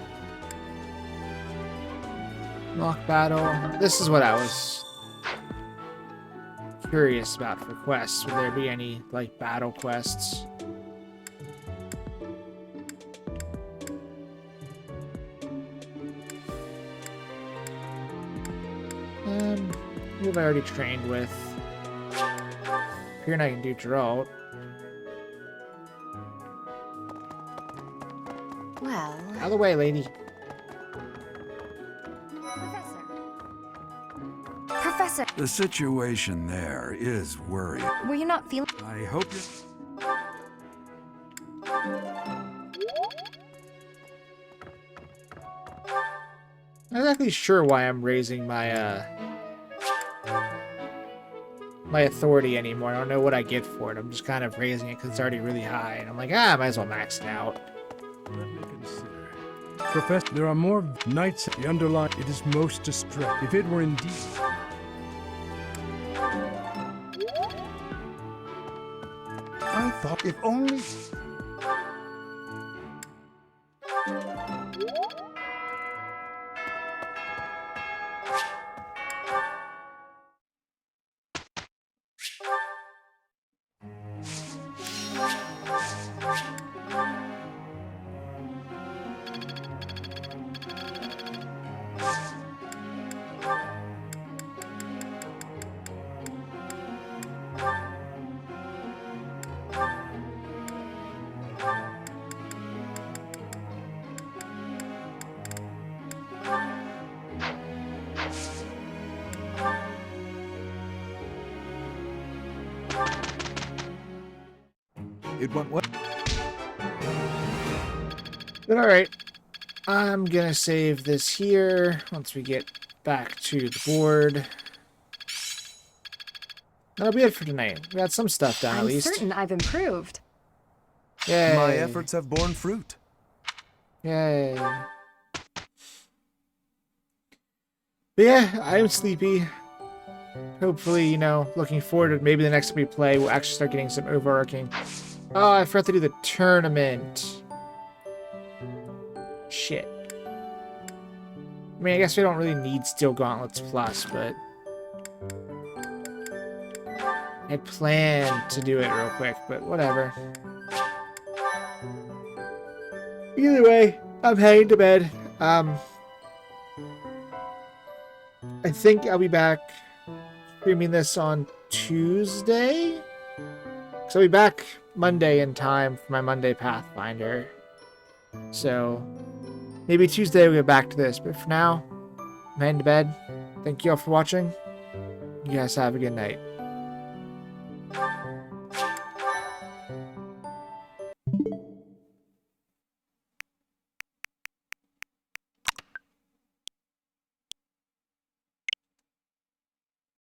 Mock battle. This is what I was curious about for quests. Would there be any, like, battle quests? Who have I already trained with? Here and I can do Geralt. Well... Out of the way, lady. Professor, The situation there is worrying. were you not feeling... I hope you... I'm not exactly sure why I'm raising my, my authority anymore. I don't know what I get for it. I'm just kind of raising it because it's already really high. And I'm like, I might as well max it out. Let me consider. Professor, there are more knights. The underline, it is most distressed. If it were indeed... I thought if only... It went well. But alright. I'm gonna save this here once we get back to the board. That'll be it for tonight. We got some stuff done at I'm least. certain I've improved. Yay. My efforts have borne fruit. Yay. But yeah, I'm sleepy. Hopefully, you know, looking forward to maybe the next time we play, we'll actually start getting some overarching. Oh, I forgot to do the tournament. Shit. I mean, I guess we don't really need Steel Gauntlets Plus, but I planned to do it real quick, but whatever. Either way, I'm heading to bed. I think I'll be back streaming this on Tuesday. So I'll be back Monday in time for my Monday Pathfinder. So maybe Tuesday we'll get back to this. But for now, I'm heading to bed. Thank you all for watching. You guys have a good night.